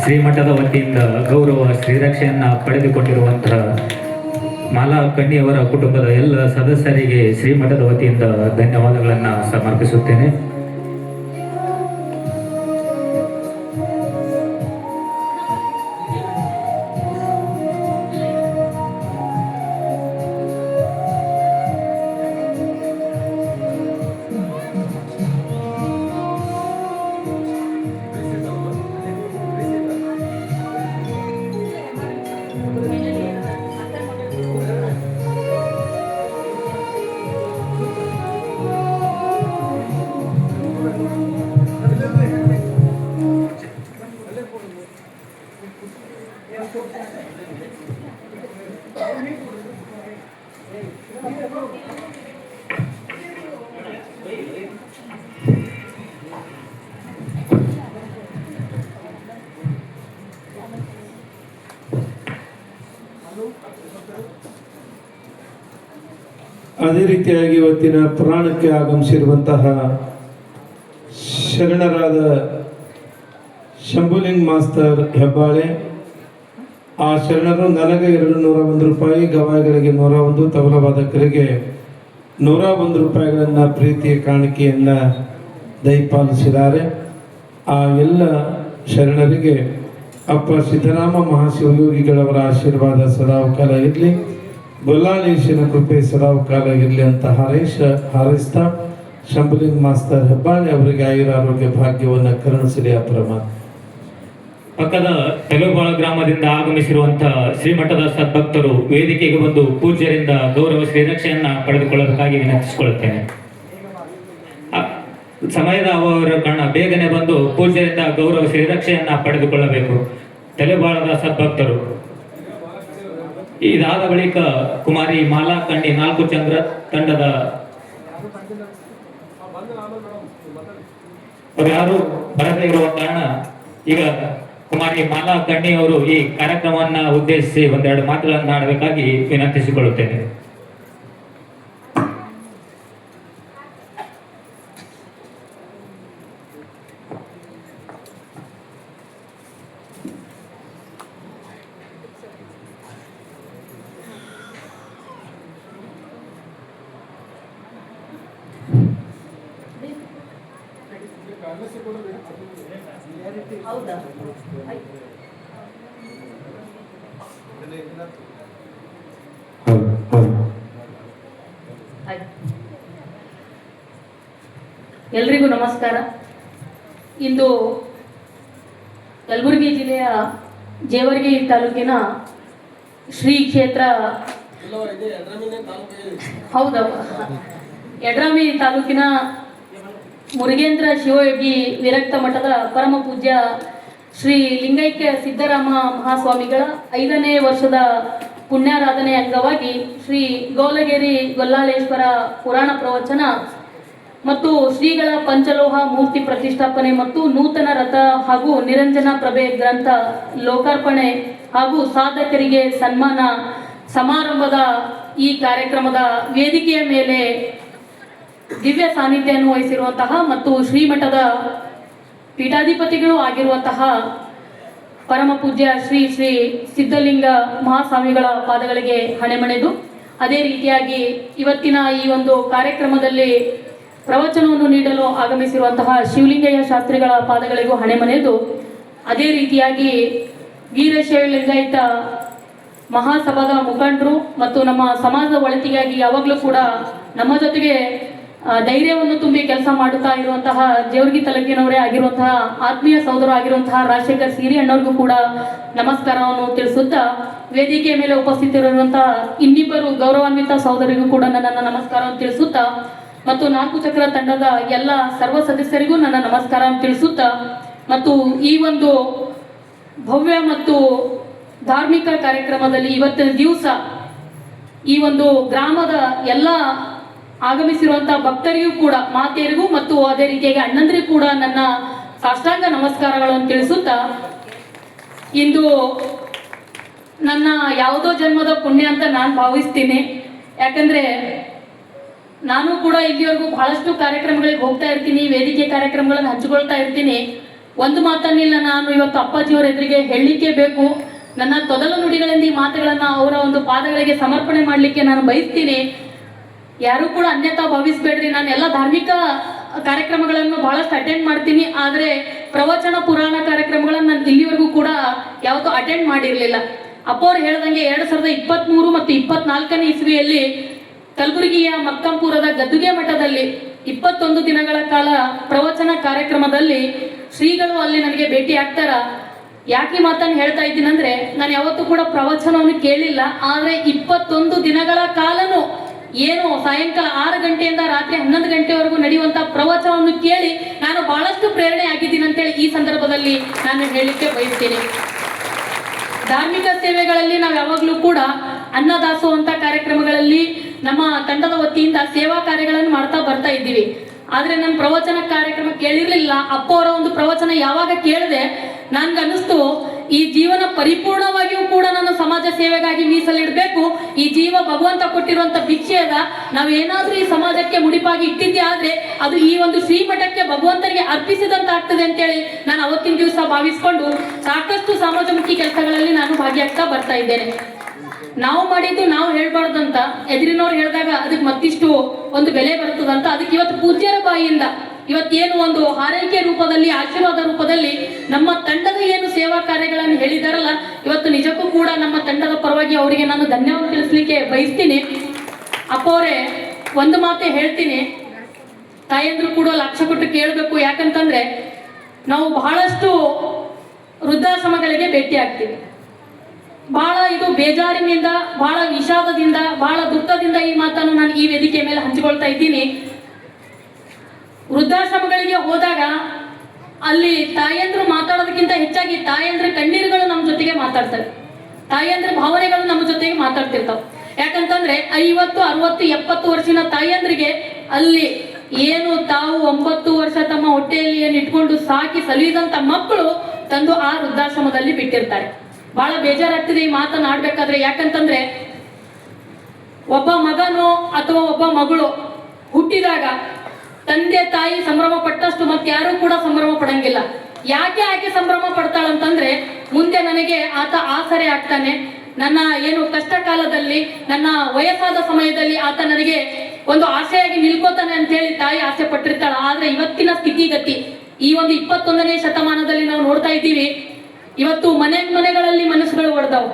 ಶ್ರೀಮಠದ ವತಿಯಿಂದ ಗೌರವ ಶ್ರೀರಕ್ಷೆಯನ್ನು ಪಡೆದುಕೊಂಡಿರುವಂತಹ ಮಾಲಾ ಕಣ್ಣಿಯವರ ಕುಟುಂಬದ ಎಲ್ಲ ಸದಸ್ಯರಿಗೆ ಶ್ರೀಮಠದ ವತಿಯಿಂದ ಧನ್ಯವಾದಗಳನ್ನು ಸಮರ್ಪಿಸುತ್ತೇನೆ. ಅದೇ ರೀತಿಯಾಗಿ ಇವತ್ತಿನ ಪುರಾಣಕ್ಕೆ ಆಗಮಿಸಿರುವಂತಹ ಶರಣರಾದ ಶಂಭುಲಿಂಗ್ ಮಾಸ್ತರ್ ಹೆಬ್ಬಾಳೆ, ಆ ಶರಣರು ನನಗೆ 201 ರೂಪಾಯಿ, ಗವಾಯಿಗಳಿಗೆ 101, ತಬಲ ವಾದಕರಿಗೆ 101 ರೂಪಾಯಿಗಳನ್ನು ಪ್ರೀತಿಯ ಕಾಣಿಕೆಯನ್ನು ದಯಪಾಲಿಸಿದ್ದಾರೆ. ಆ ಎಲ್ಲ ಶರಣರಿಗೆ ಅಪ್ಪ ಸಿದ್ದರಾಮ ಮಹಾಶಿವಯೋಗಿಗಳವರ ಆಶೀರ್ವಾದ ಸದಾಕಾಲ ಇರಲಿ, ಗೊಲ್ಲಾಳೇಶನ ಕೃಪೆ ಸದಾಕಾಲ ಇರಲಿ ಅಂತ ಹಾರೈಸ್ತಾ ಶಂಭುಲಿಂಗ್ ಮಾಸ್ತರ್ ಹೆಬ್ಬಾಳೆ ಅವರಿಗೆ ಆಯುರಾರೋಗ್ಯ ಭಾಗ್ಯವನ್ನು ಕರುಣಿಸಲಿ ಆ ಪರಮಾತ್ಮ. ಪಕ್ಕದ ತೆಲುಬಾಳ ಗ್ರಾಮದಿಂದ ಆಗಮಿಸಿರುವಂತಹ ಶ್ರೀಮಠದ ಸದ್ಭಕ್ತರು ವೇದಿಕೆಗೆ ಬಂದು ಪೂಜ್ಯರಿಂದ ಗೌರವ ಶ್ರೀರಕ್ಷೆಯನ್ನ ಪಡೆದುಕೊಳ್ಳಬೇಕಾಗಿ ವಿನಂತಿಸಿಕೊಳ್ಳುತ್ತೇನೆ. ಸಮಯದ ಅವರ ಕಾರಣ ಬೇಗನೆ ಬಂದು ಪೂಜ್ಯರಿಂದ ಗೌರವ ಶ್ರೀರಕ್ಷೆಯನ್ನ ಪಡೆದುಕೊಳ್ಳಬೇಕು ತೆಲುಬಾಳದ ಸದ್ಭಕ್ತರು. ಇದಾದ ಬಳಿಕ ಕುಮಾರಿ ಮಾಲಾ ಕಣ್ಣಿ 4 ಚಂದ್ರ ತಂಡದ ಯಾರು ಬರದೇ ಇರುವ ಕಾರಣ ಈಗ ಕುಮಾರಿ ಮಾಲಾ ಕಣ್ಣಿ ಅವರು ಈ ಕಾರ್ಯಕ್ರಮವನ್ನ ಉದ್ದೇಶಿಸಿ ಒಂದೆರಡು ಮಾತುಗಳನ್ನು ಆಡಬೇಕಾಗಿ ವಿನಂತಿಸಿಕೊಳ್ಳುತ್ತೇನೆ. ಹೌದಾ? ಎಲ್ರಿಗೂ ನಮಸ್ಕಾರ. ಇಂದು ಕಲಬುರಗಿ ಜಿಲ್ಲೆಯ ಜೇವರ್ಗಿ ತಾಲೂಕಿನ ಶ್ರೀ ಕ್ಷೇತ್ರ ಯಡ್ರಾಮಿ ತಾಲೂಕಿನ ಮುರುಗೇಂದ್ರ ಶಿವಯೋಗಿ ವಿರಕ್ತ ಮಠದ ಪರಮ ಪೂಜ್ಯ ಶ್ರೀ ಲಿಂಗೈಕ್ಯ ಸಿದ್ದರಾಮ ಮಹಾಸ್ವಾಮಿಗಳ 5ನೇ ವರ್ಷದ ಪುಣ್ಯಾರಾಧನೆ ಅಂಗವಾಗಿ ಶ್ರೀ ಗೋಲಗೇರಿ ಗೊಲ್ಲಾಳೇಶ್ವರ ಪುರಾಣ ಪ್ರವಚನ ಮತ್ತು ಶ್ರೀಗಳ ಪಂಚಲೋಹ ಮೂರ್ತಿ ಪ್ರತಿಷ್ಠಾಪನೆ ಮತ್ತು ನೂತನ ರಥ ಹಾಗೂ ನಿರಂಜನ ಪ್ರಭೆ ಗ್ರಂಥ ಲೋಕಾರ್ಪಣೆ ಹಾಗೂ ಸಾಧಕರಿಗೆ ಸನ್ಮಾನ ಸಮಾರಂಭದ ಈ ಕಾರ್ಯಕ್ರಮದ ವೇದಿಕೆಯ ಮೇಲೆ ದಿವ್ಯ ಸಾನ್ನಿಧ್ಯವನ್ನು ವಹಿಸಿರುವಂತಹ ಮತ್ತು ಶ್ರೀಮಠದ ಪೀಠಾಧಿಪತಿಗಳು ಆಗಿರುವಂತಹ ಪರಮ ಪೂಜ್ಯ ಶ್ರೀ ಶ್ರೀ ಸಿದ್ಧಲಿಂಗ ಮಹಾಸ್ವಾಮಿಗಳ ಪಾದಗಳಿಗೆ ಹಣೆಮಣೆದು, ಅದೇ ರೀತಿಯಾಗಿ ಇವತ್ತಿನ ಈ ಒಂದು ಕಾರ್ಯಕ್ರಮದಲ್ಲಿ ಪ್ರವಚನವನ್ನು ನೀಡಲು ಆಗಮಿಸಿರುವಂತಹ ಶಿವಲಿಂಗಯ್ಯ ಶಾಸ್ತ್ರಿಗಳ ಪಾದಗಳಿಗೂ ಹಣೆಮಣೆದು, ಅದೇ ರೀತಿಯಾಗಿ ವೀರಶೈವ ಲಿಂಗಾಯತ ಮಹಾಸಭಾದ ಮುಖಂಡರು ಮತ್ತು ನಮ್ಮ ಸಮಾಜದ ಒಳಿತಿಗಾಗಿ ಯಾವಾಗಲೂ ಕೂಡ ನಮ್ಮ ಜೊತೆಗೆ ಧೈರ್ಯವನ್ನು ತುಂಬಿ ಕೆಲಸ ಮಾಡುತ್ತಾ ಇರುವಂತಹ ಜೇವರ್ಗಿ ತಾಲೂಕಿನವರೇ ಆಗಿರುವಂತಹ ಆತ್ಮೀಯ ಸಹೋದರ ಆಗಿರುವಂತಹ ರಾಜಶೇಖರ್ ಸಿರಿ ಅಣ್ಣವ್ರಿಗೂ ಕೂಡ ನಮಸ್ಕಾರವನ್ನು ತಿಳಿಸುತ್ತಾ, ವೇದಿಕೆಯ ಮೇಲೆ ಉಪಸ್ಥಿತರಿರುವಂತಹ ಇನ್ನಿಬ್ಬರು ಗೌರವಾನ್ವಿತ ಸಹೋದರಿಗೂ ಕೂಡ ನನ್ನ ನಮಸ್ಕಾರವನ್ನು ತಿಳಿಸುತ್ತಾ ಮತ್ತು 4 ಚಕ್ರ ತಂಡದ ಎಲ್ಲ ಸರ್ವ ಸದಸ್ಯರಿಗೂ ನನ್ನ ನಮಸ್ಕಾರವನ್ನು ತಿಳಿಸುತ್ತಾ ಮತ್ತು ಈ ಒಂದು ಭವ್ಯ ಮತ್ತು ಧಾರ್ಮಿಕ ಕಾರ್ಯಕ್ರಮದಲ್ಲಿ ಇವತ್ತಿನ ದಿವಸ ಈ ಒಂದು ಗ್ರಾಮದ ಎಲ್ಲ ಆಗಮಿಸಿರುವಂತಹ ಭಕ್ತರಿಗೂ ಕೂಡ, ಮಾತೆಯರಿಗೂ ಮತ್ತು ಅದೇ ರೀತಿಯಾಗಿ ಅಣ್ಣಂದರಿಗೂ ಕೂಡ ನನ್ನ ಸಾಷ್ಟಾಂಗ ನಮಸ್ಕಾರಗಳನ್ನು ತಿಳಿಸುತ್ತಾ, ಇಂದು ನನ್ನ ಯಾವುದೋ ಜನ್ಮದ ಪುಣ್ಯ ಅಂತ ನಾನು ಭಾವಿಸ್ತೀನಿ. ಯಾಕಂದ್ರೆ ನಾನು ಕೂಡ ಇಲ್ಲಿವರೆಗೂ ಬಹಳಷ್ಟು ಕಾರ್ಯಕ್ರಮಗಳಿಗೆ ಹೋಗ್ತಾ ಇರ್ತೀನಿ, ವೇದಿಕೆ ಕಾರ್ಯಕ್ರಮಗಳನ್ನು ಹಂಚಿಕೊಳ್ತಾ ಇರ್ತೀನಿ. ಒಂದು ಮಾತನ್ನಿಲ್ಲ, ನಾನು ಇವತ್ತು ಅಪ್ಪಾಜಿಯವರ ಎದುರಿಗೆ ಹೇಳಲಿಕ್ಕೆ ಬೇಕು. ನನ್ನ ತೊದಲ ನುಡಿಗಳಿಂದ ಈ ಮಾತುಗಳನ್ನು ಅವರ ಒಂದು ಪಾದಗಳಿಗೆ ಸಮರ್ಪಣೆ ಮಾಡಲಿಕ್ಕೆ ನಾನು ಬಯಸ್ತೀನಿ. ಯಾರು ಕೂಡ ಅನ್ಯತಾ ಭಾವಿಸ್ಬೇಡ್ರಿ. ನಾನು ಎಲ್ಲ ಧಾರ್ಮಿಕ ಕಾರ್ಯಕ್ರಮಗಳನ್ನು ಬಹಳಷ್ಟು ಅಟೆಂಡ್ ಮಾಡ್ತೀನಿ, ಆದರೆ ಪ್ರವಚನ ಪುರಾಣ ಕಾರ್ಯಕ್ರಮಗಳನ್ನು ನಾನು ಇಲ್ಲಿವರೆಗೂ ಕೂಡ ಯಾವತ್ತೂ ಅಟೆಂಡ್ ಮಾಡಿರಲಿಲ್ಲ. ಅಪ್ಪವ್ರು ಹೇಳ್ದಂಗೆ 2023 ಮತ್ತು 24ನೇ ಇಸ್ವಿಯಲ್ಲಿ ಕಲಬುರಗಿಯ ಮಕ್ಕಂಪುರದ ಗದ್ದುಗೆ ಮಠದಲ್ಲಿ 21 ದಿನಗಳ ಕಾಲ ಪ್ರವಚನ ಕಾರ್ಯಕ್ರಮದಲ್ಲಿ ಶ್ರೀಗಳು ಅಲ್ಲಿ ನನಗೆ ಭೇಟಿ ಆಗ್ತಾರ. ಯಾಕೆ ಮಾತನ್ನು ಹೇಳ್ತಾ ಇದ್ದೀನಿ ಅಂದ್ರೆ, ನಾನು ಯಾವತ್ತೂ ಕೂಡ ಪ್ರವಚನವನ್ನು ಕೇಳಿಲ್ಲ, ಆದರೆ 21 ದಿನಗಳ ಕಾಲನು ಏನು ಸಾಯಂಕಾಲ 6 ಗಂಟೆಯಿಂದ ರಾತ್ರಿ 11 ಗಂಟೆವರೆಗೂ ನಡೆಯುವಂತ ಪ್ರವಚನವನ್ನು ಕೇಳಿ ನಾನು ಬಹಳಷ್ಟು ಪ್ರೇರಣೆ ಆಗಿದ್ದೀನಿ ಅಂತೇಳಿ ಈ ಸಂದರ್ಭದಲ್ಲಿ ನಾನು ಹೇಳಲಿಕ್ಕೆ ಬಯಸ್ತೀನಿ. ಧಾರ್ಮಿಕ ಸೇವೆಗಳಲ್ಲಿ ನಾವು ಯಾವಾಗಲೂ ಕೂಡ ಅನ್ನದಾಸೋ ಅಂತ ಕಾರ್ಯಕ್ರಮಗಳಲ್ಲಿ ನಮ್ಮ ತಂಡದ ವತಿಯಿಂದ ಸೇವಾ ಕಾರ್ಯಗಳನ್ನು ಮಾಡ್ತಾ ಬರ್ತಾ ಇದ್ದೀವಿ. ಆದ್ರೆ ನಾನು ಪ್ರವಚನ ಕಾರ್ಯಕ್ರಮ ಕೇಳಿರ್ಲಿಲ್ಲ. ಅಪ್ಪ ಅವರ ಒಂದು ಪ್ರವಚನ ಯಾವಾಗ ಕೇಳಿದೆ ನನ್ಗೆ ಅನ್ನಿಸ್ತು, ಈ ಜೀವನ ಪರಿಪೂರ್ಣವಾಗಿಯೂ ಕೂಡ ನಾನು ಸಮಾಜ ಸೇವೆಗಾಗಿ ಮೀಸಲಿಡಬೇಕು. ಈ ಜೀವ ಭಗವಂತ ಕೊಟ್ಟಿರುವಂತ ಭಿಕ್ಷೆ ಅದ. ನಾವು ಏನಾದ್ರೂ ಈ ಸಮಾಜಕ್ಕೆ ಮುಡಿಪಾಗಿ ಇಟ್ಟಿದ್ದೆ ಆದ್ರೆ ಅದು ಈ ಒಂದು ಶ್ರೀಮಠಕ್ಕೆ ಭಗವಂತನಿಗೆ ಅರ್ಪಿಸಿದಂತ ಆಗ್ತದೆ ಅಂತೇಳಿ ನಾನು ಅವತ್ತಿನ ದಿವಸ ಭಾವಿಸ್ಕೊಂಡು ಸಾಕಷ್ಟು ಸಮಾಜಮುಖಿ ಕೆಲಸಗಳಲ್ಲಿ ನಾನು ಭಾಗಿಯಾಗ್ತಾ ಬರ್ತಾ ಇದ್ದೇನೆ. ನಾವು ಮಾಡಿದ್ದು ನಾವು ಹೇಳ್ಬಾರ್ದಂತ, ಎದುರಿನವ್ರು ಹೇಳಿದಾಗ ಅದಕ್ಕೆ ಮತ್ತಿಷ್ಟು ಒಂದು ಬೆಲೆ ಬರ್ತದಂತ. ಅದಕ್ಕೆ ಇವತ್ತು ಪೂಜ್ಯರ ಬಾಯಿಯಿಂದ ಇವತ್ತೇನು ಒಂದು ಹಾರೈಕೆ ರೂಪದಲ್ಲಿ, ಆಶೀರ್ವಾದ ರೂಪದಲ್ಲಿ ನಮ್ಮ ತಂಡದ ಏನು ಸೇವಾ ಕಾರ್ಯಗಳನ್ನು ಹೇಳಿದಾರಲ್ಲ, ಇವತ್ತು ನಿಜಕ್ಕೂ ಕೂಡ ನಮ್ಮ ತಂಡದ ಪರವಾಗಿ ಅವರಿಗೆ ನಾನು ಧನ್ಯವಾದ ತಿಳಿಸ್ಲಿಕ್ಕೆ ಬಯಸ್ತೀನಿ. ಅಪ್ಪ ಅವರೇ, ಒಂದು ಮಾತೇ ಹೇಳ್ತೀನಿ, ತಾಯಂದ್ರು ಕೂಡ ಲಕ್ಷ ಕೊಟ್ಟು ಕೇಳಬೇಕು. ಯಾಕಂತಂದ್ರೆ ನಾವು ಬಹಳಷ್ಟು ವೃದ್ಧಾಶ್ರಮಗಳಿಗೆ ಭೇಟಿ ಆಗ್ತೀವಿ. ಬಹಳ ಇದು ಬೇಜಾರಿನಿಂದ, ಬಹಳ ವಿಷಾದದಿಂದ, ಬಹಳ ದುಃಖದಿಂದ ಈ ಮಾತನ್ನು ನಾನು ಈ ವೇದಿಕೆ ಮೇಲೆ ಹಂಚಿಕೊಳ್ತಾ ಇದ್ದೀನಿ. ವೃದ್ಧಾಶ್ರಮಗಳಿಗೆ ಹೋದಾಗ ಅಲ್ಲಿ ತಾಯಂದ್ರು ಮಾತಾಡೋದಕ್ಕಿಂತ ಹೆಚ್ಚಾಗಿ ತಾಯಂದ್ರ ಕಣ್ಣೀರುಗಳು ನಮ್ಮ ಜೊತೆಗೆ ಮಾತಾಡ್ತಾರೆ, ತಾಯಂದ್ರ ಭಾವನೆಗಳು ನಮ್ಮ ಜೊತೆಗೆ ಮಾತಾಡ್ತಿರ್ತಾವ. ಯಾಕಂತಂದ್ರೆ 50, 60, 70 ವರ್ಷದ ತಾಯಂದ್ರಿಗೆ ಅಲ್ಲಿ ಏನು ತಾವು 9 ವರ್ಷ ತಮ್ಮ ಹೊಟ್ಟೆಯಲ್ಲಿ ಏನು ಇಟ್ಕೊಂಡು ಸಾಕಿ ಸಲುಹಿದಂತ ಮಕ್ಕಳು ತಂದು ಆ ವೃದ್ಧಾಶ್ರಮದಲ್ಲಿ ಬಿಟ್ಟಿರ್ತಾರೆ. ಬಹಳ ಬೇಜಾರಾಗ್ತಿದೆ ಈ ಮಾತನ್ನ ಆಡ್ಬೇಕಾದ್ರೆ. ಯಾಕಂತಂದ್ರೆ ಒಬ್ಬ ಮಗನೋ ಅಥವಾ ಒಬ್ಬ ಮಗಳು ಹುಟ್ಟಿದಾಗ ತಂದೆ ತಾಯಿ ಸಂಭ್ರಮ ಪಟ್ಟಷ್ಟು ಮತ್ತೆ ಯಾರು ಕೂಡ ಸಂಭ್ರಮ ಪಡಂಗಿಲ್ಲ. ಯಾಕೆ ಆಕೆ ಸಂಭ್ರಮ ಪಡ್ತಾಳಂತಂದ್ರೆ ಮುಂದೆ ನನಗೆ ಆತ ಆಸರೆ ಆಗ್ತಾನೆ, ನನ್ನ ಏನು ಕಷ್ಟ ಕಾಲದಲ್ಲಿ, ನನ್ನ ವಯಸ್ಸಾದ ಸಮಯದಲ್ಲಿ ಆತ ನನಗೆ ಒಂದು ಆಸೆಯಾಗಿ ನಿಲ್ಕೋತಾನೆ ಅಂತ ಹೇಳಿ ತಾಯಿ ಆಸೆ ಪಟ್ಟಿರ್ತಾಳ. ಆದ್ರೆ ಇವತ್ತಿನ ಸ್ಥಿತಿಗತಿ ಈ ಒಂದು 21ನೇ ಶತಮಾನದಲ್ಲಿ ನಾವು ನೋಡ್ತಾ ಇದ್ದೀವಿ. ಇವತ್ತು ಮನೆಗಳಲ್ಲಿ ಮನಸ್ಸುಗಳು ಒಡೆದವು.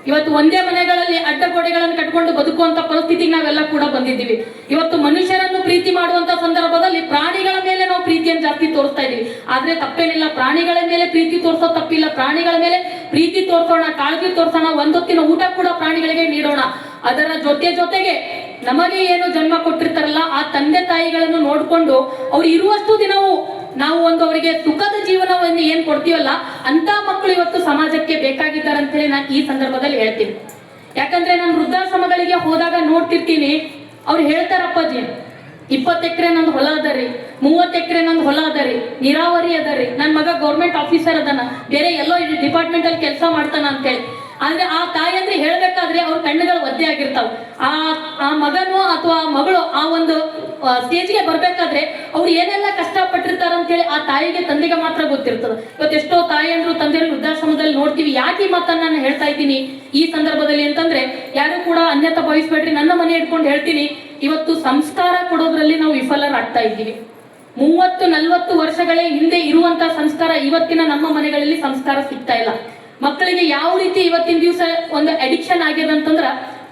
ಇವತ್ತು ಒಂದೇ ಮನೆಗಳಲ್ಲಿ ಅಡ್ಡಗೋಡೆಗಳನ್ನು ಕಟ್ಕೊಂಡು ಬದುಕುವಂತ ಪರಿಸ್ಥಿತಿಗೆ ನಾವೆಲ್ಲ ಕೂಡ ಬಂದಿದ್ದೀವಿ. ಇವತ್ತು ಮನುಷ್ಯರನ್ನು ಪ್ರೀತಿ ಮಾಡುವಂತ ಸಂದರ್ಭದಲ್ಲಿ ಪ್ರಾಣಿಗಳ ಮೇಲೆ ನಾವು ಪ್ರೀತಿಯನ್ನು ಜಾಸ್ತಿ ತೋರಿಸ್ತಾ ಇದೀವಿ. ಆದ್ರೆ ತಪ್ಪೇನಿಲ್ಲ, ಪ್ರಾಣಿಗಳ ಮೇಲೆ ಪ್ರೀತಿ ತೋರಿಸೋ ತಪ್ಪಿಲ್ಲ. ಪ್ರಾಣಿಗಳ ಮೇಲೆ ಪ್ರೀತಿ ತೋರಿಸೋಣ, ಕಾಳಜಿ ತೋರಿಸೋಣ, ಒಂದೊತ್ತಿನ ಊಟ ಕೂಡ ಪ್ರಾಣಿಗಳಿಗೆ ನೀಡೋಣ. ಅದರ ಜೊತೆಗೆ ನಮಗೆ ಏನು ಜನ್ಮ ಕೊಟ್ಟಿರ್ತಾರಲ್ಲ ಆ ತಂದೆ ತಾಯಿಗಳನ್ನು ನೋಡ್ಕೊಂಡು ಅವ್ರು ಇರುವಷ್ಟು ದಿನವೂ ನಾವು ಒಂದು ಅವರಿಗೆ ಸುಖದ ಜೀವನವನ್ನು ಏನ್ ಕೊಡ್ತೀವಲ್ಲ ಅಂತ ಮಕ್ಕಳು ಇವತ್ತು ಸಮಾಜಕ್ಕೆ ಬೇಕಾಗಿದ್ದಾರೆ ಅಂತ ಹೇಳಿ ನಾನು ಈ ಸಂದರ್ಭದಲ್ಲಿ ಹೇಳ್ತೀನಿ. ಯಾಕಂದ್ರೆ ನಾನು ವೃದ್ಧಾಶ್ರಮಗಳಿಗೆ ಹೋದಾಗ ನೋಡ್ತಿರ್ತೀನಿ, ಅವ್ರು ಹೇಳ್ತಾರಪ್ಪಾಜಿ 20 ಎಕರೆ ನಂದು ಹೊಲ ಅದರಿ, 30 ಎಕರೆ ನಂದು ಹೊಲ ಅದರಿ, ನೀರಾವರಿ ಅದರಿ, ನನ್ನ ಮಗ ಗೌರ್ಮೆಂಟ್ ಆಫೀಸರ್ ಅದನ್ನ, ಬೇರೆ ಎಲ್ಲೋ ಡಿಪಾರ್ಟ್ಮೆಂಟ್ ಅಲ್ಲಿ ಕೆಲಸ ಮಾಡ್ತಾನ ಅಂತೇಳಿ. ಆದ್ರೆ ಆ ತಾಯಿ ಅಂದ್ರೆ ಹೇಳ್ಬೇಕಾದ್ರೆ ಅವ್ರ ಕಣ್ಣುಗಳು ಒದ್ದೆ ಆಗಿರ್ತಾವ. ಆ ಮಗನು ಅಥವಾ ಮಗಳು ಆ ಒಂದು ಸ್ಟೇಜ್ಗೆ ಬರ್ಬೇಕಾದ್ರೆ ಅವ್ರು ಏನೆಲ್ಲ ಕಷ್ಟ ಪಟ್ಟಿರ್ತಾರ ಅಂತೇಳಿ ಆ ತಾಯಿಗೆ ತಂದೆಗೆ ಮಾತ್ರ ಗೊತ್ತಿರ್ತದೆ. ಇವತ್ತೆಷ್ಟೋ ತಾಯಿಯಂದ್ರು ತಂದೆಯರು ವೃದ್ಧಾಶ್ರಮದಲ್ಲಿ ನೋಡ್ತೀವಿ. ಯಾಕೆ ಈ ಮಾತನ್ನ ನಾನು ಹೇಳ್ತಾ ಇದ್ದೀನಿ ಈ ಸಂದರ್ಭದಲ್ಲಿ ಅಂತಂದ್ರೆ, ಯಾರು ಕೂಡ ಅನ್ಯತಾ ಭಾವಿಸ್ಬೇಡ್ರಿ, ನನ್ನ ಮನೆ ಇಟ್ಕೊಂಡು ಹೇಳ್ತೀನಿ. ಇವತ್ತು ಸಂಸ್ಕಾರ ಕೊಡೋದ್ರಲ್ಲಿ ನಾವು ವಿಫಲರಾಗ್ತಾ ಇದ್ದೀವಿ. 30-40 ವರ್ಷಗಳ ಹಿಂದೆ ಇರುವಂತ ಸಂಸ್ಕಾರ ಇವತ್ತಿನ ನಮ್ಮ ಮನೆಗಳಲ್ಲಿ ಸಂಸ್ಕಾರ ಸಿಗ್ತಾ ಇಲ್ಲ. ಮಕ್ಕಳಿಗೆ ಯಾವ ರೀತಿ ಇವತ್ತಿನ ದಿವಸ ಒಂದು ಅಡಿಕ್ಷನ್ ಆಗ್ಯದ ಅಂತಂದ್ರ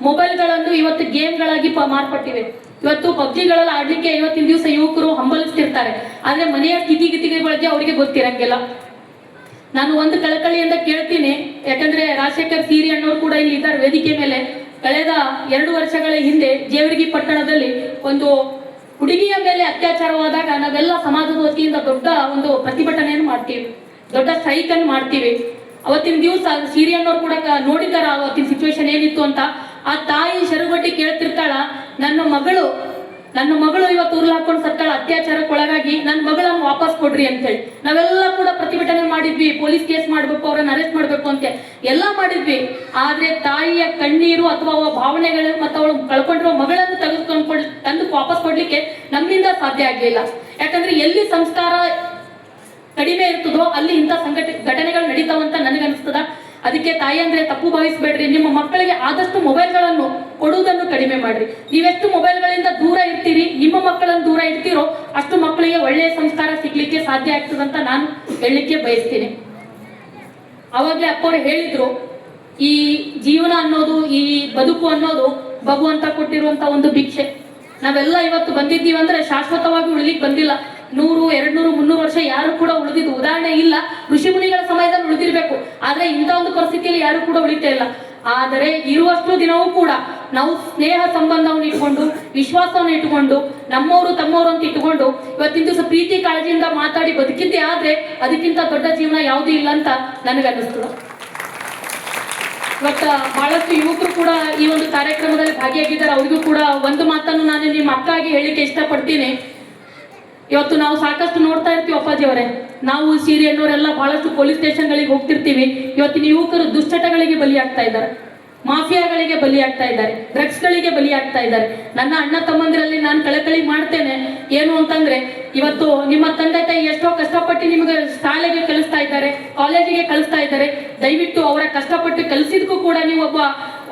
ಮೊಬೈಲ್ಗಳನ್ನು ಇವತ್ತು ಗೇಮ್ಗಳಾಗಿ ಮಾರ್ಪಟ್ಟಿವೆ. ಇವತ್ತು ಪಬ್ಜಿಗಳಲ್ಲಿ ಆಡ್ಲಿಕ್ಕೆ ಇವತ್ತಿನ ದಿವಸ ಯುವಕರು ಹಂಬಲಿಸ್ತಿರ್ತಾರೆ. ಆದ್ರೆ ಮನೆಯ ಸ್ಥಿತಿಗತಿಗಳಿಗೆ ಅವರಿಗೆ ಗೊತ್ತಿರಂಗಿಲ್ಲ. ನಾನು ಒಂದು ಕಳಕಳಿಯಿಂದ ಕೇಳ್ತೀನಿ, ಯಾಕಂದ್ರೆ ರಾಜಶೇಖರ್ ಸೀರಿ ಅಣ್ಣವ್ರು ಕೂಡ ಇಲ್ಲಿ ಇದ್ದಾರೆ ವೇದಿಕೆ ಮೇಲೆ. ಕಳೆದ 2 ವರ್ಷಗಳ ಹಿಂದೆ ಜೇವರ್ಗಿ ಪಟ್ಟಣದಲ್ಲಿ ಒಂದು ಹುಡುಗಿಯ ಮೇಲೆ ಅತ್ಯಾಚಾರವಾದಾಗ ನಾವೆಲ್ಲ ಸಮಾಜದ ವತಿಯಿಂದ ದೊಡ್ಡ ಒಂದು ಪ್ರತಿಭಟನೆಯನ್ನು ಮಾಡ್ತೀವಿ, ದೊಡ್ಡ ಸ್ಟ್ರೈಕ್ ಅನ್ನು ಮಾಡ್ತೀವಿ. ಅವತ್ತಿನ ದಿವಸ ಸೀರಿಯನ್ನವ್ರು ಕೂಡ ನೋಡಿದಾರ ಅವತ್ತಿನ ಸಿಚುವೇಶನ್ ಏನಿತ್ತು ಅಂತ. ಆ ತಾಯಿ ಶರುಗಟ್ಟಿ ಕೇಳ್ತಿರ್ತಾಳ, ನನ್ನ ಮಗಳು ಇವತ್ತು ಉರ್ಲು ಹಾಕೊಂಡು ಸತ್ತಾಳ, ಅತ್ಯಾಚಾರಕ್ಕೊಳಗಾಗಿ, ನನ್ನ ಮಗಳನ್ನ ವಾಪಸ್ ಕೊಡ್ರಿ ಅಂತ ಹೇಳಿ. ನಾವೆಲ್ಲ ಕೂಡ ಪ್ರತಿಭಟನೆ ಮಾಡಿದ್ವಿ, ಪೊಲೀಸ್ ಕೇಸ್ ಮಾಡ್ಬೇಕು, ಅವ್ರನ್ನ ಅರೆಸ್ಟ್ ಮಾಡ್ಬೇಕು ಅಂತ ಎಲ್ಲ ಮಾಡಿದ್ವಿ. ಆದ್ರೆ ತಾಯಿಯ ಕಣ್ಣೀರು ಅಥವಾ ಅವಳ ಭಾವನೆಗಳು ಮತ್ತು ಅವಳು ಕಳ್ಕೊಂಡಿರೋ ಮಗಳನ್ನು ತಂದು ವಾಪಸ್ ಕೊಡ್ಲಿಕ್ಕೆ ನಮ್ಮಿಂದ ಸಾಧ್ಯ ಆಗ್ಲಿಲ್ಲ. ಯಾಕಂದ್ರೆ ಎಲ್ಲಿ ಸಂಸ್ಕಾರ ಕಡಿಮೆ ಇರ್ತದೋ ಅಲ್ಲಿ ಇಂಥ ಘಟನೆಗಳು ನಡೀತಾವಂತ ನನಗನ್ನಿಸ್ತದ. ಅದಕ್ಕೆ ತಾಯಿ ಅಂದ್ರೆ ತಪ್ಪು ಭಾವಿಸ್ಬೇಡ್ರಿ, ನಿಮ್ಮ ಮಕ್ಕಳಿಗೆ ಆದಷ್ಟು ಮೊಬೈಲ್ಗಳನ್ನು ಕೊಡುವುದನ್ನು ಕಡಿಮೆ ಮಾಡ್ರಿ. ನೀವೆಷ್ಟು ಮೊಬೈಲ್ಗಳಿಂದ ದೂರ ಇರ್ತೀರಿ, ನಿಮ್ಮ ಮಕ್ಕಳನ್ನು ದೂರ ಇಡ್ತೀರೋ ಅಷ್ಟು ಮಕ್ಕಳಿಗೆ ಒಳ್ಳೆಯ ಸಂಸ್ಕಾರ ಸಿಗ್ಲಿಕ್ಕೆ ಸಾಧ್ಯ ಆಗ್ತದಂತ ನಾನು ಹೇಳಲಿಕ್ಕೆ ಬಯಸ್ತೀನಿ. ಅವಾಗ್ಲೇ ಅಪ್ಪವ್ರು ಹೇಳಿದ್ರು, ಈ ಜೀವನ ಅನ್ನೋದು, ಈ ಬದುಕು ಅನ್ನೋದು ಭಗವಂತ ಕೊಟ್ಟಿರುವಂತ ಒಂದು ಭಿಕ್ಷೆ. ನಾವೆಲ್ಲ ಇವತ್ತು ಬಂದಿದ್ದೀವಿ ಅಂದ್ರೆ ಶಾಶ್ವತವಾಗಿ ಉಳಿಲಿಕ್ಕೆ ಬಂದಿಲ್ಲ. 100, 200, 300 ವರ್ಷ ಯಾರು ಕೂಡ ಉಳಿದಿದ್ದು ಉದಾಹರಣೆ ಇಲ್ಲ. ಋಷಿ ಮುನಿಗಳ ಸಮಯದಲ್ಲಿ ಉಳಿದಿರ್ಬೇಕು, ಆದ್ರೆ ಇಂಥ ಒಂದು ಪರಿಸ್ಥಿತಿಯಲ್ಲಿ ಯಾರು ಕೂಡ ಉಳಿತಾ ಇಲ್ಲ. ಆದರೆ ಇರುವಷ್ಟು ದಿನವೂ ಕೂಡ ನಾವು ಸ್ನೇಹ ಸಂಬಂಧವನ್ನು ಇಟ್ಕೊಂಡು, ವಿಶ್ವಾಸವನ್ನು ಇಟ್ಟುಕೊಂಡು, ನಮ್ಮವರು ತಮ್ಮವರು ಅಂತ ಇಟ್ಟುಕೊಂಡು ಇವತ್ತಿನ ದಿವಸ ಪ್ರೀತಿ ಕಾಳಜಿಯಿಂದ ಮಾತಾಡಿ ಬದುಕಿದ್ದೆ ಆದ್ರೆ ಅದಕ್ಕಿಂತ ದೊಡ್ಡ ಜೀವನ ಯಾವುದೂ ಇಲ್ಲ ಅಂತ ನನಗನ್ನಿಸ್ತದೆ. ಇವತ್ತು ಬಹಳಷ್ಟು ಯುವಕರು ಕೂಡ ಈ ಒಂದು ಕಾರ್ಯಕ್ರಮದಲ್ಲಿ ಭಾಗಿಯಾಗಿದ್ದಾರೆ. ಅವ್ರಿಗೂ ಕೂಡ ಒಂದು ಮಾತನ್ನು ನಾನು ನಿಮ್ಮ ಅಕ್ಕಾಗಿ ಹೇಳಿಕ್ಕೆ ಇಷ್ಟಪಡ್ತೀನಿ. ಇವತ್ತು ನಾವು ಸಾಕಷ್ಟು ನೋಡ್ತಾ ಇರ್ತೀವಿ ಅಪ್ಪಾಜಿ ಅವರೇ, ನಾವು ಸೀರೆ ಅನ್ನೋರೆಲ್ಲ ಬಹಳಷ್ಟು ಪೊಲೀಸ್ ಸ್ಟೇಷನ್ಗಳಿಗೆ ಹೋಗ್ತಿರ್ತೀವಿ. ಇವತ್ತಿನ ಯುವಕರು ದುಶ್ಚಟಗಳಿಗೆ ಬಲಿಯಾಗ್ತಾ ಇದ್ದಾರೆ, ಮಾಫಿಯಾಗಳಿಗೆ ಬಲಿಯಾಗ್ತಾ ಇದ್ದಾರೆ, ಡ್ರಗ್ಸ್ಗಳಿಗೆ ಬಲಿಯಾಗ್ತಾ ಇದ್ದಾರೆ. ನನ್ನ ಅಣ್ಣ ತಮ್ಮಂದಿರಲ್ಲಿ ನಾನು ಕಳಕಳಿ ಮಾಡ್ತೇನೆ ಏನು ಅಂತಂದ್ರೆ, ಇವತ್ತು ನಿಮ್ಮ ತಂದೆ ತಾಯಿ ಎಷ್ಟೋ ಕಷ್ಟಪಟ್ಟು ನಿಮಗೆ ಶಾಲೆಗೆ ಕಲಿಸ್ತಾ ಇದ್ದಾರೆ, ಕಾಲೇಜಿಗೆ ಕಲಿಸ್ತಾ ಇದ್ದಾರೆ. ದಯವಿಟ್ಟು ಅವರ ಕಷ್ಟಪಟ್ಟು ಕಲಿಸಿದ್ಕೂ ಕೂಡ ನೀವು ಒಬ್ಬ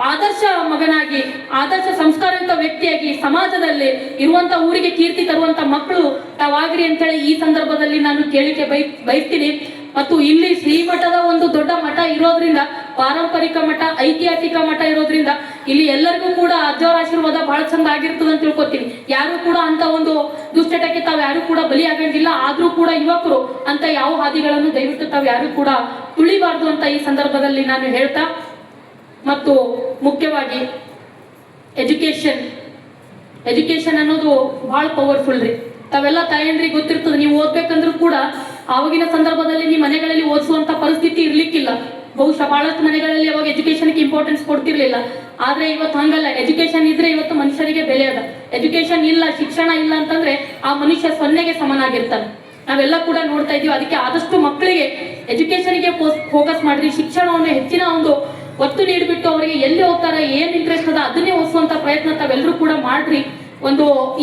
ಆದರ್ಶ ಮಗನಾಗಿ, ಆದರ್ಶ ಸಂಸ್ಕಾರಯುತ ವ್ಯಕ್ತಿಯಾಗಿ ಸಮಾಜದಲ್ಲಿ ಇರುವಂತ ಊರಿಗೆ ಕೀರ್ತಿ ತರುವಂತ ಮಕ್ಕಳು ತಾವಾಗ್ರಿ ಅಂತೇಳಿ ಈ ಸಂದರ್ಭದಲ್ಲಿ ನಾನು ಕೇಳಿಕೆ ಬಯಸ್ತೀನಿ. ಮತ್ತು ಇಲ್ಲಿ ಶ್ರೀಮಠದ ಒಂದು ದೊಡ್ಡ ಮಠ ಇರೋದ್ರಿಂದ, ಪಾರಂಪರಿಕ ಮಠ, ಐತಿಹಾಸಿಕ ಮಠ ಇರೋದ್ರಿಂದ ಇಲ್ಲಿ ಎಲ್ಲರಿಗೂ ಕೂಡ ಅಜ್ಜವರ ಆಶೀರ್ವಾದ ಬಹಳ ಚಂದ ಆಗಿರ್ತದೆ ಅಂತ ತಿಳ್ಕೊತೀನಿ. ಯಾರು ಕೂಡ ಅಂತ ಒಂದು ದುಶ್ಚಟಕ್ಕೆ ತಾವು ಯಾರು ಕೂಡ ಬಲಿ ಆಗಂಗಿಲ್ಲ. ಆದ್ರೂ ಕೂಡ ಯುವಕರು ಅಂತ ಯಾವ ಹಾದಿಗಳನ್ನು ದಯವಿಟ್ಟು ತಾವು ಯಾರು ಕೂಡ ತುಳಿಬಾರ್ದು ಅಂತ ಈ ಸಂದರ್ಭದಲ್ಲಿ ನಾನು ಹೇಳ್ತಾ, ಮತ್ತು ಮುಖ್ಯವಾಗಿ ಎಜುಕೇಶನ್ ಅನ್ನೋದು ಬಹಳ ಪವರ್ಫುಲ್ ರೀ. ತಾವೆಲ್ಲ ತಾಯಂದ್ರಿಗೆ ಗೊತ್ತಿರ್ತದೆ, ನೀವು ಓದ್ಬೇಕಂದ್ರೂ ಕೂಡ ಆವಾಗಿನ ಸಂದರ್ಭದಲ್ಲಿ ನಿಮ್ಮ ಮನೆಗಳಲ್ಲಿ ಓದಿಸುವಂತ ಪರಿಸ್ಥಿತಿ ಇರ್ಲಿಕ್ಕಿಲ್ಲ. ಬಹುಶಃ ಬಹಳಷ್ಟು ಮನೆಗಳಲ್ಲಿ ಅವಾಗ ಎಜುಕೇಶನ್ಗೆ ಇಂಪಾರ್ಟೆನ್ಸ್ ಕೊಡ್ತಿರ್ಲಿಲ್ಲ. ಆದ್ರೆ ಇವತ್ತು ಹಂಗಲ್ಲ, ಎಜುಕೇಶನ್ ಇದ್ರೆ ಇವತ್ತು ಮನುಷ್ಯರಿಗೆ ಬೆಲೆ ಅದ. ಎಜುಕೇಶನ್ ಇಲ್ಲ, ಶಿಕ್ಷಣ ಇಲ್ಲ ಅಂತಂದ್ರೆ ಆ ಮನುಷ್ಯ ಸೊನ್ನೆಗೆ ಸಮನಾಗಿರ್ತಾನೆ. ನಾವೆಲ್ಲ ಕೂಡ ನೋಡ್ತಾ ಇದೀವಿ. ಅದಕ್ಕೆ ಆದಷ್ಟು ಮಕ್ಕಳಿಗೆ ಎಜುಕೇಶನ್ಗೆ ಫೋಕಸ್ ಮಾಡ್ರಿ, ಶಿಕ್ಷಣವನ್ನು ಹೆಚ್ಚಿನ ಒಂದು ಒತ್ತು ನೀಡಿಬಿಟ್ಟು ಅವರಿಗೆ ಎಲ್ಲಿ ಹೋಗ್ತಾರೆ, ಏನ್ ಇಂಟ್ರೆಸ್ಟ್ ಅದ ಅದನ್ನೇ ಓದಿಸುವಂತ ಪ್ರಯತ್ನ ತಾವೆಲ್ಲರೂ ಕೂಡ ಮಾಡ್ರಿ.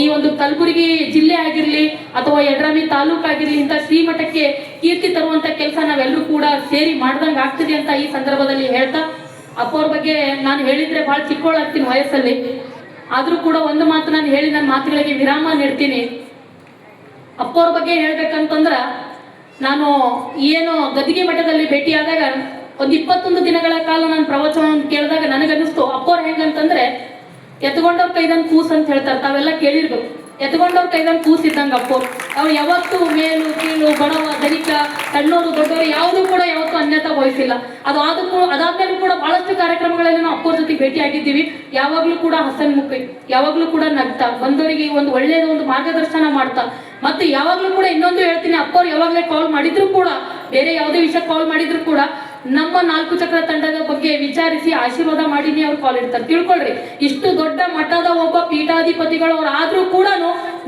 ಈ ಒಂದು ಕಲಬುರಗಿ ಜಿಲ್ಲೆ ಆಗಿರ್ಲಿ ಅಥವಾ ಯಡ್ರಾಮಿ ತಾಲೂಕು ಆಗಿರ್ಲಿ, ಇಂಥ ಶ್ರೀಮಠಕ್ಕೆ ಕೀರ್ತಿ ತರುವಂತ ಕೆಲಸ ನಾವೆಲ್ಲರೂ ಕೂಡ ಸೇರಿ ಮಾಡ್ದಂಗೆ ಆಗ್ತದೆ ಅಂತ ಈ ಸಂದರ್ಭದಲ್ಲಿ ಹೇಳ್ತಾ, ಅಪ್ಪ ಅವ್ರ ಬಗ್ಗೆ ನಾನು ಹೇಳಿದ್ರೆ ಬಹಳ ಚಿಕ್ಕವಳಾಗ್ತೀನಿ ವಯಸ್ಸಲ್ಲಿ. ಆದ್ರೂ ಕೂಡ ಒಂದು ಮಾತು ನಾನು ಹೇಳಿ ನನ್ನ ಮಾತುಗಳಿಗೆ ವಿರಾಮ ನೀಡ್ತೀನಿ. ಅಪ್ಪ ಅವ್ರ ಬಗ್ಗೆ ಹೇಳ್ಬೇಕಂತಂದ್ರ, ನಾನು ಏನು ಗದ್ದಿಗೆ ಮಠದಲ್ಲಿ ಭೇಟಿಯಾದಾಗ ಒಂದು 21 ದಿನಗಳ ಕಾಲ ನಾನು ಪ್ರವಚನ ಕೇಳಿದಾಗ ನನಗನ್ನಿಸ್ತು, ಅಪ್ಪವ್ರು ಹೆಂಗಂತಂದ್ರೆ ಎತ್ಕೊಂಡವ್ರ ಕೈದಂಗ್ ಕೂಸ್ ಅಂತ ಹೇಳ್ತಾರೆ, ತಾವೆಲ್ಲ ಕೇಳಿರ್ಬೇಕು. ಎತ್ಕೊಂಡವ್ರ ಕೈದಂಗ್ ಕೂಸ್ ಇದ್ದಂಗ ಅಪ್ಪವ್ರು. ಅವ್ರು ಯಾವತ್ತೂ ಮೇಲು ಕೀಳು, ಬಡವ ಧನಿಕ, ಸಣ್ಣವರು ದೊಡ್ಡವರು ಯಾವುದೂ ಕೂಡ ಯಾವತ್ತೂ ಅನ್ಯತಾ ವಹಿಸಿಲ್ಲ. ಅದಾದ್ಮೇಲೂ ಕೂಡ ಬಹಳಷ್ಟು ಕಾರ್ಯಕ್ರಮಗಳಲ್ಲಿ ನಾವು ಅಪ್ಪವ್ರ ಜೊತೆ ಭೇಟಿ ಆಗಿದ್ದೀವಿ. ಯಾವಾಗ್ಲೂ ಕೂಡ ಹಸನ್ಮುಖಿ, ಯಾವಾಗ್ಲೂ ಕೂಡ ನಗ್ತಾ, ಬಂದವರಿಗೆ ಒಂದು ಒಳ್ಳೆಯದ ಒಂದು ಮಾರ್ಗದರ್ಶನ ಮಾಡ್ತಾ, ಮತ್ತೆ ಯಾವಾಗ್ಲೂ ಕೂಡ ಇನ್ನೊಂದು ಹೇಳ್ತೀನಿ, ಅಪ್ಪವ್ರು ಯಾವಾಗಲೇ ಕಾಲ್ ಮಾಡಿದ್ರು ಕೂಡ, ಬೇರೆ ಯಾವುದೇ ವಿಷಯ ಕಾಲ್ ಮಾಡಿದ್ರು ಕೂಡ ನಮ್ಮ 4 ಚಕ್ರ ತಂಡದ ಬಗ್ಗೆ ವಿಚಾರಿಸಿ ಆಶೀರ್ವಾದ ಮಾಡಿನಿ ಅವ್ರು ಕಾಲ್ ಇಡ್ತಾರೆ. ತಿಳ್ಕೊಳ್ರಿ, ಇಷ್ಟು ದೊಡ್ಡ ಮಠದ ಒಬ್ಬ ಪೀಠಾಧಿಪತಿಗಳು ಅವ್ರು ಆದ್ರೂ ಕೂಡ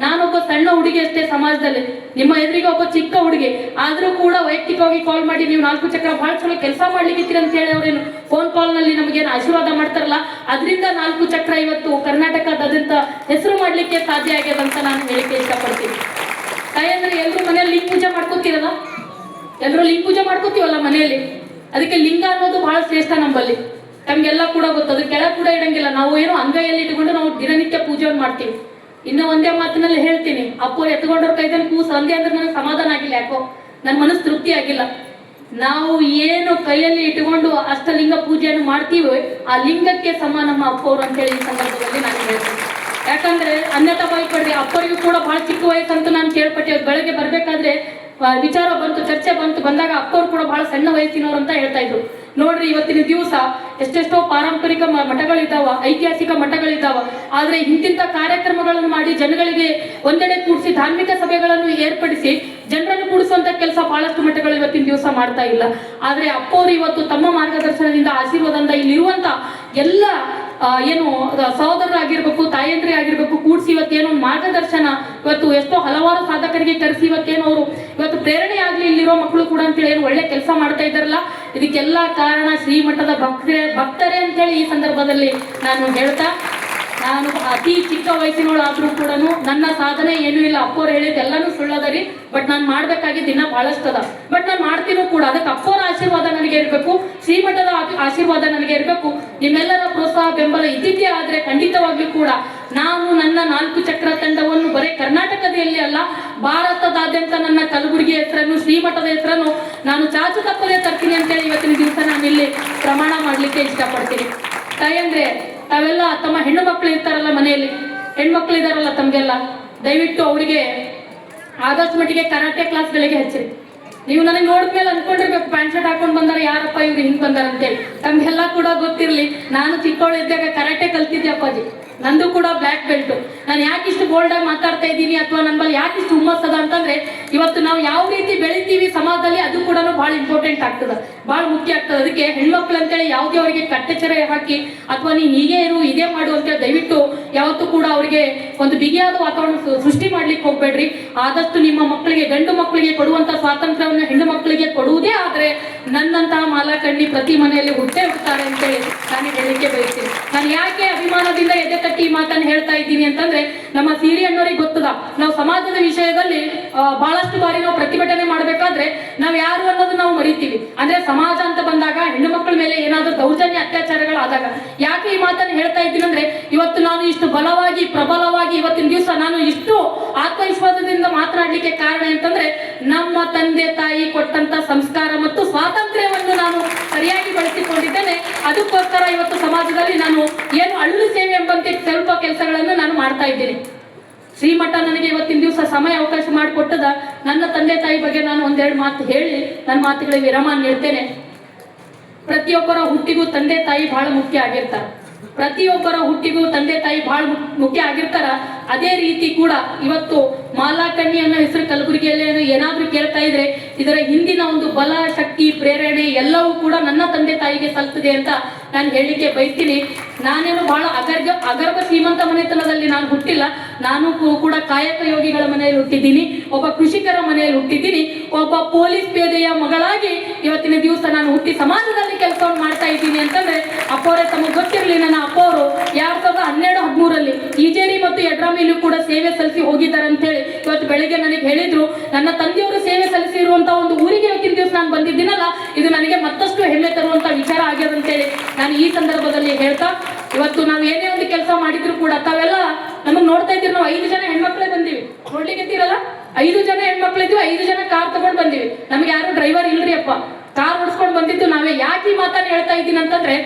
ನಾನೊಬ್ಬ ಸಣ್ಣ ಹುಡುಗಿ ಅಷ್ಟೇ ಸಮಾಜದಲ್ಲಿ, ನಿಮ್ಮ ಎದುರಿಗೆ ಒಬ್ಬ ಚಿಕ್ಕ ಹುಡುಗಿ ಆದ್ರೂ ಕೂಡ ವೈಯಕ್ತಿಕವಾಗಿ ಕಾಲ್ ಮಾಡಿ ನೀವು 4 ಚಕ್ರ ಬಹಳ ಚಲೋ ಕೆಲಸ ಮಾಡ್ಲಿಕ್ಕೆ ಅಂತ ಹೇಳಿ ಅವ್ರೇನು ಫೋನ್ ಕಾಲ್ ನಲ್ಲಿ ನಮಗೇನು ಆಶೀರ್ವಾದ ಮಾಡ್ತಾರಲ್ಲ, ಅದರಿಂದ 4 ಚಕ್ರ ಇವತ್ತು ಕರ್ನಾಟಕದಾದ್ಯಂತ ಹೆಸರು ಮಾಡ್ಲಿಕ್ಕೆ ಸಾಧ್ಯ ಆಗ್ಯದಂತ ನಾನು ಹೇಳಿಕೆ ಇಷ್ಟಪಡ್ತೀನಿ. ತಾಯಂದ್ರೆ ಎಲ್ರು ಮನೆಯಲ್ಲಿ ಲಿಂಗ ಪೂಜೆ ಮಾಡ್ಕೋತೀರಲ್ಲ, ಎಲ್ರು ಲಿಂಗ ಪೂಜೆ ಮಾಡ್ಕೋತೀವಲ್ಲ ಮನೆಯಲ್ಲಿ. ಅದಕ್ಕೆ ಲಿಂಗ ಅನ್ನೋದು ಬಹಳ ಶ್ರೇಷ್ಠ ನಂಬಲ್ಲಿ, ತಮ್ಗೆಲ್ಲ ಕೂಡ ಗೊತ್ತದು. ಕೆಳಗೆ ಕೂಡ ಇಡಂಗಿಲ್ಲ, ನಾವು ಏನೋ ಅಂಗೈಯಲ್ಲಿ ಇಟ್ಕೊಂಡು ನಾವು ದಿನನಿತ್ಯ ಪೂಜೆಯನ್ನು ಮಾಡ್ತೀವಿ. ಇನ್ನು ಒಂದೇ ಮಾತಿನಲ್ಲಿ ಹೇಳ್ತೀನಿ, ಅಪ್ಪವ್ರು ಎತ್ಕೊಂಡವ್ರ ಕೈದಲ್ಲಿ ಕೂಸು ಅಂದೆ ಅಂದ್ರೆ ನನಗೆ ಸಮಾಧಾನ ಆಗಿಲ್ಲ, ಯಾಕೋ ನನ್ನ ಮನಸ್ಸು ತೃಪ್ತಿ ಆಗಿಲ್ಲ. ನಾವು ಏನು ಕೈಯಲ್ಲಿ ಇಟ್ಕೊಂಡು ಅಷ್ಟಲಿಂಗ ಪೂಜೆಯನ್ನು ಮಾಡ್ತೀವಿ, ಆ ಲಿಂಗಕ್ಕೆ ಸಮ ನಮ್ಮ ಅಪ್ಪವ್ರು ಅಂತೇಳಿ ಈ ಸಂದರ್ಭದಲ್ಲಿ ನಾನು ಹೇಳ್ತೀನಿ. ಯಾಕಂದ್ರೆ ಅನ್ಯತಾ ಬಾಯ್ಪಡ್ರಿ, ಅಪ್ಪರಿಗೂ ಕೂಡ ಬಹಳ ಚಿಕ್ಕ ವಯಸ್ಸಂತೂ ನಾನು ಕೇಳ್ಪಟ್ಟೆ. ಬೆಳಗ್ಗೆ ಬರ್ಬೇಕಾದ್ರೆ ವಿಚಾರ ಬಂತು, ಚರ್ಚೆ ಬಂದಾಗ ಅಪ್ಪವ್ರು ಕೂಡ ಬಹಳ ಸಣ್ಣ ವಯಸ್ಸಿನವರು ಅಂತ ಹೇಳ್ತಾ ಇದ್ರು. ನೋಡ್ರಿ, ಇವತ್ತಿನ ದಿವಸ ಎಷ್ಟೆಷ್ಟೋ ಪಾರಂಪರಿಕ ಮಠಗಳಿದ್ದಾವ, ಐತಿಹಾಸಿಕ ಮಠಗಳಿದ್ದಾವ. ಆದ್ರೆ ಇಂತಿಂತ ಕಾರ್ಯಕ್ರಮಗಳನ್ನು ಮಾಡಿ ಜನಗಳಿಗೆ ಒಂದೆಡೆ ಕೂಡಿಸಿ ಧಾರ್ಮಿಕ ಸಭೆಗಳನ್ನು ಏರ್ಪಡಿಸಿ ಜನರನ್ನು ಕೂಡಿಸುವಂತ ಕೆಲಸ ಬಹಳಷ್ಟು ಮಠಗಳು ಇವತ್ತಿನ ದಿವಸ ಮಾಡ್ತಾ ಇಲ್ಲ. ಆದ್ರೆ ಅಪ್ಪವ್ರು ಇವತ್ತು ತಮ್ಮ ಮಾರ್ಗದರ್ಶನದಿಂದ, ಆಶೀರ್ವಾದದಿಂದ ಇಲ್ಲಿರುವಂತ ಎಲ್ಲ ಏನು ಸಹೋದರರಾಗಿರ್ಬೇಕು, ತಾಯಂದ್ರಿ ಆಗಿರ್ಬೇಕು, ಕೂಡಿಸಿ ಇವತ್ತೇನೋ ಮಾರ್ಗದರ್ಶನ, ಇವತ್ತು ಎಷ್ಟೋ ಹಲವಾರು ಸಾಧಕರಿಗೆ ಕರೆಸಿ ಇವತ್ತೇನು ಅವರು ಇವತ್ತು ಪ್ರೇರಣೆ ಆಗ್ಲಿ ಇಲ್ಲಿರೋ ಮಕ್ಕಳು ಕೂಡ ಅಂತೇಳಿ ಏನು ಒಳ್ಳೆ ಕೆಲಸ ಮಾಡ್ತಾ ಇದ್ದಾರಲ್ಲ, ಇದಕ್ಕೆಲ್ಲ ಕಾರಣ ಶ್ರೀಮಠದ ಭಕ್ತರೇ ಅಂತೇಳಿ ಈ ಸಂದರ್ಭದಲ್ಲಿ ನಾನು ಹೇಳ್ತಾ, ನಾನು ಅತಿ ಚಿಕ್ಕ ವಯಸ್ಸಿನೋಳಾದ್ರೂ ಕೂಡ ನನ್ನ ಸಾಧನೆ ಏನೂ ಇಲ್ಲ. ಅಪ್ಪವ್ರು ಹೇಳಿದ ಎಲ್ಲಾನು ಸುಳ್ಳದರಿ, ಬಟ್ ನಾನು ಮಾಡ್ಬೇಕಾಗಿದ್ದ ದಿನ ಬಹಳಷ್ಟು ಅದ, ಬಟ್ ನಾನು ಮಾಡ್ತೀನೂ ಕೂಡ. ಅದಕ್ಕೆ ಅಪ್ಪವ್ರ ಆಶೀರ್ವಾದ ನನಗೆ ಇರಬೇಕು, ಶ್ರೀಮಠದ ಆಶೀರ್ವಾದ ನನಗೆ ಇರಬೇಕು. ನಿಮ್ಮೆಲ್ಲರ ಪ್ರೋತ್ಸಾಹ ಬೆಂಬಲ ಇದ್ದಿದ್ದೇ ಆದ್ರೆ ಖಂಡಿತವಾಗ್ಲೂ ಕೂಡ ನಾನು ನನ್ನ 4 ಚಕ್ರ ತಂಡವನ್ನು ಬರೀ ಕರ್ನಾಟಕದಲ್ಲಿ ಅಲ್ಲ, ಭಾರತದಾದ್ಯಂತ ನನ್ನ ಕಲಬುರಗಿ ಹೆಸರನ್ನು, ಶ್ರೀಮಠದ ಹೆಸರನ್ನು ನಾನು ಚಾಚು ತಪ್ಪದೇ ತರ್ತೀನಿ ಅಂತೇಳಿ ಇವತ್ತಿನ ದಿವಸ ನಾನು ಇಲ್ಲಿ ಪ್ರಮಾಣ ಮಾಡ್ಲಿಕ್ಕೆ ಇಷ್ಟಪಡ್ತೀನಿ. ತಾಯಂದ್ರೆ ತಾವೆಲ್ಲ ತಮ್ಮ ಹೆಣ್ಣು ಮಕ್ಕಳು ಇರ್ತಾರಲ್ಲ, ಮನೆಯಲ್ಲಿ ಹೆಣ್ಮಕ್ಳು ಇದಾರಲ್ಲ ತಮ್ಗೆಲ್ಲ, ದಯವಿಟ್ಟು ಅವರಿಗೆ ಆದಷ್ಟು ಮಟ್ಟಿಗೆ ಕರಾಟೆ ಕ್ಲಾಸ್ಗಳಿಗೆ ಹಚ್ಚಿರಿ. ನೀವು ನನಗೆ ನೋಡಿದ್ಮೇಲೆ ಅನ್ಕೊಂಡಿರ್ಬೇಕು, ಪ್ಯಾಂಟ್ ಶರ್ಟ್ ಹಾಕೊಂಡು ಬಂದಾರ, ಯಾರಪ್ಪ ಇವ್ರು ಹಿಂಗ್ ಬಂದಾರ ಅಂತೇಳಿ. ತಮ್ಗೆಲ್ಲ ಕೂಡ ಗೊತ್ತಿರ್ಲಿ, ನಾನು ಚಿಕ್ಕವಳಿದ್ದಾಗ ಕರಾಟೆ ಕಲ್ತಿದ್ದೆ ಅಪ್ಪಾಜಿ. ನಂದು ಕೂಡ ಬ್ಲ್ಯಾಕ್ ಬೆಲ್ಟ್. ನಾನು ಯಾಕೆ ಇಷ್ಟು ಬೋಲ್ಡ್ ಆಗಿ ಮಾತಾಡ್ತಾ ಇದ್ದೀನಿ ಅಥವಾ ನಮ್ಮಲ್ಲಿ ಯಾಕೆ ಇಷ್ಟು ಹುಮ್ಮಸ್ಸದ ಅಂತಂದ್ರೆ, ಇವತ್ತು ನಾವು ಯಾವ ರೀತಿ ಬೆಳಿತೀವಿ ಸಮಾಜದಲ್ಲಿ ಅದು ಕೂಡ ಬಹಳ ಇಂಪಾರ್ಟೆಂಟ್ ಆಗ್ತದೆ, ಬಹಳ ಮುಖ್ಯ ಆಗ್ತದೆ. ಅದಕ್ಕೆ ಹೆಣ್ಮಕ್ಳು ಅಂತೇಳಿ ಯಾವುದೇ ಅವರಿಗೆ ಕಟ್ಟೆಚ್ಚರ ಹಾಕಿ ಅಥವಾ ನೀನು ಹೀಗೆ ಇರು ಇದೇ ಮಾಡು ಅಂತೇಳಿ ದಯವಿಟ್ಟು ಯಾವತ್ತೂ ಕೂಡ ಅವರಿಗೆ ಒಂದು ಬಿಗಿಯಾದ ವಾತಾವರಣ ಸೃಷ್ಟಿ ಮಾಡ್ಲಿಕ್ಕೆ ಹೋಗ್ಬೇಡ್ರಿ. ಆದಷ್ಟು ನಿಮ್ಮ ಮಕ್ಕಳಿಗೆ, ಗಂಡು ಮಕ್ಕಳಿಗೆ ಕೊಡುವಂತ ಸ್ವಾತಂತ್ರ್ಯವನ್ನು ಹೆಣ್ಣು ಮಕ್ಕಳಿಗೆ ಕೊಡುವುದೇ ಆದ್ರೆ ನನ್ನಂತಹ ಮಾಲಾಕಣ್ಣಿ ಪ್ರತಿ ಮನೆಯಲ್ಲಿ ಹುಟ್ಟೇ ಹುಡ್ತಾರೆ ಅಂತೇಳಿ ನಾನು ಹೇಳಲಿಕ್ಕೆ ಬಯಸ್ತೀನಿ. ನಾನು ಯಾಕೆ ಅಭಿಮಾನದಿಂದ ಎದೆ ತಟ್ಟಿ ಈ ಮಾತನ್ನು ಹೇಳ್ತಾ ಇದ್ದೀನಿ ಅಂತಂದ್ರೆ, ನಮ್ಮ ಸಿರಿ ಅಣ್ಣವ್ರಿಗೆ ಗೊತ್ತದ, ನಾವು ಸಮಾಜದ ವಿಷಯದಲ್ಲಿ ಬಹಳಷ್ಟು ಬಾರಿ ನಾವು ಪ್ರತಿಭಟನೆ ಮಾಡ್ಬೇಕಾದ್ರೆ ನಾವು ಯಾರು ಅನ್ನೋದು ನಾವು ಮರಿತೀವಿ. ಅಂದ್ರೆ ಸಮಾಜ ಅಂತ ಬಂದಾಗ ಹೆಣ್ಣು ಮಕ್ಕಳ ಮೇಲೆ ಏನಾದ್ರೂ ದೌರ್ಜನ್ಯ ಅತ್ಯಾಚಾರಗಳಾದಾಗ ಯಾಕೆ ಈ ಮಾತನ್ನು ಹೇಳ್ತಾ ಇದ್ದೀನಿ ಅಂದ್ರೆ, ಇವತ್ತು ನಾನು ಇಷ್ಟು ಬಲವಾಗಿ ಪ್ರಬಲವಾಗಿ ಇವತ್ತಿನ ದಿವಸ ನಾನು ಇಷ್ಟು ಆತ್ಮವಿಶ್ವಾಸದಿಂದ ಮಾತನಾಡ್ಲಿಕ್ಕೆ ಕಾರಣ ಅಂತಂದ್ರೆ, ನಮ್ಮ ತಂದೆ ತಾಯಿ ಕೊಟ್ಟಂತ ಸಂಸ್ಕಾರ ಮತ್ತು ಸ್ವಾತಂತ್ರ್ಯವನ್ನು ನಾನು ಸರಿಯಾಗಿ ಬಳಸಿಕೊಂಡಿದ್ದೇನೆ. ಅದಕ್ಕೋಸ್ಕರ ಇವತ್ತು ಸಮಾಜದಲ್ಲಿ ನಾನು ಏನು ಅಳ್ಳು ಸೇವೆ ಎಂಬಂತೆ ಸ್ವಲ್ಪ ಕೆಲಸಗಳನ್ನು ನಾನು ಮಾಡ್ತಾ ಇದ್ದೀನಿ. ಶ್ರೀಮಠ ನನಗೆ ಇವತ್ತಿನ ದಿವಸ ಸಮಯ ಅವಕಾಶ ಮಾಡಿಕೊಟ್ಟದ. ನನ್ನ ತಂದೆ ತಾಯಿ ಬಗ್ಗೆ ನಾನು ಒಂದೆರಡು ಮಾತು ಹೇಳಿ ನನ್ನ ಮಾತುಗಳಿಗೆ ವಿರಾಮ ನೀಡ್ತೇನೆ. ಪ್ರತಿಯೊಬ್ಬರ ಹುಟ್ಟಿಗೂ ತಂದೆ ತಾಯಿ ಬಹಳ ಮುಖ್ಯ ಆಗಿರ್ತಾರೆ. ಪ್ರತಿಯೊಬ್ಬರ ಹುಟ್ಟಿಗೂ ತಂದೆ ತಾಯಿ ಬಹಳ ಮುಖ್ಯ ಆಗಿರ್ತಾರ. ಅದೇ ರೀತಿ ಕೂಡ ಇವತ್ತು ಮಾಲಾಕಣ್ಣಿ ಅನ್ನೋ ಹೆಸರು ಕಲಬುರಗಿಯಲ್ಲಿ ಏನಾದ್ರೂ ಕೇಳ್ತಾ ಇದ್ರೆ ಇದರ ಹಿಂದಿನ ಒಂದು ಬಲ, ಶಕ್ತಿ, ಪ್ರೇರಣೆ ಎಲ್ಲವೂ ಕೂಡ ನನ್ನ ತಂದೆ ತಾಯಿಗೆ ಸಲ್ತದೆ ಅಂತ ನಾನು ಹೇಳಲಿಕ್ಕೆ ಬಯಸ್ತೀನಿ. ನಾನೇನು ಬಹಳ ಅಗರ್ಭ ಶ್ರೀಮಂತ ಮನೆತನದಲ್ಲಿ ನಾನು ಹುಟ್ಟಿಲ್ಲ. ನಾನು ಕೂಡ ಕಾಯಕ ಯೋಗಿಗಳ ಮನೆಯಲ್ಲಿ ಹುಟ್ಟಿದ್ದೀನಿ, ಒಬ್ಬ ಕೃಷಿಕರ ಮನೆಯಲ್ಲಿ ಹುಟ್ಟಿದ್ದೀನಿ, ಒಬ್ಬ ಪೊಲೀಸ್ ಪೇದೆಯ ಮಗಳಾಗಿ ಇವತ್ತಿನ ದಿವಸ ನಾನು ಹುಟ್ಟಿ ಸಮಾಜದಲ್ಲಿ ಕೆಲಸವನ್ನು ಮಾಡ್ತಾ ಇದ್ದೀನಿ ಅಂತಂದ್ರೆ, ಅಪ್ಪವರೇ ತಮಗೆ ಗೊತ್ತಿರಲಿ, ನನ್ನ ಅಪ್ಪವರು 2012-13 ಈಜೇರಿ ಮತ್ತು ಯಡ್ರಾಮಿಯಲ್ಲೂ ಕೂಡ ಸೇವೆ ಸಲ್ಲಿಸಿ ಹೋಗಿದ್ದಾರೆ ಅಂತ ಹೇಳಿ ಇವತ್ತು ಬೆಳಿಗ್ಗೆ ನನಗೆ ಹೇಳಿದ್ರು. ನನ್ನ ತಂದೆಯವರು ಸೇವೆ ಸಲ್ಲಿಸಿರುವಂತಹ ಒಂದು ಊರಿಗೆ ಇವತ್ತಿನ ದಿವಸ ನಾನು ಬಂದಿದ್ದೀನಲ್ಲ, ಇದು ನನಗೆ ಮತ್ತಷ್ಟು ಹೆಮ್ಮೆ ತರುವಂತ ವಿಚಾರ ಆಗ್ಯದ ಅಂತೇಳಿ ನಾನು ಈ ಸಂದರ್ಭದಲ್ಲಿ ಹೇಳ್ತಾ, ಇವತ್ತು ನಾವು ಏನೇ ಒಂದು ಕೆಲಸ ಮಾಡಿದ್ರು ಕೂಡ ತಾವೆಲ್ಲ ನಮಗ್ ನೋಡ್ತಾ ಇದ್ದೀರಿ. ನಾವು 5 ಜನ ಹೆಣ್ಮಕ್ಳೇ ಬಂದಿವಿ, ನೋಡ್ಲಿಕ್ಕೆತ್ತೀರಲ್ಲ, 5 ಜನ ಹೆಣ್ಮಕ್ಳಿದ್ವಿ, 5 ಜನ ಕಾರ್ ತಗೊಂಡ್ ಬಂದಿವಿ. ನಮ್ಗೆ ಯಾರು ಡ್ರೈವರ್ ಇಲ್ರಿ ಅಪ್ಪ, ಕಾರ್ ಓಡಿಸ್ಕೊಂಡು ಬಂದಿದ್ದು ನಾವೇ. ಯಾಕೆ ಈ ಮಾತನ್ನ ಹೇಳ್ತಾ ಇದ್ದೀನಿ ಅಂತಂದ್ರೆ,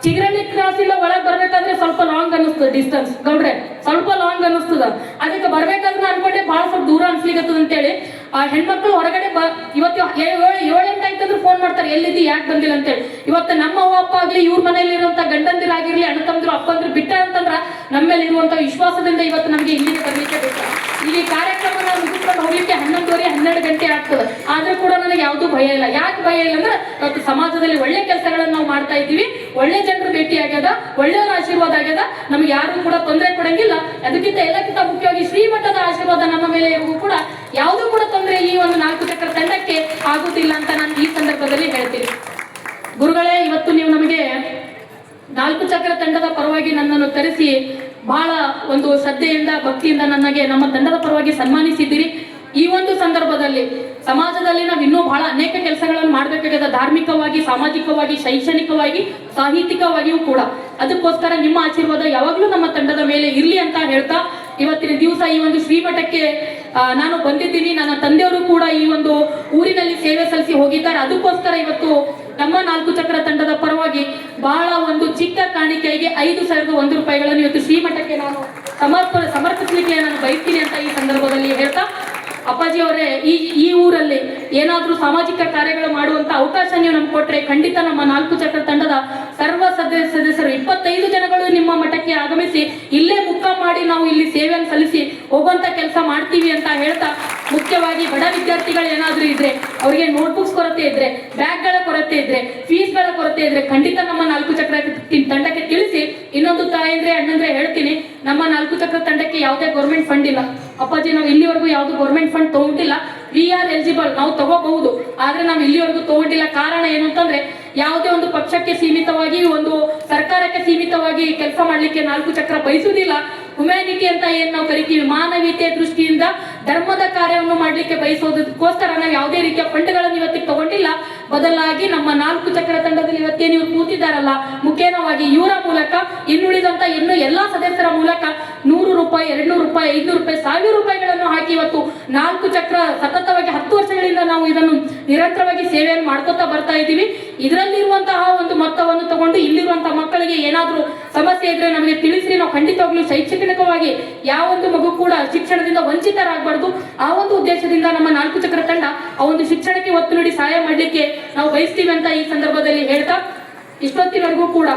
ಚಿಗರಳ್ಳಿ ಕ್ರಾಸ್ ಇಲ್ಲ ಒಳಗೆ ಬರ್ಬೇಕಾದ್ರೆ ಸ್ವಲ್ಪ ಲಾಂಗ್ ಅನ್ನಿಸ್ತದ ಡಿಸ್ಟೆನ್ಸ್ ಗೌಡ್ರೆ, ಸ್ವಲ್ಪ ಲಾಂಗ್ ಅನ್ನಿಸ್ತದ. ಅದಕ್ಕೆ ಬರ್ಬೇಕಾದ್ರೆ ಅನ್ಕೊಂಡೆ ಬಹಳ ಸ್ವಲ್ಪ ದೂರ ಅನ್ಸ್ಲಿಕ್ಕತ್ತದ ಅಂತೇಳಿ ಹೆಣ್ಮಕ್ಳು ಹೊರಗಡೆ ಇವತ್ತು 7-8 ಆಯ್ತಂದ್ರೆ ಫೋನ್ ಮಾಡ್ತಾರೆ, ಎಲ್ಲಿದ್ದಿ, ಯಾಕೆ ಬಂದಿಲ್ಲ ಅಂತೇಳಿ. ಇವತ್ತು ನಮ್ಮ ಅವ್ವ ಅಪ್ಪ ಆಗ್ಲಿ, ಇವ್ರ ಮನೇಲಿ ಇರುವಂತ ಗಂಡಂದಿರಾಗಿರ್ಲಿ, ಅಣ್ಣ ತಮ್ಮದ್ರು, ಅಪ್ಪಂದ್ರು ಬಿಟ್ಟ ಅಂತಂದ್ರ ನಮ್ಮ ಮೇಲೆ ಇರುವಂತ ವಿಶ್ವಾಸದಿಂದ ಇವತ್ತು ನಮಗೆ ಇಲ್ಲಿಗೆ ಬರ್ಲಿಕ್ಕೆ ಬೇಕು. ಇಲ್ಲಿ ಕಾರ್ಯಕ್ರಮ ನಾವು ಮುಗಿಸ್ಕೊಂಡು ಹೋಗ್ಲಿಕ್ಕೆ 11:30-12 ಗಂಟೆ ಆಗ್ತದೆ. ಆದ್ರೂ ಕೂಡ ನನಗೆ ಯಾವ್ದು ಭಯ ಇಲ್ಲ. ಯಾಕೆ ಭಯ ಇಲ್ಲ ಅಂದ್ರೆ, ಇವತ್ತು ಸಮಾಜದಲ್ಲಿ ಒಳ್ಳೆ ಕೆಲಸಗಳನ್ನ ನಾವು ಮಾಡ್ತಾ ಇದ್ದೀವಿ, ಒಳ್ಳೆ ಜನರು ಭೇಟಿ ಆಗ್ಯದ, ಒಳ್ಳೆಯವರ ಆಶೀರ್ವಾದ ಆಗ್ಯದ, ನಮ್ಗೆ ಯಾರು ಕೂಡ ತೊಂದರೆ ಕೊಡಂಗಿಲ್ಲ. ಅದಕ್ಕಿಂತ ಎಲ್ಲಕ್ಕಿಂತ ಮುಖ್ಯವಾಗಿ ಶ್ರೀಮಠದ ಆಶೀರ್ವಾದ ನಮ್ಮ ಮೇಲೆ ಇರುವುದು ಕೂಡ ಯಾವುದೂ ಕೂಡ ತೊಂದರೆ ಈ ಒಂದು 4 ಚಕ್ರ ತಂಡಕ್ಕೆ ಆಗುತ್ತಿಲ್ಲ ಅಂತ ನಾನು ಈ ಸಂದರ್ಭದಲ್ಲಿ ಹೇಳ್ತೀನಿ. ಗುರುಗಳೇ, ಇವತ್ತು ನೀವು ನಮಗೆ 4 ಚಕ್ರ ತಂಡದ ಪರವಾಗಿ ನನ್ನನ್ನು ಕರೆಸಿ ಬಹಳ ಒಂದು ಶ್ರದ್ಧೆಯಿಂದ, ಭಕ್ತಿಯಿಂದ ನನಗೆ ನಮ್ಮ ತಂಡದ ಪರವಾಗಿ ಸನ್ಮಾನಿಸಿದ್ದೀರಿ. ಈ ಒಂದು ಸಂದರ್ಭದಲ್ಲಿ ಸಮಾಜದಲ್ಲಿ ನಾವು ಇನ್ನೂ ಬಹಳ ಅನೇಕ ಕೆಲಸಗಳನ್ನು ಮಾಡಬೇಕಾಗಿದೆ, ಧಾರ್ಮಿಕವಾಗಿ, ಸಾಮಾಜಿಕವಾಗಿ, ಶೈಕ್ಷಣಿಕವಾಗಿ, ಸಾಹಿತ್ಯಿಕವಾಗಿಯೂ ಕೂಡ. ಅದಕ್ಕೋಸ್ಕರ ನಿಮ್ಮ ಆಶೀರ್ವಾದ ಯಾವಾಗಲೂ ನಮ್ಮ ತಂಡದ ಮೇಲೆ ಇರಲಿ ಅಂತ ಹೇಳ್ತಾ, ಇವತ್ತಿನ ದಿವಸ ಈ ಒಂದು ಶ್ರೀಮಠಕ್ಕೆ ನಾನು ಬಂದಿದ್ದೀನಿ. ನನ್ನ ತಂದೆಯವರು ಕೂಡ ಈ ಒಂದು ಊರಿನಲ್ಲಿ ಸೇವೆ ಸಲ್ಲಿಸಿ ಹೋಗಿದ್ದಾರೆ. ಅದಕ್ಕೋಸ್ಕರ ಇವತ್ತು ನಮ್ಮ 4 ಚಕ್ರ ತಂಡದ ಪರವಾಗಿ ಬಹಳ ಒಂದು ಚಿಕ್ಕ ಕಾಣಿಕೆಗೆ 5,001 ರೂಪಾಯಿಗಳನ್ನು ಇವತ್ತು ಶ್ರೀಮಠಕ್ಕೆ ನಾನು ಸಮರ್ಪಿಸಲಿಕ್ಕೆ ನಾನು ಬಯಸ್ತೀನಿ ಅಂತ ಈ ಸಂದರ್ಭದಲ್ಲಿ ಹೇಳ್ತಾ, ಅಪ್ಪಾಜಿ ಅವರೇ, ಈ ಊರಲ್ಲಿ ಏನಾದ್ರೂ ಸಾಮಾಜಿಕ ಕಾರ್ಯಗಳು ಮಾಡುವಂತ ಅವಕಾಶ ನೀವು ನಮ್ಗೆ ಕೊಟ್ರೆ ಖಂಡಿತ ನಮ್ಮ 4 ಚಕ್ರ ತಂಡದ ಸರ್ವ ಸದಸ್ಯರು 25 ಜನಗಳು ನಿಮ್ಮ ಮಠಕ್ಕೆ ಆಗಮಿಸಿ ಇಲ್ಲೇ ಮುಕ್ಕಾಂ ಮಾಡಿ ನಾವು ಇಲ್ಲಿ ಸೇವೆಯನ್ನು ಸಲ್ಲಿಸಿ ಹೋಗುವಂತ ಕೆಲಸ ಮಾಡ್ತೀವಿ ಅಂತ ಹೇಳ್ತಾ, ಮುಖ್ಯವಾಗಿ ಬಡ ವಿದ್ಯಾರ್ಥಿಗಳು ಏನಾದ್ರೂ ಇದ್ರೆ, ಅವರಿಗೆ ನೋಟ್ಬುಕ್ಸ್ ಕೊರತೆ ಇದ್ರೆ, ಬ್ಯಾಗ್ಗಳ ಕೊರತೆ ಇದ್ರೆ, ಫೀಸ್ಗಳ ಕೊರತೆ ಇದ್ರೆ ಖಂಡಿತ ನಮ್ಮ 4 ಚಕ್ರ ತಂಡಕ್ಕೆ ತಿಳಿಸಿ. ಇನ್ನೊಂದು ತಾಯಂದ್ರೆ ಅಣ್ಣಂದ್ರೆ ಹೇಳ್ತೀನಿ, ನಮ್ಮ 4 ಚಕ್ರ ತಂಡಕ್ಕೆ ಯಾವುದೇ ಗೌರ್ಮೆಂಟ್ ಫಂಡ್ ಇಲ್ಲ ಅಪ್ಪಾಜಿ. ನಾವು ಇಲ್ಲಿವರೆಗೂ ಯಾವ್ದು ಗೌರ್ಮೆಂಟ್ ಫಂಡ್ ತಗೊಂಡಿಲ್ಲ. ವಿ ಆರ್ ಎಲಿಜಿಬಲ್, ನಾವು ತಗೋಬಹುದು, ಆದ್ರೆ ನಾವು ಇಲ್ಲಿವರೆಗೂ ತಗೊಂಡಿಲ್ಲ. ಕಾರಣ ಏನು ಅಂತಂದ್ರೆ, ಯಾವುದೇ ಒಂದು ಪಕ್ಷಕ್ಕೆ ಸೀಮಿತವಾಗಿ, ಒಂದು ಸರ್ಕಾರಕ್ಕೆ ಸೀಮಿತವಾಗಿ ಕೆಲಸ ಮಾಡ್ಲಿಕ್ಕೆ 4 ಚಕ್ರ ಬಯಸುವುದಿಲ್ಲ. ಹ್ಯುಮ್ಯಾನಿಟಿ ಅಂತ ಏನ್ ನಾವು ಕರಿತೀವಿ, ಮಾನವೀಯತೆ ದೃಷ್ಟಿಯಿಂದ ಧರ್ಮದ ಕಾರ್ಯವನ್ನು ಮಾಡ್ಲಿಕ್ಕೆ ಬಯಸೋದಕ್ಕೋಸ್ಕರ ನಾವು ಯಾವುದೇ ರೀತಿಯ ಫಂಡ್ಗಳನ್ನು ಇವತ್ತಿಗೆ ತಗೊಂಡಿಲ್ಲ. ಬದಲಾಗಿ ನಮ್ಮ 4 ಚಕ್ರ ತಂಡದಲ್ಲಿ ಇವತ್ತೇನು ಇವ್ರು ಕೂತಿದ್ದಾರಲ್ಲ, ಮುಖೇನವಾಗಿ ಇವರ ಮೂಲಕ ಇನ್ನುಳಿದಂತ ಇನ್ನು ಎಲ್ಲಾ ಸದಸ್ಯರ ಮೂಲಕ 100 ರೂಪಾಯಿ, 200 ರೂಪಾಯಿ, 500 ರೂಪಾಯಿ, 1000 ರೂಪಾಯಿಗಳನ್ನು ಹಾಕಿ ಇವತ್ತು 4 ಚಕ್ರ ಸತತವಾಗಿ 10 ವರ್ಷಗಳಿಂದ ನಾವು ಇದನ್ನು ನಿರಂತರವಾಗಿ ಸೇವೆಯನ್ನು ಮಾಡ್ಕೋತಾ ಬರ್ತಾ ಇದ್ದೀವಿ. ಇದರಲ್ಲಿರುವಂತಹ ಒಂದು ಮೊತ್ತವನ್ನು ತಗೊಂಡು ಇಲ್ಲಿರುವಂತಹ ಮಕ್ಕಳಿಗೆ ಏನಾದ್ರೂ ಸಮಸ್ಯೆ ಇದ್ರೆ ನಮಗೆ ತಿಳಿಸ್ರಿ. ನಾವು ಖಂಡಿತವಾಗ್ಲೂ ಶೈಕ್ಷಣಿಕವಾಗಿ ಯಾವೊಂದು ಮಗು ಕೂಡ ಶಿಕ್ಷಣದಿಂದ ವಂಚಿತರಾಗಬಾರ್ದು. ಆ ಒಂದು ಉದ್ದೇಶದಿಂದ ನಮ್ಮ 4 ಚಕ್ರ ತಂಡ ಆ ಒಂದು ಶಿಕ್ಷಣಕ್ಕೆ ಒತ್ತು ನೀಡಿ ಸಹಾಯ ಮಾಡಲಿಕ್ಕೆ ನಾವು ಬಯಸ್ತೀವಿ ಅಂತ ಈ ಸಂದರ್ಭದಲ್ಲಿ ಹೇಳ್ತಾ, ಇಷ್ಟೊತ್ತಿನವರೆಗೂ ಕೂಡ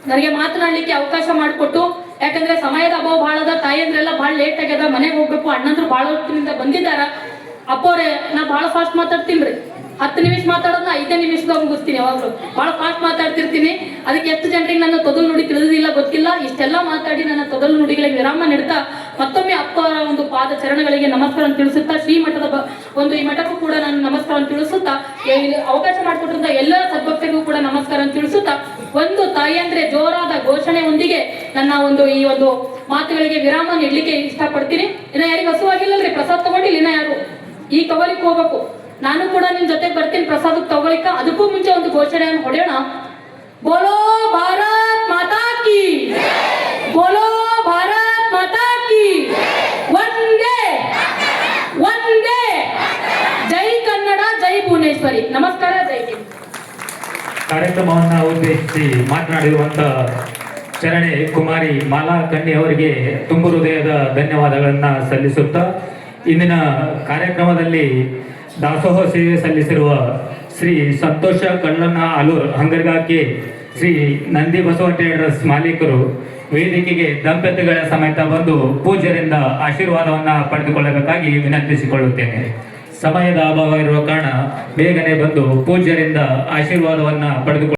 ನನಗೆ ಮಾತನಾಡಲಿಕ್ಕೆ ಅವಕಾಶ ಮಾಡಿಕೊಟ್ಟು, ಯಾಕಂದ್ರೆ ಸಮಯದ ಅಭಾವ ಭಾಳ ಅದ, ತಾಯಿಯಂದ್ರೆಲ್ಲ ಭಾಳ ಲೇಟ್ ಆಗ್ಯದ, ಮನೆಗೆ ಹೋಗ್ಬೇಕು, ಅಣ್ಣಂದ್ರು ಭಾಳ ಹೊತ್ತಿನಿಂದ ಬಂದಿದ್ದಾರ. ಅಪ್ಪವ್ರೆ ನಾ ಭಾಳ ಫಾಸ್ಟ್ ಮಾತಾಡ್ತೀನಿ ರೀ, 10 ನಿಮಿಷ ಮಾತಾಡೋದನ್ನ 5 ನಿಮಿಷದಾಗ ಮುಗಿಸ್ತೀನಿ. ಯಾವಾಗಲೂ ಭಾಳ ಫಾಸ್ಟ್ ಮಾತಾಡ್ತಿರ್ತೀನಿ. ಅದಕ್ಕೆ ಎಷ್ಟು ಜನರಿಗೆ ನನ್ನ ತೊದಲು ನುಡಿ ತಿಳಿದಿಲ್ಲ ಗೊತ್ತಿಲ್ಲ. ಇಷ್ಟೆಲ್ಲ ಮಾತಾಡಿ ನನ್ನ ತೊದಲು ನುಡಿಗಳಿಗೆ ವಿರಾಮ ನೀಡ್ತಾ ಮತ್ತೊಮ್ಮೆ ಅಪ್ಪರ ಒಂದು ಪಾದ ಚರಣಗಳಿಗೆ ನಮಸ್ಕಾರ ತಿಳಿಸುತ್ತಾ, ಶ್ರೀಮಠದ ಒಂದು ಈ ಮಠಕ್ಕೂ ಕೂಡ ನಾನು ನಮಸ್ಕಾರ ತಿಳಿಸುತ್ತಾ, ಅವಕಾಶ ಮಾಡಿಕೊಟ್ಟಿದ್ದ ಎಲ್ಲ ಸದ್ಭಕ್ತರಿಗೂ ಕೂಡ ನಮಸ್ಕಾರ ತಿಳಿಸುತ್ತಾ, ಒಂದು ತಾಯಿಯಂದ್ರೆ ಜೋರಾದ ಘೋಷಣೆಯೊಂದಿಗೆ ನನ್ನ ಈ ಒಂದು ಮಾತುಗಳಿಗೆ ವಿರಾಮ ನೀಡಲಿಕ್ಕೆ ಇಷ್ಟಪಡ್ತೀನಿ. ಇನ್ನ ಯಾರಿಗೆ ಹಸುವಾಗಿಲ್ಲಲ್ರಿ, ಪ್ರಸಾದ ತಗೊಂಡಿಲ್ಲ ಇನ್ನ ಯಾರು, ಈ ತಗೊಲಿಕ್ಕೆ ಹೋಗ್ಬೇಕು. ನಾನು ಕೂಡ ನಿಮ್ ಜೊತೆಗೆ ಬರ್ತೀನಿ ಪ್ರಸಾದಕ್ಕೆ ತಗೊಳಿಕ. ಅದಕ್ಕೂ ಮುಂಚೆ ಒಂದು ಘೋಷಣೆಯನ್ನು ಹೊಡೆಯೋಣ. ಬೋಲೋ ಭಾರತ್ ಮಾತಾ ಕಿ, ಬೋಲೋ ಭಾರತ್ ಮಾತಾ ಕಿ, ವಂದೇ ವಂದೇ, ಜೈ ಕನ್ನಡ, ಜೈ ಭುವನೇಶ್ವರಿ. ನಮಸ್ಕಾರ, ಜೈ ಹಿಂದ್. ಕಾರ್ಯಕ್ರಮವನ್ನು ಉದ್ದೇಶಿಸಿ ಮಾತನಾಡಿರುವಂತ ಚರಣೆ ಕುಮಾರಿ ಮಾಲಾ ಕನ್ನಿ ಅವರಿಗೆ ತುಂಬು ಹೃದಯದ ಧನ್ಯವಾದಗಳನ್ನ ಸಲ್ಲಿಸುತ್ತಾ, ಇಂದಿನ ಕಾರ್ಯಕ್ರಮದಲ್ಲಿ ದಾಸೋಹ ಸೇವೆ ಸಲ್ಲಿಸಿರುವ ಶ್ರೀ ಸಂತೋಷ ಕಳ್ಳಣ್ಣ ಆಲೂರ್ ಹಂಗರ್ಗಾಕಿ, ಶ್ರೀ ನಂದಿ ಬಸವ ಟ್ರೇಡರ್ಸ್ ಮಾಲೀಕರು ವೇದಿಕೆಗೆ ದಂಪತಿಗಳ ಸಮೇತ ಬಂದು ಪೂಜ್ಯರಿಂದ ಆಶೀರ್ವಾದವನ್ನ ಪಡೆದುಕೊಳ್ಳಬೇಕಾಗಿ ವಿನಂತಿಸಿಕೊಳ್ಳುತ್ತೇನೆ. ಸಮಯದ ಅಭಾವ ಇರುವ ಕಾರಣ ಬೇಗನೆ ಬಂದು ಪೂಜ್ಯರಿಂದ ಆಶೀರ್ವಾದವನ್ನ ಪಡೆದುಕೊಳ್ಳ